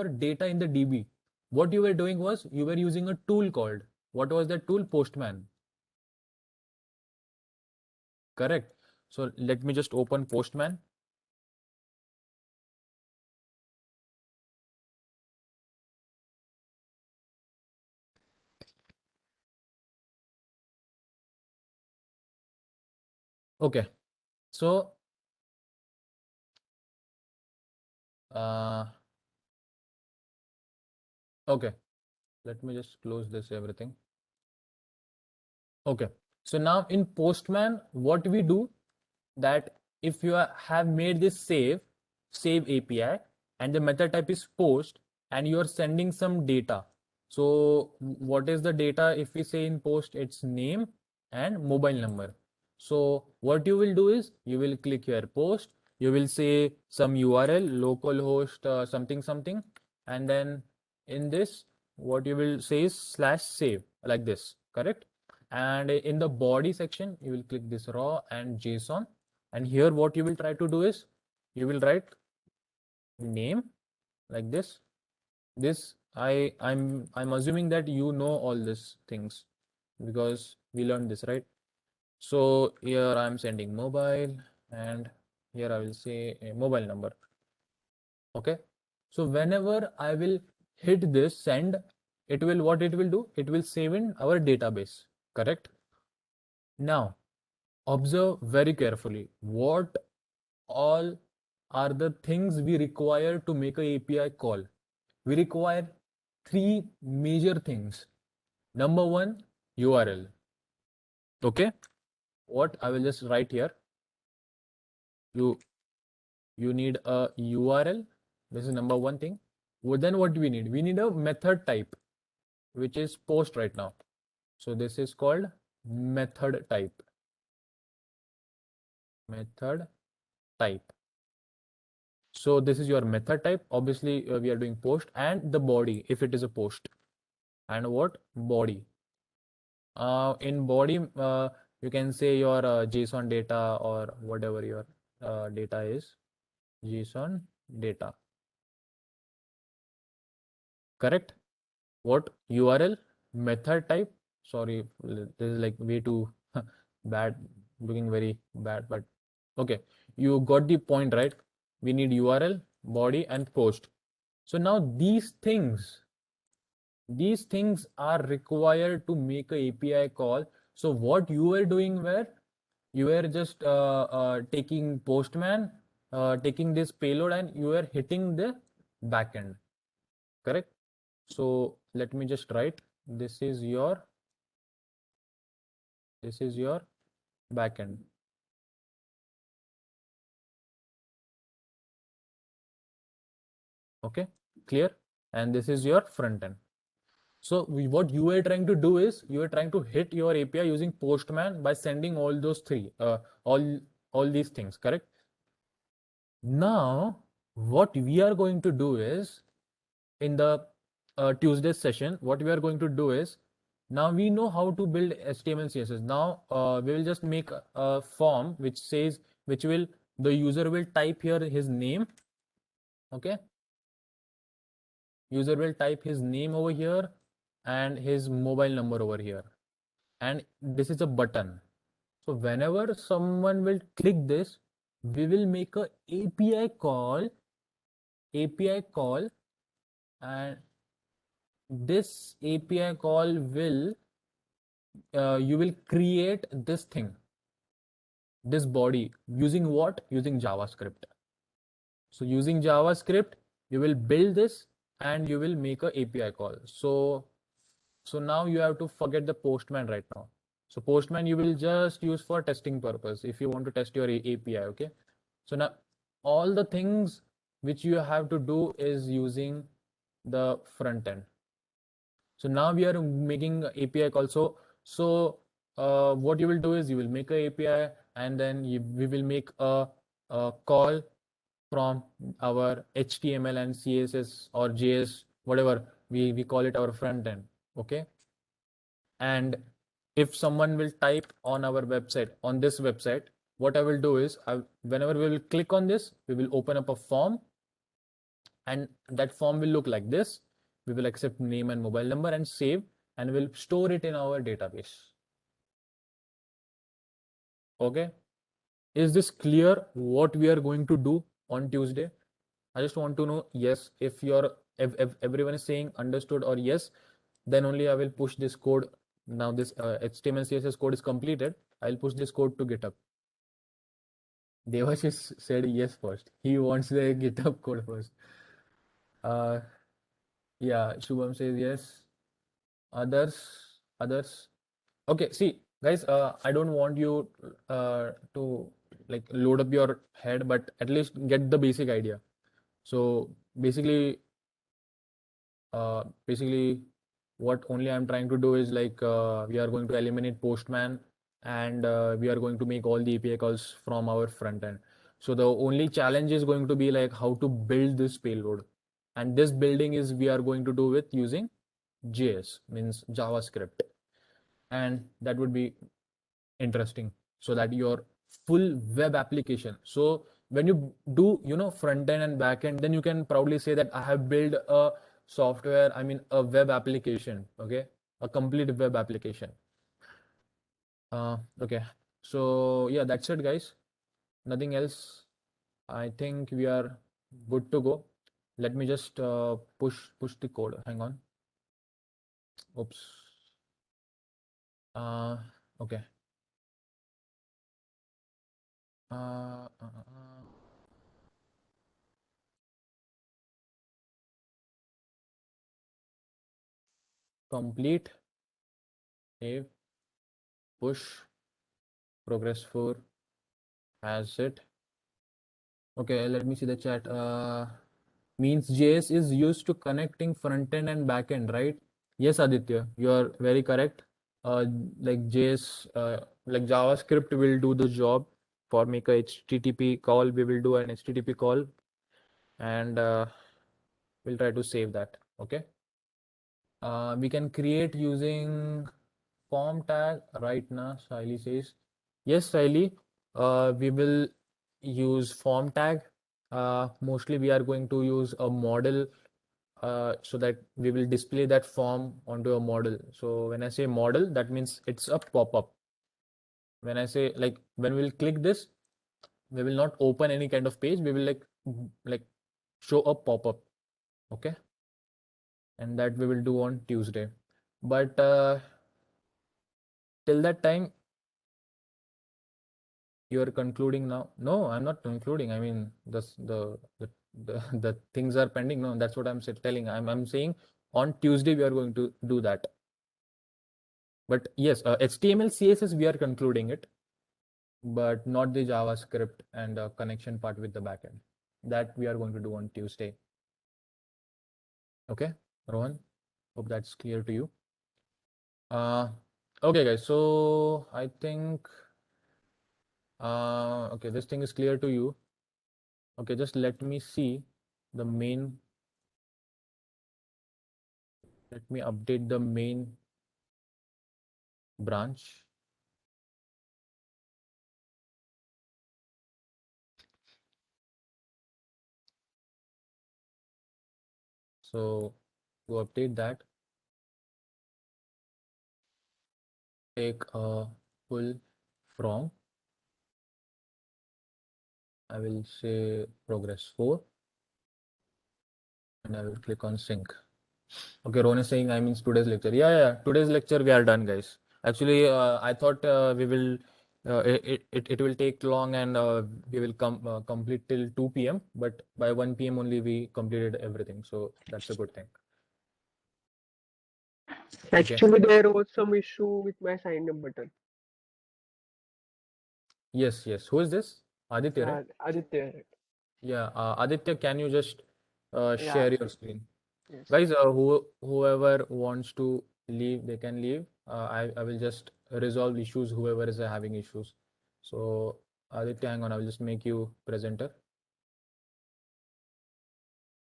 data in the DB? What you were doing was you were using a tool called, what was that tool? Postman. Correct. So let me just open Postman. Okay, so uh okay, let me just close this everything. Okay, so now in Postman, what we do, that if you have made this save API, and the method type is post, and you are sending some data. So what is the data? If we say in post, it's name and mobile number. So what you will do is you will click here post, you will say some URL, localhost something something, and then in this what you will say is /save, like this, correct? And in the body section you will click this raw and JSON, and here what you will try to do is you will write name like this. I'm assuming that you know all these things because we learned this, right? So here I'm sending mobile, and here I will say a mobile number. Okay, so whenever I will hit this send, it will, what it will do, it will save in our database, correct? Now observe very carefully what all are the things we require to make a API call. We require three major things. Number one, URL. Okay, what I will just write here, you need a URL. This is number one thing. Well, then what do we need? We need a method type, which is post right now. So this is called method type. Method type. So this is your method type. Obviously, we are doing post, and the body if it is a post. And what? Body. In body, you can say your JSON data or whatever your data is. JSON data. Correct? What? URL, method type. Sorry, this is like way too bad, looking very bad, but okay, you got the point, right? We need URL, body, and post. So now these things are required to make a API call. So what you were doing were you were just taking Postman, taking this payload, and you were hitting the backend, correct? So let me just write, this is your backend. Okay, clear? And this is your front end. So what you are trying to do is you are trying to hit your API using Postman by sending all those three, all these things, correct? Now, what we are going to do is in the Tuesday session, what we are going to do is now we know how to build HTML CSS. Now we will just make a form which says, which will, the user will type here his name. Okay. User will type his name over here and his mobile number over here. And this is a button. So whenever someone will click this, we will make a API call, and this API call will, you will create this thing, this body, using what? Using JavaScript. So using JavaScript, you will build this and you will make a API call. So now you have to forget the Postman right now. So Postman you will just use for testing purpose if you want to test your API. Okay. So now all the things which you have to do is using the front end. So now we are making API call. So what you will do is you will make a API, and then we will make a call from our HTML and CSS or JS, whatever we call it, our front end. Okay. And if someone will type on our website, on this website, what I will do is whenever we will click on this, we will open up a form, and that form will look like this. We will accept name and mobile number and save, and we'll store it in our database. Okay. Is this clear what we are going to do on Tuesday? I just want to know, yes, if everyone is saying understood or yes, then only I will push this code. Now this HTML CSS code is completed. I'll push this code to GitHub. Devashish said yes first. He wants the GitHub code first. Uh, yeah, Shubham says yes. Others. Okay, see, guys, I don't want you to like load up your head, but at least get the basic idea. So basically, what only I'm trying to do is like we are going to eliminate Postman, and we are going to make all the API calls from our front end. So the only challenge is going to be like how to build this payload, and this building is we are going to do with using JS, means JavaScript, and that would be interesting, so that your full web application. So when you do, front end and back end, then you can proudly say that I have built a software, I mean a web application. Okay. A complete web application. Okay. So yeah, that's it, guys. Nothing else. I think we are good to go. Let me just push the code. Hang on. Oops. Okay. uh, uh, uh, Complete, save, push, progress 4 has it. Okay, let me see the chat. Means JS is used to connecting front end and back end, right? Yes, Aditya, you are very correct. Like JS, like JavaScript will do the job for make a HTTP call. We will do an HTTP call, and we'll try to save that. Okay. We can create using form tag right now. Siley says, yes, Siley, we will use form tag. Mostly we are going to use a model, so that we will display that form onto a model. So when I say model, that means it's a pop-up. When I say like when we'll click this, we will not open any kind of page. We will like show a pop-up. Okay. And that we will do on Tuesday. But till that time, you are concluding now. No, I'm not concluding. I mean, the things are pending. No, that's what I'm telling. I'm saying on Tuesday we are going to do that. But yes, HTML CSS we are concluding it, but not the JavaScript and connection part with the backend. That we are going to do on Tuesday. Okay, Rohan. Hope that's clear to you. Okay, guys. So I think okay, this thing is clear to you. Okay, just let me see the main. Let me update the main branch. So to update that, take a pull from, I will say progress 4, and I will click on sync. Okay, Ron is saying I means today's lecture. Yeah, today's lecture we are done, guys. Actually, I thought we will it will take long and we will complete till 2 p.m. But by 1 p.m. only we completed everything, so that's a good thing. Okay. Actually, there was some issue with my sign up button. Yes. Who is this? Aditya, right? Yeah, Aditya, right? Yeah, Aditya, can you just Yeah, share your screen? yes. Guys, whoever wants to leave, they can leave. I will just resolve issues, whoever is having issues. So, Aditya, hang on, I will just make you presenter.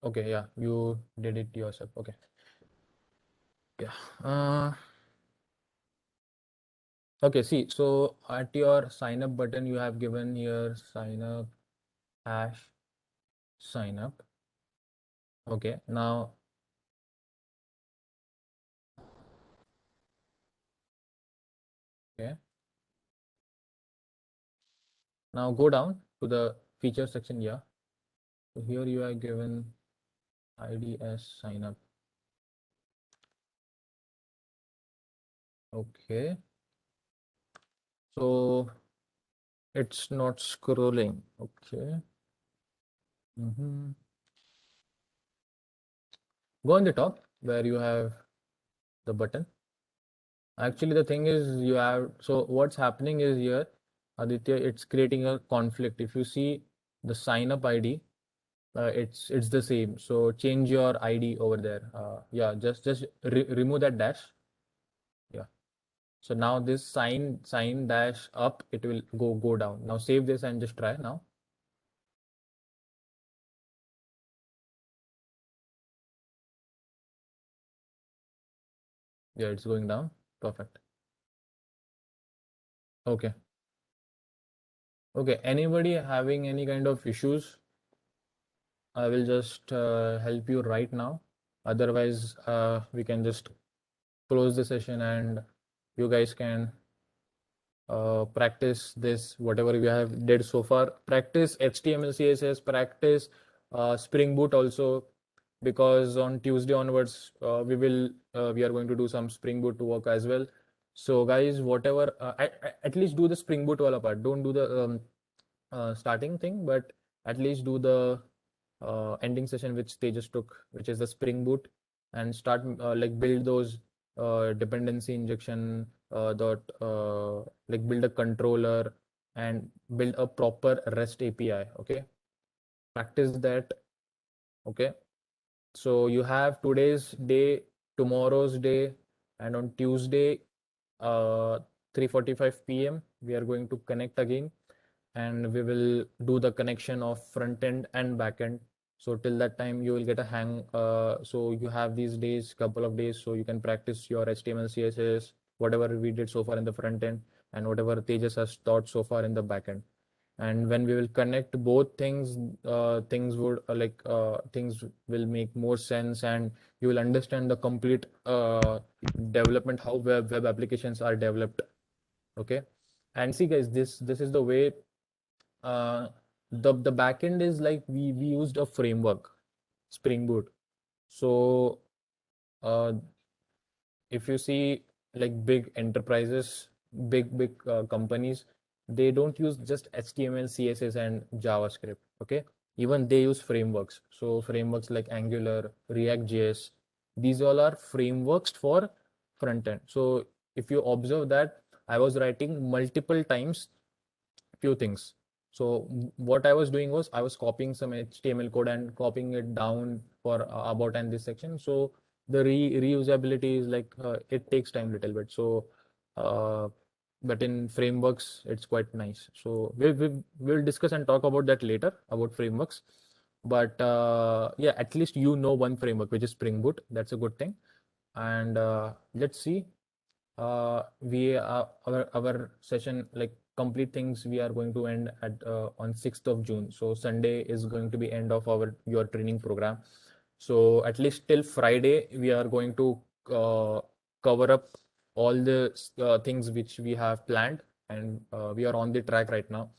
Okay, yeah, you did it yourself. Okay. Yeah. Okay, see, so at your sign up button, you have given here sign up hash sign up. Okay, now okay. Now go down to the feature section. Yeah. So here you are given ID as sign up. Okay. So it's not scrolling. Okay. Go on the top where you have the button. Actually, the thing is you have, so what's happening is here, Aditya, it's creating a conflict. If you see the sign up ID, it's the same. So change your ID over there. Yeah, just remove that dash. Yeah. So now this sign dash up, it will go down. Now save this and just try now. Yeah, it's going down. Perfect. Okay. Okay. Anybody having any kind of issues? I will just help you right now. Otherwise, we can just close the session and you guys can practice this, whatever you have did so far. Practice HTML, CSS, practice Spring Boot also, because on Tuesday onwards, we are going to do some Spring Boot work as well. So guys, whatever, at least do the Spring Boot wala part. Don't do the starting thing, but at least do the ending session which they just took, which is the Spring Boot, and start like build those dependency injection dot like build a controller and build a proper REST API. Okay, practice that. Okay, so you have today's day, tomorrow's day, and on Tuesday, 3:45 p.m. we are going to connect again, and we will do the connection of front end and back end. So till that time you will get a hang. So you have these days, couple of days, so you can practice your HTML, CSS, whatever we did so far in the front end, and whatever Tejas has taught so far in the back end. And when we will connect both things, things will make more sense, and you will understand the complete development, how web applications are developed. Okay, and see guys, this is the way. Uh, the backend is like we used a framework, Spring Boot. So uh, if you see like big enterprises, big companies, they don't use just HTML, CSS, and JavaScript. Okay, even they use frameworks. So frameworks like Angular, React JS, these all are frameworks for front end. So if you observe that, I was writing multiple times few things. So what I was doing was I was copying some HTML code and copying it down for about and this section. So the reusability is like it takes time little bit. So, uh, but in frameworks, it's quite nice. So we'll discuss and talk about that later about frameworks. But yeah, at least you know one framework, which is Spring Boot. That's a good thing. And let's see. We our session like complete things we are going to end at on 6th of June. So Sunday is going to be end of our your training program. So at least till Friday we are going to cover up all the things which we have planned, and we are on the track right now.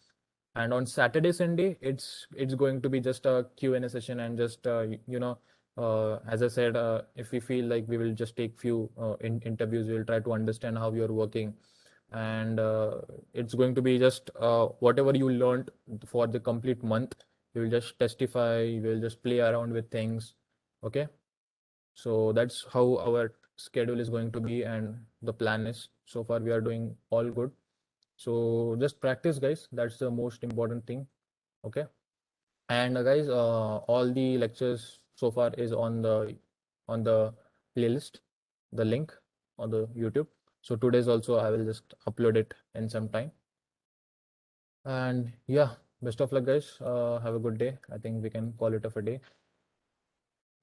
And on Saturday, Sunday, it's going to be just a Q&A session, and just as I said, if we feel like we will just take few interviews, we'll try to understand how you're working, and it's going to be just whatever you learned for the complete month. You will just testify, you will just play around with things. Okay, so that's how our schedule is going to be, and the plan is so far we are doing all good. So just practice, guys. That's the most important thing. Okay. And guys, all the lectures so far is on the playlist, the link on the YouTube. So today's also I will just upload it in some time. And yeah, best of luck, guys. Have a good day. I think we can call it of a day.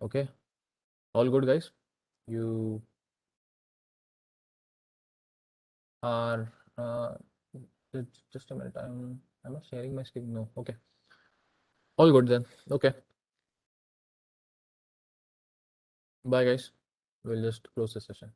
Okay. All good, guys. You are just a minute. I'm not sharing my screen. No. Okay. All good then. Okay. Bye, guys. We'll just close the session.